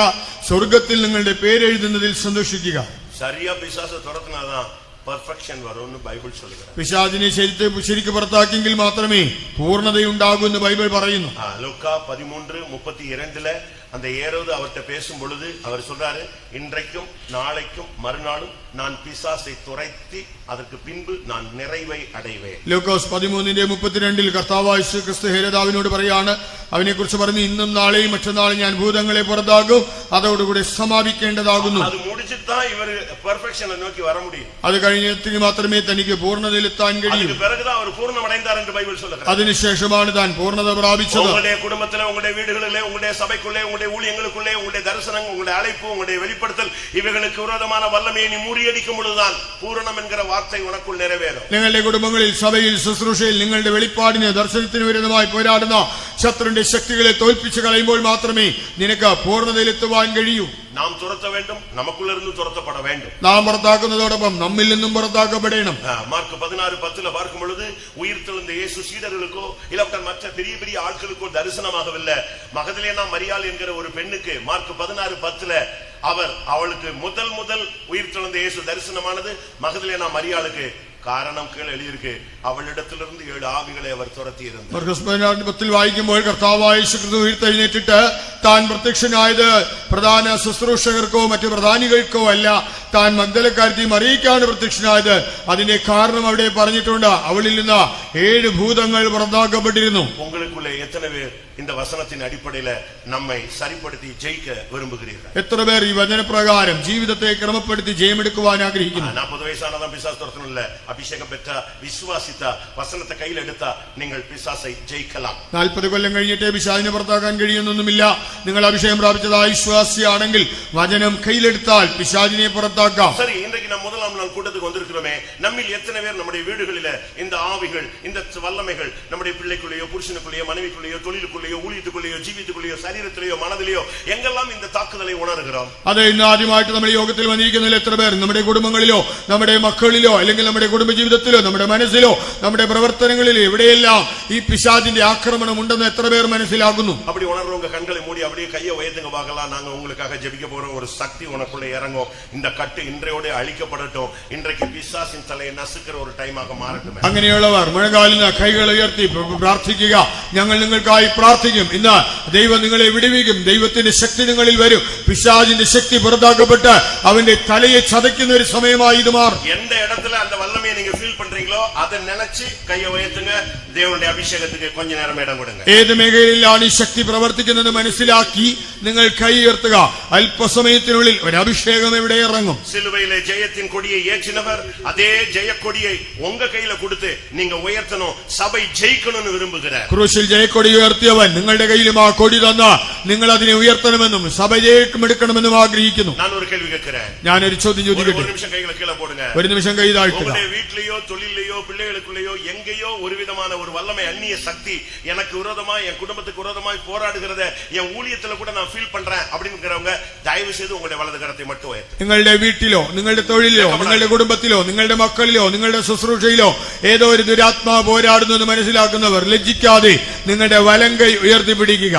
സ്വർഗത്തിൽ നിങ്ങളുടെ പേരെഴുതുന്നതിൽ സന്തോഷിക്കുക. சரியா பிசாசை துரத்துனாதான் പെർഫെക്ഷൻ വരുമെന്ന് ബൈബിൾ சொல்லுகிறது. പിശാചിനെ ശരിക്ക് പുറത്താക്കിയെങ്കിൽ മാത്രമേ പൂർണ്ണതയുണ്ടാകൂ എന്ന് ബൈബിൾ പറയുന്നു. ലൂക്കാ 13:32 அந்த ஏரோது அவர்கிட்ட பேசும் பொழுது அவர் சொல்றாரு, இன்றைக்கும் நாளைக்கும் மறுநாளும் நான் பிசாசை துரைத்தி அதற்கு பின்பு நான் நிறைவை அடைவேன். ലൂക്കോസ് 13:32 കർത്താവായ യേശുക്രിസ്തു ഹേരോദാവിനോട് പറയാണ്, അവനെ കുറിച്ച് പറഞ്ഞു, ഇന്നും നാളെയും മറ്റന്നാളും ഞാൻ ഭൂതങ്ങളെ പുറത്താക്കും, അതോടുകൂടി സമാപിക്കേണ്ടതാകുന്നു. അത് முடிச்சிട്ടാ இவர் பெர்ஃபெக்ஷனை நோக்கி வர முடியும். അത് കഴിഞ്ഞെത്തി മാത്രമേ തനിക്ക് പൂർണ്ണതയിലെത്താൻ കഴിയൂ. அதுக்கு பிறகுதான் அவர் பூர்ணமடைந்தார் என்று பைபிள் சொல்லுகிறது. അതിനുശേഷമാണ് താൻ പൂർണ്ണത പ്രാപിച്ചത്. உங்களுடைய குடும்பத்திலே, உங்களுடைய வீடுகளிலே, உங்களுடைய சபைக்குள்ளே, உங்களுடைய ஊழியங்களுக்குள்ளே, உங்களுடைய தரிசனம், உங்களுடைய அழைப்பு, உங்களுடைய வெளிப்படுத்தல் இவைகளுக்கு விரோதமான வல்லமையை நீ முறியடிக்கும் பொழுதுதான் பூரணம் என்கிற வார்த்தை உனக்குள் நிறைவேறும். നിങ്ങളുടെ കുടുംബങ്ങളിൽ, സഭയിൽ, ശുശ്രൂഷയിൽ നിങ്ങളുടെ വെളിപ്പാടിന്, ദർശനത്തിന് വിരുദ്ധമായി പോരാടുന്ന ശത്രുവിന്റെ ശക്തികളെ തോൽപ്പിച്ചു കളയുമ്പോൾ മാത്രമേ നിനക്ക് പൂർണ്ണതയിലെത്തുവാൻ കഴിയൂ. നാം തുരത്ത വേണ്ടും, നമുക്കുള്ളിരുന്ന് തുരത്തപ്പെട വേണ്ടും. നാം പുറത്താക്കുന്നതോടൊപ്പം നമ്മിൽ നിന്നും പുറത്താക്കപ്പെടണം. മാർക്ക് 16:10 பார்க்கும் பொழுது உயிர்த்தெழுந்த இயேசு சீடர்களுக்கோ இல்லாவிட்டால் மற்ற பெரிய பெரிய ஆட்களுக்கோ தரிசனமாகவில்லை. மகதலேனா மரியாள் என்கிற ஒரு பெண்ணுக்கு மார்க் 16:10 அவளுக்கு முதல் உயிர்த்தெழுந்த இயேசு தரிசனமானது மகதலேனா மரியாளுக்கு. കാരണം കീഴെ എഴുതിയിരിക്കെ അവളിടത്തിലിருந்து 7 ആവികളെ അവർ തുരത്തിയിരുന്നു. മർക്കോസ് 16:10 വായിക്കുമ്പോൾ കർത്താവായ യേശുക്രിസ്തു ഉയർത്തെഴുന്നേറ്റിട്ട് താൻ പ്രത്യക്ഷനായത് പ്രധാന ശുശ്രൂഷകർക്കോ മറ്റു പ്രധാനികൾക്കോ അല്ല, താൻ മഗ്ദലക്കാരത്തി മറിയയ്ക്കാണ് പ്രത്യക്ഷനായത്. അതിന്റെ കാരണം അവിടെ പറഞ്ഞിട്ടുണ്ട്. അവളിൽ നിന്ന് 7 ഭൂതങ്ങൾ പുറത്താക്കപ്പെട്ടിരുന്നു. ഉங்களுக்குள்ளே எத்தனை பேர் இந்த வசனத்தின் அடிப்படையில் நம்மை சரிப்படுத்தி ஜெயிக்க விரும்புகிறீர்கள்? എത്ര പേർ ഈ വചനപ്രകാരം ജീവിതത്തെ ക്രമപ്പെടുത്തി ജയമെടുക്കുവാൻ ആഗ്രഹിക്കുന്നു? 40 വയസ്സാனதான் பிசாசு துரத்தணும்ல. அபிஷேகம் பெற்ற விசுவாசித்த வசனத்தை கையில் எடுத்தா நீங்கள் பிசாசை ஜெயிக்கலாம். 40 കൊല്ലം കഴിഞ്ഞിട്ടേ പിശാചിനെ പുറത്താക്കാൻ കഴിയുന്നൊന്നുമില്ല. നിങ്ങൾ അഭിഷേകം പ്രാപിച്ചതായ വിശ്വാസിയാണെങ്കിൽ വചനം കയ്യിലെടുത്താൽ പിശാചിനെ പുറത്താക്കാം. சரி, இன்றைக்கு நாம் முதலாம் நாள் கூட்டத்துக்கு வந்திருக்கிறோமே, நம்மில் எத்தனை பேர் நம்முடைய வீடுகளிலே இந்த ஆவிகள், இந்த வல்லமைகள் நம்முடைய பிள்ளைக்குள்ளேயோ, புருஷனுக்குள்ளேயோ, மனைவிக்குள்ளேயோ, தொழிலுக்குள்ளேயோ, ஊழியத்துக்குள்ளேயோ, ജീവിതത്തിലേയോ, ശരീരത്തിലേയോ, മനതിലേയോ எங்கெல்லாம் இந்த தாக்குதலை உணர்கிறோம்? അതെ, ഇന്ന് ആദ്യമായിട്ട് നമ്മുടെ യോഗത്തിൽ വന്നിരിക്കുന്നതിൽ എത്ര പേർ നമ്മുടെ കുടുംബങ്ങളിലോ, നമ്മുടെ മക്കളിലോ, അല്ലെങ്കിൽ നമ്മുടെ കുടുംബജീവിതത്തിലോ, നമ്മുടെ മനസ്സിലോ, നമ്മുടെ പ്രവർത്തനങ്ങളിലോ എവിടെയെല്ലാം ഈ പിശാചിന്റെ ആക്രമണം ഉണ്ടെന്ന് എത്ര പേർ മനസ്സിലാക്കുന്നു? அப்படி உணர்றவங்க கண்களை மூடி அப்படியே கையை உயர்த்துங்க பார்க்கலாம். நாங்க உங்களுக்காக ஜெபிக்க போறோம். ஒரு சக்தி உனக்குள்ள இறங்கும். இந்த கட்டு இன்றையோட அழிக்கப்படட்டும். இன்றைக்கு பிசாசின் தலையை நசுக்கிற ஒரு டைமாக മാറട്ടെ. അങ്ങനെയുള്ളവർ മുഴങ്കാലിന് കൈകൾ ഉയർത്തി പ്രാർത്ഥിക്കുക. ഞങ്ങൾ നിങ്ങൾക്കായി പ്രാർത്ഥിക്കും. ഇന്ന് ദൈവം നിങ്ങളെ വിടുവിക്കും. ദൈവത്തിന്റെ ശക്തി നിങ്ങളിൽ വരും. പിശാചിന്റെ ശക്തി പുറത്താക്കപ്പെട്ട് അവന്റെ തലയെ ചതയ്ക്കുന്ന ഒരു സമയമായി ഇത് മാറും. எந்த இடத்துல அந்த வல்லமையை நீங்க ஃபீல் பண்றீங்களோ அதை நினைச்சு கையை உயர்த்துங்க. தேவனுடைய அபிஷேகத்துக்கு கொஞ்ச நேரம் இடம் கொடுங்க. ഏത് മേഖലയിലാണ് ഈ ശക്തി പ്രവർത്തിക്കുന്നത് മനസ്സിലാക്കി നിങ്ങൾ കൈ ഉയർത്തുക. അല്പസമയത്തിനുള്ളിൽ ഒരു അഭിഷേകം ഇവിടെ ഇറങ്ങും. சிலுவையிலே ஜெயத்தின் கொடியை ஏற்றினவர் அதே ஜெயக்கொடியை உங்க கையில கொடுத்து நீங்க உயர்த்தணும். சபை ஜெயிக்கணும்னு விரும்புகிறார். ക്രൂശിൽ ജയക്കൊടി ഉയർത്തിയവൻ നിങ്ങളുടെ കയ്യിലും ആ കൊടി തന്ന നിങ്ങൾ അതിനെ ഉയർത്തണമെന്നും സഭ ജയിക്കുമെടുക്കണമെന്നും ആഗ്രഹിക്കുന്നു. நான் ஒரு கேள்வி கேட்கிறேன். ഞാനൊരു ചോദ്യം ചോദിക്കട്ടെ? ஒரு நிமிஷம் கைகளை கீழே போடுங்க. ഒരു നിമിഷം കൈ താഴ്ത്തുക. உங்களுடைய வீட்லயோ, தொழிலையோ, பிள்ளைகளுக்குள்ளேயோ எங்கேயோ ஒரு விதமான ஒரு வல்லமை, அந்நிய சக்தி எனக்கு விரோதமா, என் குடும்பத்துக்கு விரோதமாய் போராடுகிறத என் ஊழியத்துல கூட நான் ஃபீல் பண்றேன் அப்படிங்கிறவங்க தயவு செய்து உங்களுடைய வலது கரத்தை மட்டும் உயர்த்து. നിങ്ങളുടെ വീട്ടിലോ, നിങ്ങളുടെ തൊഴിലിലോ, നിങ്ങളുടെ കുടുംബത്തിലോ, നിങ്ങളുടെ മക്കളിലോ, നിങ്ങളുടെ ശുശ്രൂഷയിലോ ഏതോ ഒരു ദുരാത്മാവ് പോരാടുന്നു എന്ന് മനസ്സിലാക്കുന്നവർ ലജ്ജിക്കാതെ നിങ്ങളുടെ വലം കൈ ഉയർത്തിപ്പിടിക്കുക.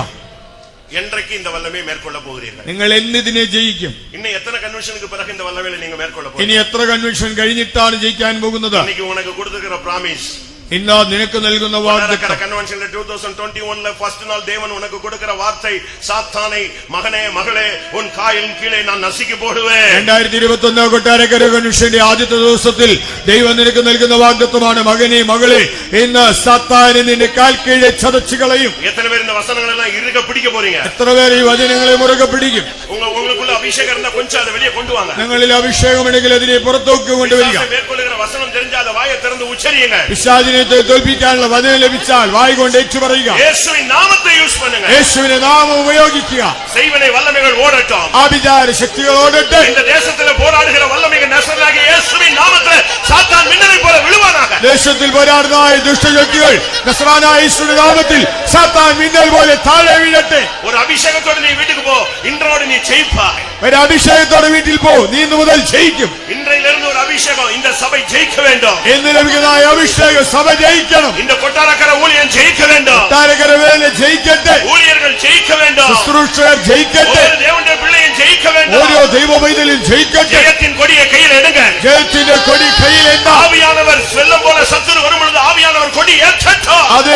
என்றைக்கு இந்த வல்லமையை மேற்கொள்ள போகிறீர்கள்? നിങ്ങൾ എന്നിതിനെ ജയിക്കും? இன்னும் எத்தனை கன்வென்ஷனுக்கு பிறகு இந்த வல்லமையை நீங்க மேற்கொள்ள போறீங்க? ഇനി എത്ര കൺവെൻഷൻ കഴിഞ്ഞിട്ടാണ് ജയിക്കാൻ പോകുന്നത്? இன்னைக்கு உனக்கு கொடுத்திருக்கிற பிராமிஸ், ഇന്ന് നിനക്ക് നൽകുന്ന വാഗ്ദത്തം, കൺവെൻഷനിലെ 2021 ഫസ്റ്റ് നാൾ ദേവൻ ഉനക്ക് കൊടുക്കുന്ന വാർത്ത, സാത്താനെ മകനെ മകളെ ഉൻ കാലിൻ കീഴെ ഞാൻ നശിക്കി പോടുവേ. 2021 കൊട്ടാരക്കര കൺവെൻഷന്റെ ആദ്യത്തെ ദിവസത്തിൽ ദൈവം നിനക്ക് നൽകുന്ന വാഗ്ദത്തമാണ്, മകനെ മകളെ, ഇന്ന് സാത്താനെ നിന്റെ കാൽ കീഴെ ചതച്ചു കളയും. എത്ര പേർ இந்த വചനങ്ങളെല്ലാം ഇറുക പിടിക്ക പോறீங்க? എത്ര പേർ ഈ വചനങ്ങളെ മുറുകെ പിടിക്കും? உங்களுக்குள்ள அபிஷேகம் இருந்தா கொஞ்சம் அதை வெளியே கொண்டு வாங்க. നിങ്ങളിൽ അഭിഷേകമുണ്ടെങ്കിൽ അതിനെ പുറത്തേക്ക് കൊണ്ടുവരിക. மேற்கொள்ளுகிற வசனம் தெரிஞ்சாத வாயை திறந்து உச்சரியுங்க. പിശാചിനെ തോൽപ്പിക്കാനുള്ള വചനം ലഭിച്ചാൽ വായ് കൊണ്ട് ഏറ്റുപറയുക. യേശുവിൻ നാമത്തെ യൂസ് பண்ணுங்க. യേശുവിന്റെ നാമം ഉപയോഗിക്കുക. செய்வனை வல்லமைகள் ஓடட்டும். ആഭിചാര ശക്തികൾ ഓടട്ടെ. இந்த தேசத்திலே போராடுகிற வல்லமைகள் நசரேயனாகிய இயேசுவின் நாமத்திலே சாத்தான் மின்னலை போல விழுவானாக. ദേശത്തിൽ പോരാടുന്ന ദുഷ്ടശക്തികൾ നസ്രാനായ യേശുവിന്റെ നാമത്തിൽ സാത്താൻ മിന്നൽ പോലെ താഴെ വീഴട്ടെ. ஒரு அபிஷேகத்தோட நீ வீட்டுக்கு போ, இன்றோடு நீ ஜெயிப்பாய். ഒരു അഭിഷേകത്തോടെ വീട്ടിൽ പോ, നീ ഇന്നു മുതൽ ജയിക്കും. இன்றையிலிருந்து ஒரு அபிஷேகம், இந்த சபை ஜெயிக்க வேண்டும். എന്ന് ലഭിക്കുന്ന അഭിഷേകം സഭ ജയിക്കണം. இந்த கொட்டாரக்கர ஊழியம் ஜெயிக்க வேண்டும். കൊട്ടാരക്കര വേല ജയിക്കട്ടെ. ஊழியர்கள் ஜெயிக்க வேண்டும். ശുശ്രൂഷകർ ജയിക്കട്ടെ. ஒரு தேவனுடைய பிள்ளையும் ஜெயிக்க வேண்டும். ഓരോ ദൈവ പൈതലും ജയിക്കട്ടെ. ஜெயத்தின் கொடியை கையில் எடுங்க. ജയത്തിന്റെ കൊടി കയ്യിലെന്താ? ஆவியானவர் வெள்ளம் போல சத்துரு வரும் பொழுது ஆவியானவர் கொடி ஏற்றட்டும். അതേ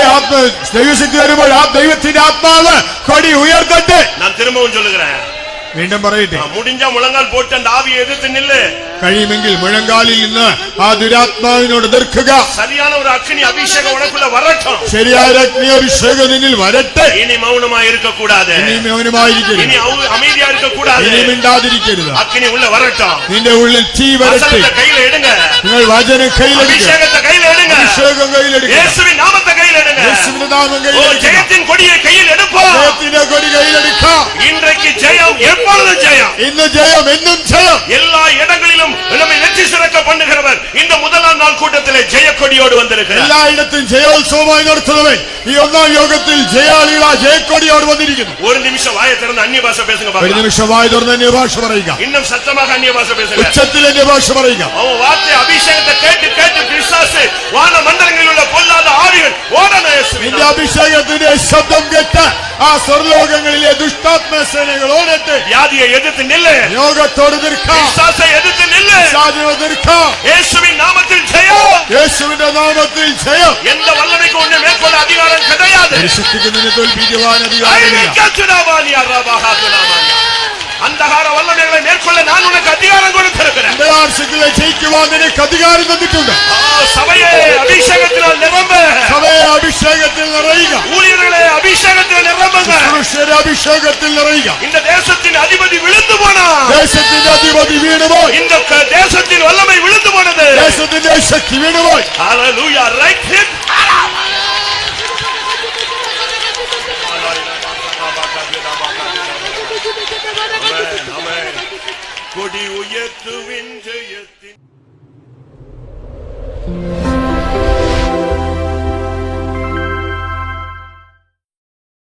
ദൈവശക്തി വരുമ്പോൾ ആ ദൈവത്തിന്റെ ആത്മാവ് കൊടി ഉയർത്തട്ടെ. நான் திரும்பவும் சொல்லுகிறேன், വീണ്ടും പറയട്ടെ, முடிஞ்சா முழங்கால் போட்டு அந்த ஆவியை எதிர்த்து நில்லு. കഴിയുമെങ്കിൽ മുഴങ്കാലിൽ നിന്ന് ആ ദുരാത്മാവിനോട് എതിർക്കുക. சரியான ஒரு அக்கினி அபிஷேகம் உனக்குள்ள வரட்டும். ശരിയായ അഗ്നി അഭിഷേകം നിന്നിൽ വരട്ടെ. இனி மௌனமாய் இருக்க கூடாது. ഇനി മൗനമായിരിക്കരുത്. இனி அமைதியா இருக்க கூடாது. ഇനി മിണ്ടാതിരിക്കരുത്. அக்கினி உள்ள வரட்டும். നിന്റെ ഉള്ളിൽ തീ വരട്ടെ. வசனத்தை கையில எடுங்க. നിങ്ങൾ വചനം കയ്യിലെടുക്കുക. அபிஷேகத்தை கையில எடுங்க. അഭിഷേകം കയ്യിലെടുക്കുക. இயேசுவின் நாமத்தை கையில எடுங்க. യേശുവിന്റെ നാമം കയ്യിലെടുക്കുക. ஜெயத்தின் கொடியை கையில் எடுப்போம். ജയത്തിന്റെ കൊടി കയ്യിലെടുക്കുക. இன்றைக்கு ஜெயம், எப்பொழுதும் ஜெயம். ഇന്ന് ജയം, എന്നും ജയം. எல்லா இடங்களிலும் நம்மை வெற்றி சிறக்க பண்ணுகிறவர் இந்த முதலாம் நாள் கூட்டத்திலே ஜெய கொடியோடு வந்திருக்கிறார். എല്ലായിടത്തും ജയോത്സവമായി നടത്തുന്നവൻ ഈ ഒന്നാം യോഗത്തിൽ ജയാളികളാ ജയക്കൊടിയോട് വന്നിരിക്കുന്നു. ஒரு நிமிஷம் வாயை திறந்து அந்நிய பாஷை பேசுங்க ഒരു பாக்கலாம். നിമിഷം വായ തുറന്ന് അന്യഭാഷ പറയുക. இன்னும் சத்தமாக அந்நிய பாஷை பேசுங்க. ഉച്ചത്തിൽ അന്യഭാഷ പറയുക. அவன் வார்த்தை அபிஷேகத்தை கேட்டு கேட்டு பிசாசு வான மண்டலங்களில் உள்ள பொல்லாத ஆவிகள் ஓடன. നിന്റെ അഭിഷേകത്തിന്റെ ശബ്ദം കേട്ട് ആ സ്വർലോകങ്ങളിലെ ദുഷ്ടാത്മസേനകൾ ഓടട്ടെ. வியாதியை எதிர்த்து நில்லு. യോഗത്തോട് നിൽക്കാം. பிசாசை எதிர்த்து நில்லு. സാധനോട് നിൽക്കാം. இயேசுவின் நாமத்தில் ஜெயம். യേശുവിന്റെ നാമത്തിൽ ജയം. எந்த வல்லமைக்கும் உன்னை மேற்கொள்ள அதிகாரம் கிடையாது. പരിശുദ്ധിക്ക് നിന്നെ തോൽപ്പിക്കുവാൻ അധികാരമില്ല. அந்தகார வல்லமைகளை மேற்கொள்ள நான் உனக்கு அதிகாரம் கொடுத்திருக்கிறேன். അന്ധകാരശക്തികളെ ജയിക്കുവാൻ നിനക്ക് അധികാരം തന്നിട്ടുണ്ട്. சபையை அபிஷேகத்தினால் நிரம்ப. സഭയെ അഭിഷേകത്തിൽ നിറയുക. ஊழியர்களை அபிஷேகத்தில் நிரம்புங்க. ശുശ്രൂഷകരെ അഭിഷേകത്തിൽ നിറയുക. இந்த தேசத்தின் அதிபதி விழுந்து போனான். ദേശത്തിന്റെ അധിപതി വീണുപോയി. இந்த தேசத்தின் வல்லமை விழுந்து போனது. ദേശത്തിന്റെ ശക്തി വീണുപോയി. ஹalleluya. Right hit. கொடி உயர்த்துவின் ஜெயத்தின்